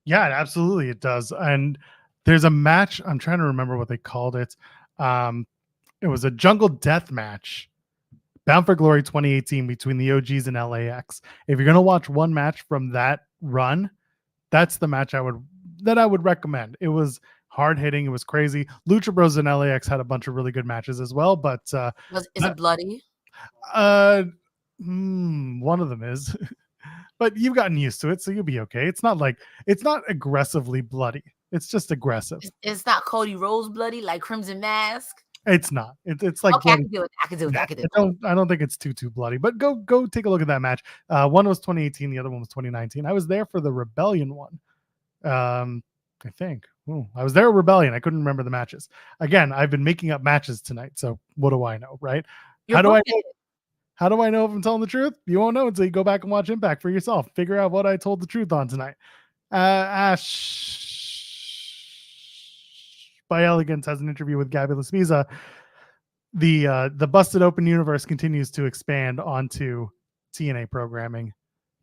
Yeah, absolutely it does. And there's a match, I'm trying to remember what they called it. It was a jungle death match, Bound for Glory 2018, between the OGs and LAX. If you're going to watch one match from that run, that's the match I would recommend. It was hard hitting. It was crazy. Lucha Bros and LAX had a bunch of really good matches as well, but is it bloody? One of them is. But you've gotten used to it, so you'll be okay. It's not aggressively bloody. It's just aggressive. It's not Cody Rhodes bloody like Crimson Mask. It's not. It's like okay, I can do it. I don't think it's too bloody. But go take a look at that match. One was 2018, the other one was 2019. I was there for the Rebellion one. I think. I was there at Rebellion. I couldn't remember the matches. Again, I've been making up matches tonight, so what do I know, right? How do I know if I'm telling the truth? You won't know until you go back and watch Impact for yourself. Figure out what I told the truth on tonight. Ash by Elegance has an interview with Gabby Laspiza. The Busted Open universe continues to expand onto TNA programming.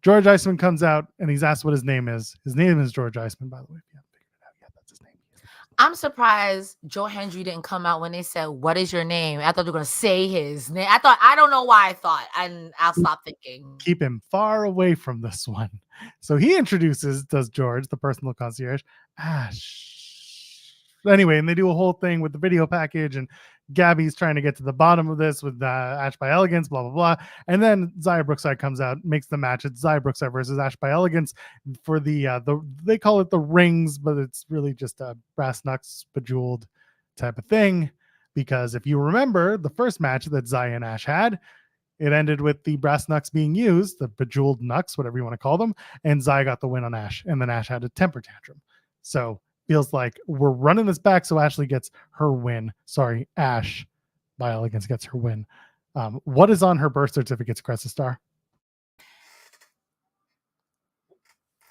George Iceman comes out and he's asked what his name is. His name is George Iceman, by the way. If you haven't figured it out yet, that's his name. I'm surprised Joe Hendry didn't come out when they said, what is your name? I thought they were going to say his name. I don't know why I thought, and I'll stop thinking. Keep him far away from this one. So he does George, the personal concierge, Ash. Anyway, and they do a whole thing with the video package, and Gabby's trying to get to the bottom of this with Ash by Elegance, blah, blah, blah. And then Xia Brookside comes out, makes the match. It's Xia Brookside versus Ash by Elegance for the they call it the rings, but it's really just a brass knucks bejeweled type of thing. Because if you remember the first match that Xia and Ash had, it ended with the brass knucks being used, the bejeweled knucks, whatever you want to call them, and Xia got the win on Ash, and then Ash had a temper tantrum. So feels like we're running this back so Ashley gets her win. Sorry, Ash by Elegance gets her win. What is on her birth certificate, Cresta Star?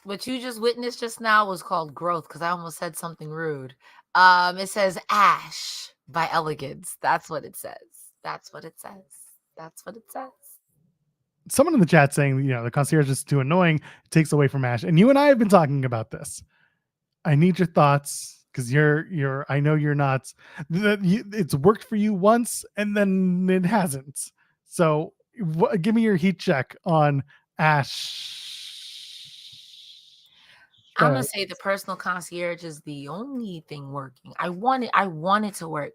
What you just witnessed just now was called growth, because I almost said something rude. It says Ash by Elegance. That's what it says. That's what it says. That's what it says. Someone in the chat saying, the concierge is too annoying, it takes away from Ash. And you and I have been talking about this. I need your thoughts, because I know you're not. It's worked for you once, and then it hasn't. So give me your heat check on Ash. I'm gonna say the personal concierge is the only thing working. I want it to work.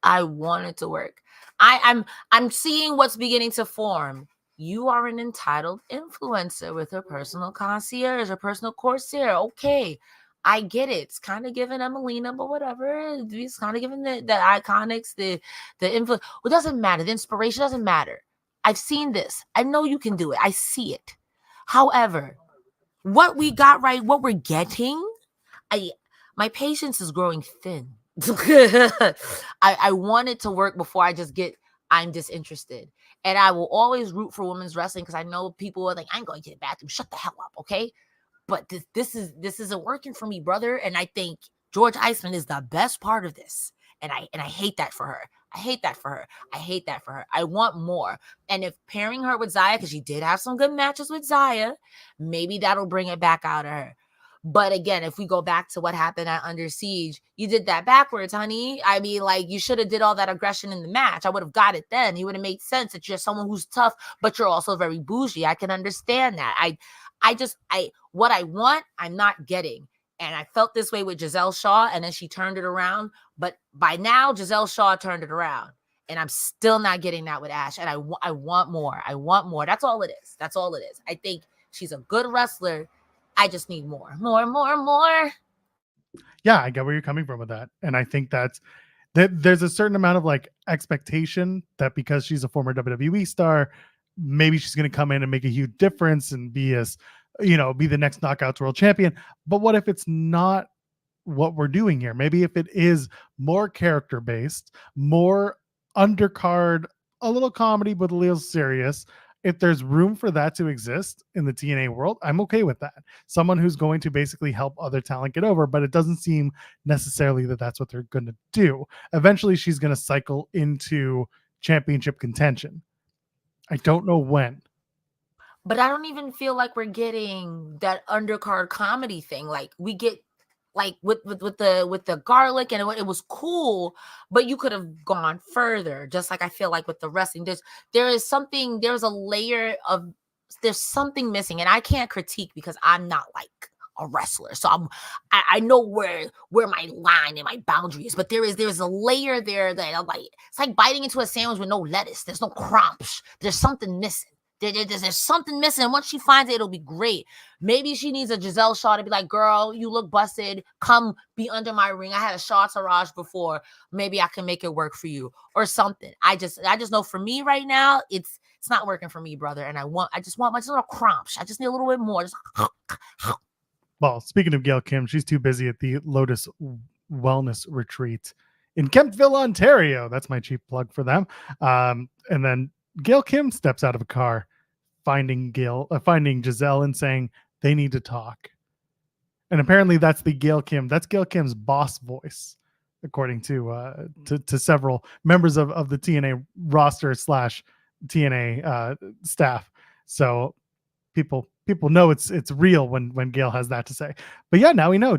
I want it to work. I'm seeing what's beginning to form. You are an entitled influencer with a personal concierge, a personal corsair. Okay. I get it. It's kind of giving Emelina, but whatever. It's kind of giving the iconics, the influence. It doesn't matter. The inspiration doesn't matter. I've seen this. I know you can do it. I see it. However, what we got right, what we're getting, my patience is growing thin. I want it to work before I just I'm disinterested. And I will always root for women's wrestling, because I know people are like, I'm going to the bathroom. Shut the hell up, okay? But this isn't working for me, brother. And I think George Iceman is the best part of this. And I hate that for her. I hate that for her. I want more. And if pairing her with Xia, because she did have some good matches with Xia, maybe that'll bring it back out of her. But again, if we go back to what happened at Under Siege, you did that backwards, honey. I mean, like, you should have did all that aggression in the match. I would have got it then. It would have made sense that you're someone who's tough, but you're also very bougie. I can understand that. what I want, I'm not getting. And I felt this way with Giselle Shaw, and then she turned it around. But by now, Giselle Shaw turned it around. And I'm still not getting that with Ash. And I want more. I want more. That's all it is. That's all it is. I think she's a good wrestler. I just need more. Yeah, I get where you're coming from with that. And I think that there's a certain amount of like expectation that because she's a former WWE star, maybe she's going to come in and make a huge difference and be the next Knockouts World Champion. But what if it's not what we're doing here? Maybe if it is more character based, more undercard, a little comedy, but a little serious. If there's room for that to exist in the TNA world, I'm okay with that. Someone who's going to basically help other talent get over, but it doesn't seem necessarily that that's what they're going to do. Eventually, she's going to cycle into championship contention. I don't know when. But I don't even feel like we're getting that undercard comedy thing. Like we get like with the garlic, and it was cool, but you could have gone further. Just like I feel like with the wrestling, there's something missing, and I can't critique because I'm not like a wrestler, so I know where my line and my boundary is. But there's a layer there that I'm like, it's like biting into a sandwich with no lettuce. There's no crunch. There's something missing. There's something missing. And once she finds it, it'll be great. Maybe she needs a Giselle Shaw to be like, girl, you look busted. Come be under my ring. I had a Shaw Taraj before. Maybe I can make it work for you or something. I just know for me right now, it's not working for me, brother. And I just want my little crunch. I just need a little bit more. Well, speaking of Gail Kim, she's too busy at the Lotus Wellness Retreat in Kemptville, Ontario. That's my cheap plug for them. And then Gail Kim steps out of a car, finding Giselle and saying they need to talk. And apparently that's Gail Kim's boss voice, according to several members of the TNA roster / TNA staff. So people know it's real when Gail has that to say. But yeah, now we know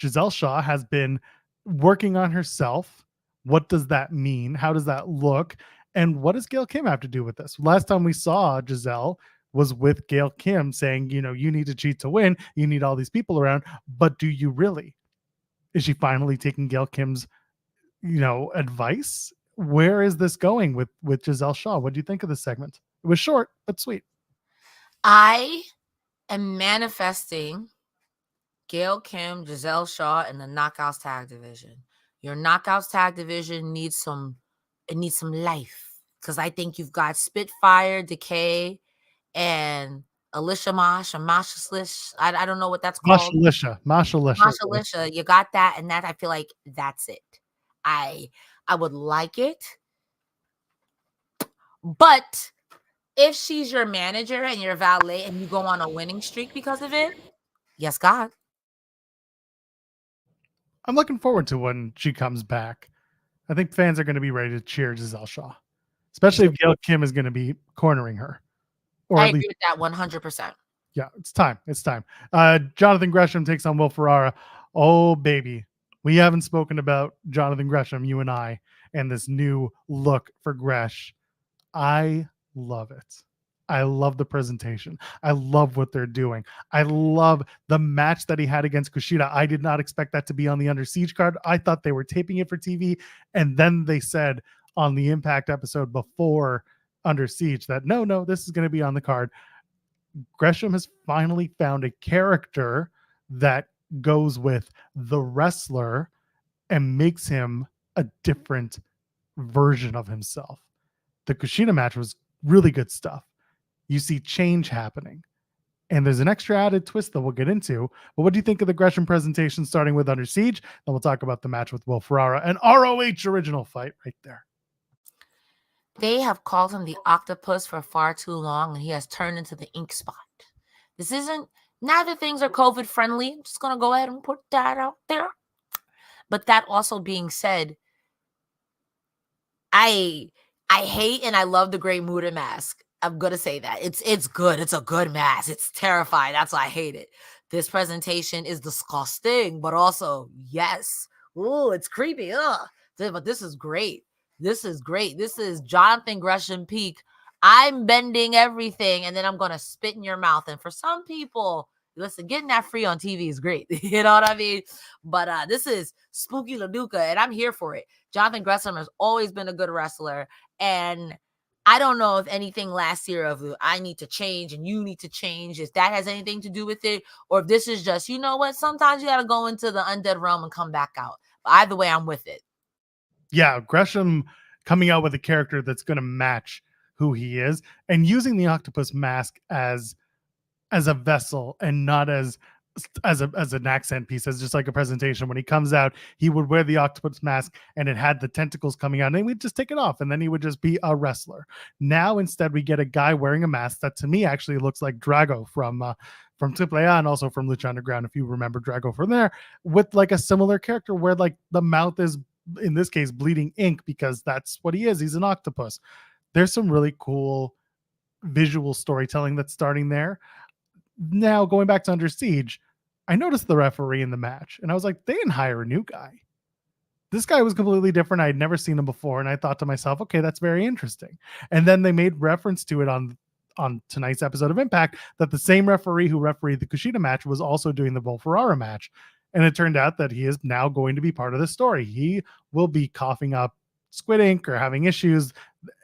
Giselle Shaw has been working on herself. What does that mean? How does that look? And what does Gail Kim have to do with this? Last time we saw Giselle was with Gail Kim saying, you need to cheat to win. You need all these people around. But do you really? Is she finally taking Gail Kim's, advice? Where is this going with Giselle Shaw? What do you think of this segment? It was short, but sweet. I am manifesting Gail Kim, Giselle Shaw, and the Knockouts Tag Division. Your Knockouts Tag Division needs some life. Because I think you've got Spitfire, Decay, and Alicia Mosh, or Masha Slish. I don't know what that's called. Masha Lisha. You got that, and that I feel like that's it. I would like it. But if she's your manager and your valet and you go on a winning streak because of it, yes, God. I'm looking forward to when she comes back. I think fans are going to be ready to cheer Giselle Shaw, especially if Gail Kim is going to be cornering her. Or I agree with that 100%. Yeah, it's time. Jonathan Gresham takes on Will Ferrara. Oh, baby. We haven't spoken about Jonathan Gresham, you and I, and this new look for Gresh. I love it. I love the presentation. I love what they're doing. I love the match that he had against Kushida. I did not expect that to be on the Under Siege card. I thought they were taping it for TV. And then they said on the Impact episode before Under Siege that, no, this is going to be on the card. Gresham has finally found a character that goes with the wrestler and makes him a different version of himself. The Kushida match was really good stuff. You see change happening. And there's an extra added twist that we'll get into. But what do you think of the Gresham presentation starting with Under Siege? Then we'll talk about the match with Will Ferrara, an ROH original fight right there. They have called him the octopus for far too long, and he has turned into the ink spot. Neither things are COVID friendly. I'm just going to go ahead and put that out there. But that also being said, I hate and I love the Great Muta mask. I'm going to say that. It's good. It's a good mask. It's terrifying. That's why I hate it. This presentation is disgusting, but also, yes. Ooh, it's creepy. Ugh. But this is great. This is great. This is Jonathan Gresham peak I'm bending everything, and then I'm going to spit in your mouth. And for some people, listen, getting that free on TV is great. You know what I mean? But this is Spooky LaDuca, and I'm here for it. Jonathan Gresham has always been a good wrestler, and I don't know if anything last year of I need to change and you need to change, if that has anything to do with it, or if this is just, you know what, sometimes you got to go into the undead realm and come back out. But either way, I'm with it. Yeah, Gresham coming out with a character that's going to match who he is, and using the octopus mask as a vessel and not as an accent piece, as just like a presentation. When he comes out, he would wear the octopus mask and it had the tentacles coming out, and we'd just take it off, and then he would just be a wrestler. Now instead we get a guy wearing a mask that to me actually looks like Drago from AAA and also from Lucha Underground, if you remember Drago from there, with like a similar character where like the mouth is, in this case, bleeding ink, because that's what he is. He's an octopus. There's some really cool visual storytelling that's starting there. Now, going back to Under Siege, I noticed the referee in the match, and I was like, they didn't hire a new guy. This guy was completely different. I had never seen him before, and I thought to myself, okay, that's very interesting. And then they made reference to it on tonight's episode of Impact, that the same referee who refereed the Kushida match was also doing the Bull Ferrara match. And it turned out that he is now going to be part of the story. He will be coughing up squid ink or having issues,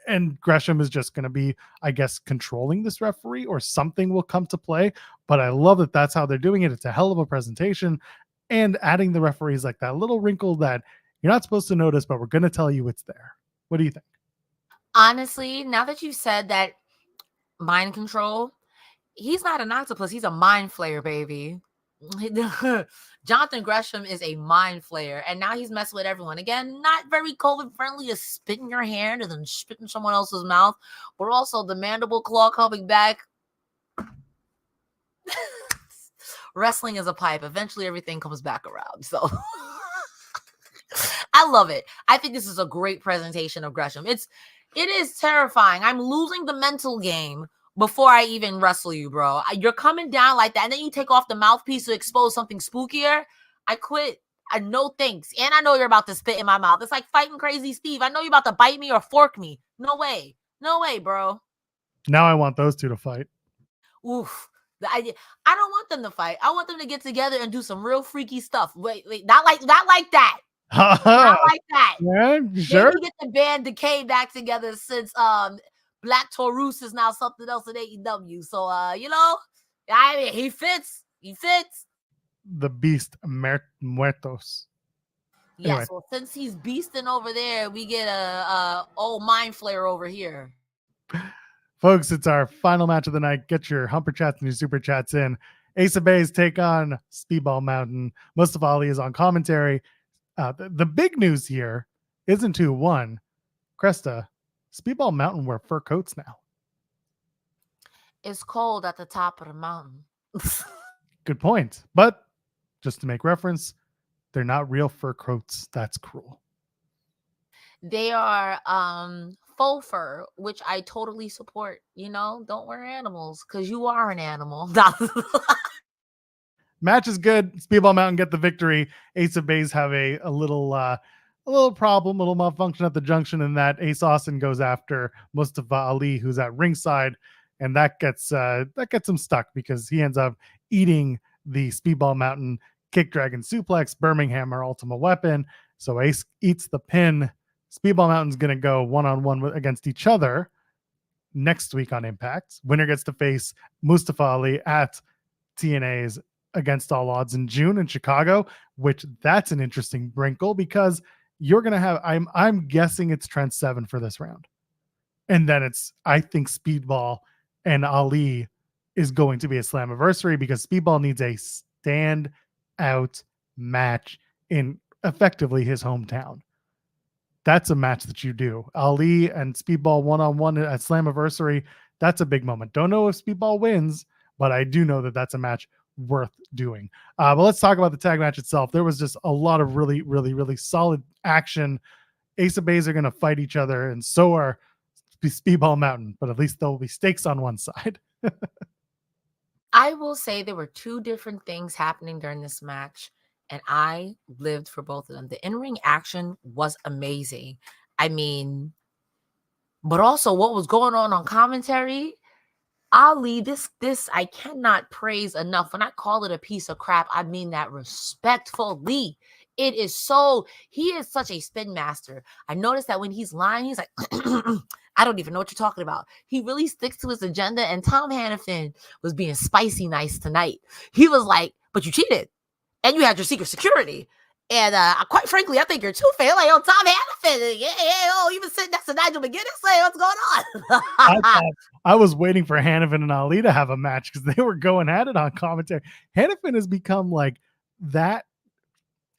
and Gresham is just going to be, I guess, controlling this referee, or something will come to play. But I love that that's how they're doing it. It's a hell of a presentation, and adding the referees like that little wrinkle that you're not supposed to notice, but we're going to tell you it's there. What do you think? Honestly, now that you said that, mind control, he's not an octopus, he's a mind flayer, baby. Jonathan Gresham is a mind flayer, and now he's messing with everyone. Again, not very COVID friendly to spit in your hand and then spit in someone else's mouth, but also the mandible claw coming back. Wrestling is a pipe. Eventually everything comes back around. So I love it. I think this is a great presentation of Gresham. It is terrifying. I'm losing the mental game before I even wrestle you, bro. You're coming down like that, and then you take off the mouthpiece to expose something spookier. I quit. I no thanks. And I know you're about to spit in my mouth. It's like fighting Crazy Steve. I know you're about to bite me or fork me. No way. No way, bro. Now I want those two to fight. Oof. I don't want them to fight. I want them to get together and do some real freaky stuff. Wait. Not like that. Not like that. Yeah, sure. Maybe get the band Decay back together, since Black Taurus is now something else in AEW. So you know, I mean, he fits. The Beast Muertos. Yes, Anyway. well, since he's beasting over there, we get a old mind flare over here. Folks, it's our final match of the night. Get your Humper Chats and your Super Chats in. Ace of Base take on Speedball Mountain. Mustafa Ali is on commentary. The big news here isn't who won. Cresta, Speedball Mountain wear fur coats now. It's cold at the top of the mountain. Good point. But just to make reference, they're not real fur coats. That's cruel. They are faux fur, which I totally support. You know, don't wear animals because you are an animal. Match is good. Speedball Mountain get the victory. Ace of Base have a little problem, a little malfunction at the junction, in that Ace Austin goes after Mustafa Ali, who's at ringside, and that gets him stuck, because he ends up eating the Speedball Mountain Kick Dragon Suplex, Birmingham, or Ultimate Weapon. So Ace eats the pin. Speedball Mountain's going to go one-on-one against each other next week on Impact. Winner gets to face Mustafa Ali at TNA's Against All Odds in June in Chicago, which that's an interesting wrinkle, because you're going to have, I'm guessing it's Trent 7 for this round. And then I think Speedball and Ali is going to be a Slammiversary, because Speedball needs a stand-out match in effectively his hometown. That's a match that you do. Ali and Speedball one-on-one at Slammiversary, that's a big moment. Don't know if Speedball wins, but I do know that that's a match worth doing. But let's talk about the tag match itself. There was just a lot of really, really, really solid action. Ace of Base are going to fight each other, and so are Speedball Mountain, but at least there will be stakes on one side. I will say there were two different things happening during this match, and I lived for both of them. The in-ring action was amazing. I mean, But also what was going on commentary, Ali, this I cannot praise enough. When I call it a piece of crap, I mean that respectfully. It is so, he is such a spin master. I noticed that when he's lying, he's like, I don't even know what you're talking about. He really sticks to his agenda. And Tom Hannafin was being spicy nice tonight. He was like, but you cheated and you had your secret security. And quite frankly, I think you're two-faced. Like, Tom Hannafin, even sitting next to Nigel McGuinness, say what's going on. I was waiting for Hannafin and Ali to have a match because they were going at it on commentary. Hannafin has become like that.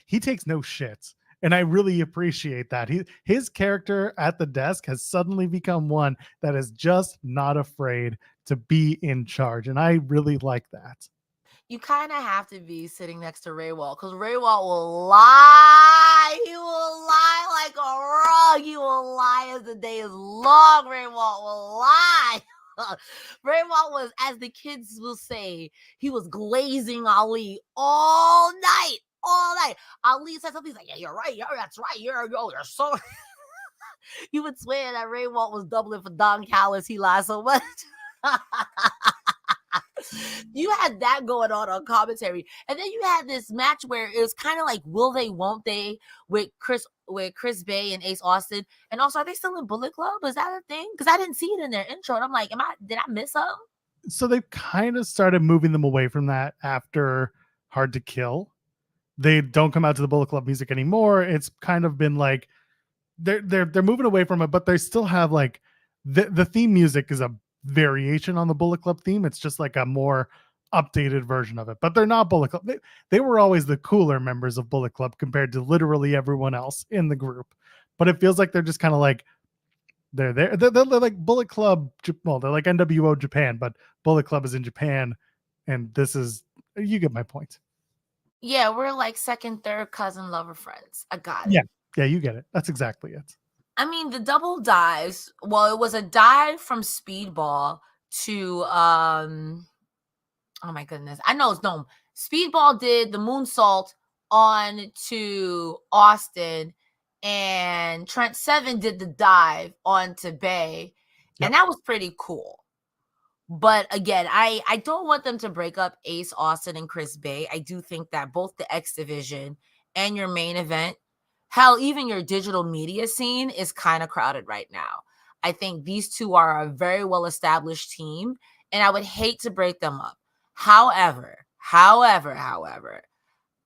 He takes no shits, and I really appreciate that. His character at the desk has suddenly become one that is just not afraid to be in charge, and I really like that. You kind of have to be sitting next to Ray Walt because Ray Walt will lie. He will lie like a rug. He will lie as the day is long. Ray Walt will lie. Ray Walt was, as the kids will say, he was glazing Ali all night. Ali said something, he's like, yeah, you're right. That's right. You're so. You would swear that Ray Walt was doubling for Don Callis. He lied so much. You had that going on commentary, and then you had this match where it was kind of like will they, won't they, with Chris Bay and Ace Austin, and also are they still in Bullet Club? Is that a thing? Because I didn't see it in their intro, and I'm like, did I miss something? So they've kind of started moving them away from that after Hard to Kill. They don't come out to the Bullet Club music anymore. It's kind of been like they're moving away from it, but they still have like the theme music is a variation on the Bullet Club theme. It's just like a more updated version of it, but they're not Bullet Club. They were always the cooler members of Bullet Club compared to literally everyone else in the group, but it feels like they're just kind of like they're there. They're like Bullet Club. Well, they're like NWO Japan, but Bullet Club is in Japan, and this is, you get my point. Yeah, we're like second, third cousin, lover, friends. I got it. Yeah, you get it. That's exactly it. I mean, the double dives, well, it was a dive from Speedball to, oh my goodness. I know it's no. Speedball did the moonsault on to Austin, and Trent Seven did the dive onto Bay, and that was pretty cool. But again, I don't want them to break up Ace Austin and Chris Bay. I do think that both the X Division and your main event, hell, even your digital media scene is kind of crowded right now. I think these two are a very well-established team, and I would hate to break them up. However,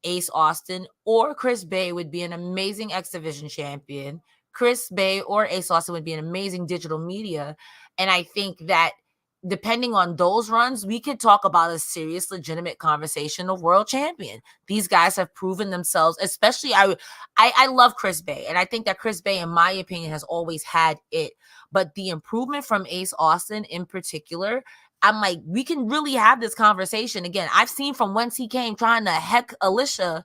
Ace Austin or Chris Bay would be an amazing X Division champion. Chris Bay or Ace Austin would be an amazing digital media. And I think that depending on those runs, we could talk about a serious, legitimate conversation of world champion. These guys have proven themselves, especially I love Chris Bay. And I think that Chris Bay, in my opinion, has always had it. But the improvement from Ace Austin in particular, I'm like, we can really have this conversation. Again, I've seen from whence he came trying to heck Alicia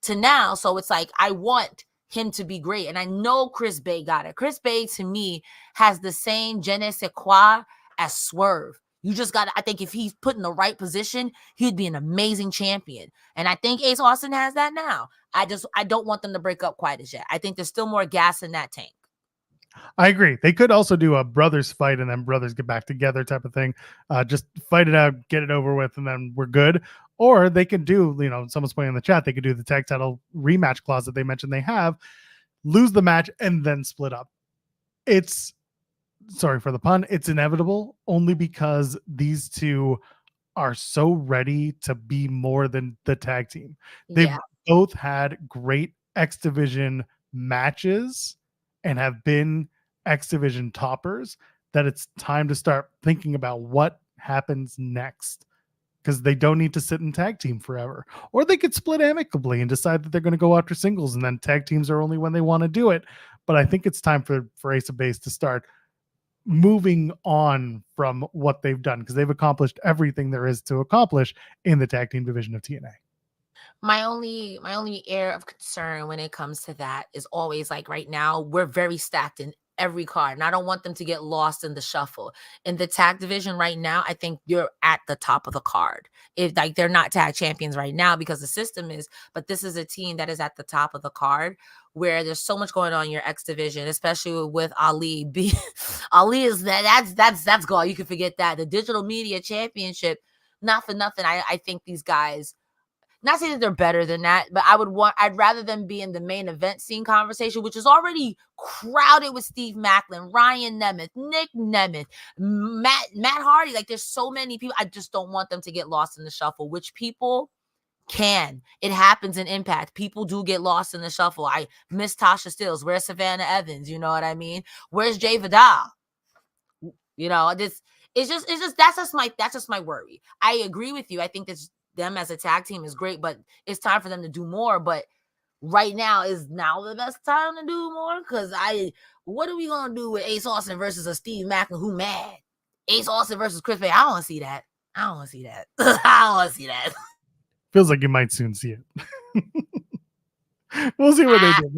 to now. So it's like, I want him to be great. And I know Chris Bay got it. Chris Bay, to me, has the same je ne sais quoi as Swerve. You just got to, I think if he's put in the right position, he'd be an amazing champion. And I think Ace Austin has that now. I don't want them to break up quite as yet. I think there's still more gas in that tank. I agree. They could also do a brothers fight and then brothers get back together type of thing. Just fight it out, get it over with, and then we're good. Or they could do, someone's playing in the chat, they could do the tag title rematch clause that they mentioned they have, lose the match, and then split up. It's, sorry for the pun, it's inevitable only because these two are so ready to be more than the tag team. They've both had great X Division matches and have been X Division toppers, that it's time to start thinking about what happens next, because they don't need to sit in tag team forever. Or they could split amicably and decide that they're going to go after singles, and then tag teams are only when they want to do it. But I think it's time for Ace of Base to start moving on from what they've done, because they've accomplished everything there is to accomplish in the tag team division of TNA. My only air of concern when it comes to that is always like right now, we're very stacked in every card, and I don't want them to get lost in the shuffle. In the tag division right now, I think you're at the top of the card. If like they're not tag champions right now because the system is, but this is a team that is at the top of the card where there's so much going on in your X division, especially with Ali Ali is that's gone. You can forget that. The Digital Media Championship, not for nothing. I think these guys, not saying that they're better than that, but I'd rather them be in the main event scene conversation, which is already crowded with Steve Macklin, Ryan Nemeth, Nick Nemeth, Matt Hardy. Like, there's so many people. I just don't want them to get lost in the shuffle, which people can. It happens in Impact. People do get lost in the shuffle. I miss Tasha Steelz. Where's Savannah Evans? You know what I mean? Where's Jay Vidal? You know, it's just that's just my worry. I agree with you. I think this them as a tag team is great, but it's time for them to do more. But right now is now the best time to do more, because what are we gonna do with Ace Austin versus a Steve Macklin who mad? Ace Austin versus Chris Bay. I don't want to see that. I don't want to see that. Feels like you might soon see it. We'll see what they do.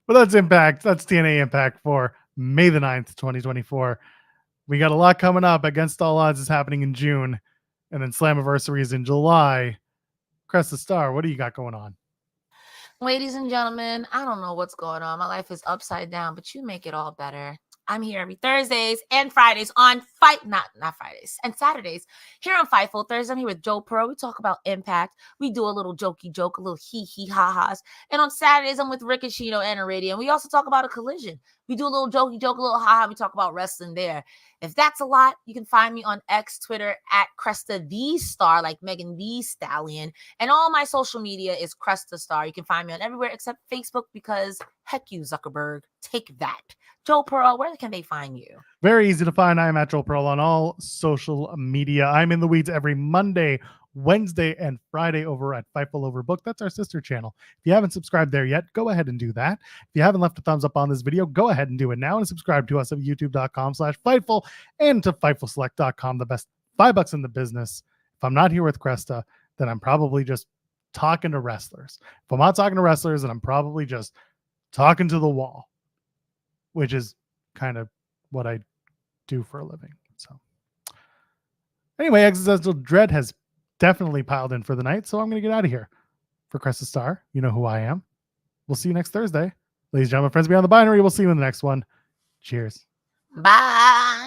But that's Impact. That's TNA Impact for May the 9th, 2024. We got a lot coming up. Against All Odds is happening in June. And then Slammiversary is in July. Cresta Star, what do you got going on? Ladies and gentlemen, I don't know what's going on. My life is upside down, but you make it all better. I'm here every Thursdays and Fridays on not Fridays and Saturdays here on Fightful. Thursday, I'm here with Joe Pearl. We talk about Impact. We do a little jokey joke, a little hee ha-has. And on Saturdays, I'm with Rick and Shino and Radio. And we also talk about a collision. We do a little jokey joke, a little ha-ha. We talk about wrestling there. If that's a lot, you can find me on X, Twitter, at Cresta the Star, like Megan the Stallion. And all my social media is Cresta Star. You can find me on everywhere except Facebook, because heck you, Zuckerberg. Take that. Joel Pearl, where can they find you? Very easy to find. I am at Joel Pearl on all social media. I'm in the weeds every Monday, Wednesday, and Friday over at Fightful Overbooked. That's our sister channel. If you haven't subscribed there yet, go ahead and do that. If you haven't left a thumbs up on this video, go ahead and do it now, and subscribe to us at youtube.com/Fightful and to FightfulSelect.com, the best $5 in the business. If I'm not here with Cresta, then I'm probably just talking to wrestlers. If I'm not talking to wrestlers, then I'm probably just talking to the wall, which is kind of what I do for a living. So anyway, Existential Dread has definitely piled in for the night, so I'm going to get out of here. For Cresta Star, you know who I am. We'll see you next Thursday. Ladies and gentlemen, friends beyond the binary, we'll see you in the next one. Cheers. Bye.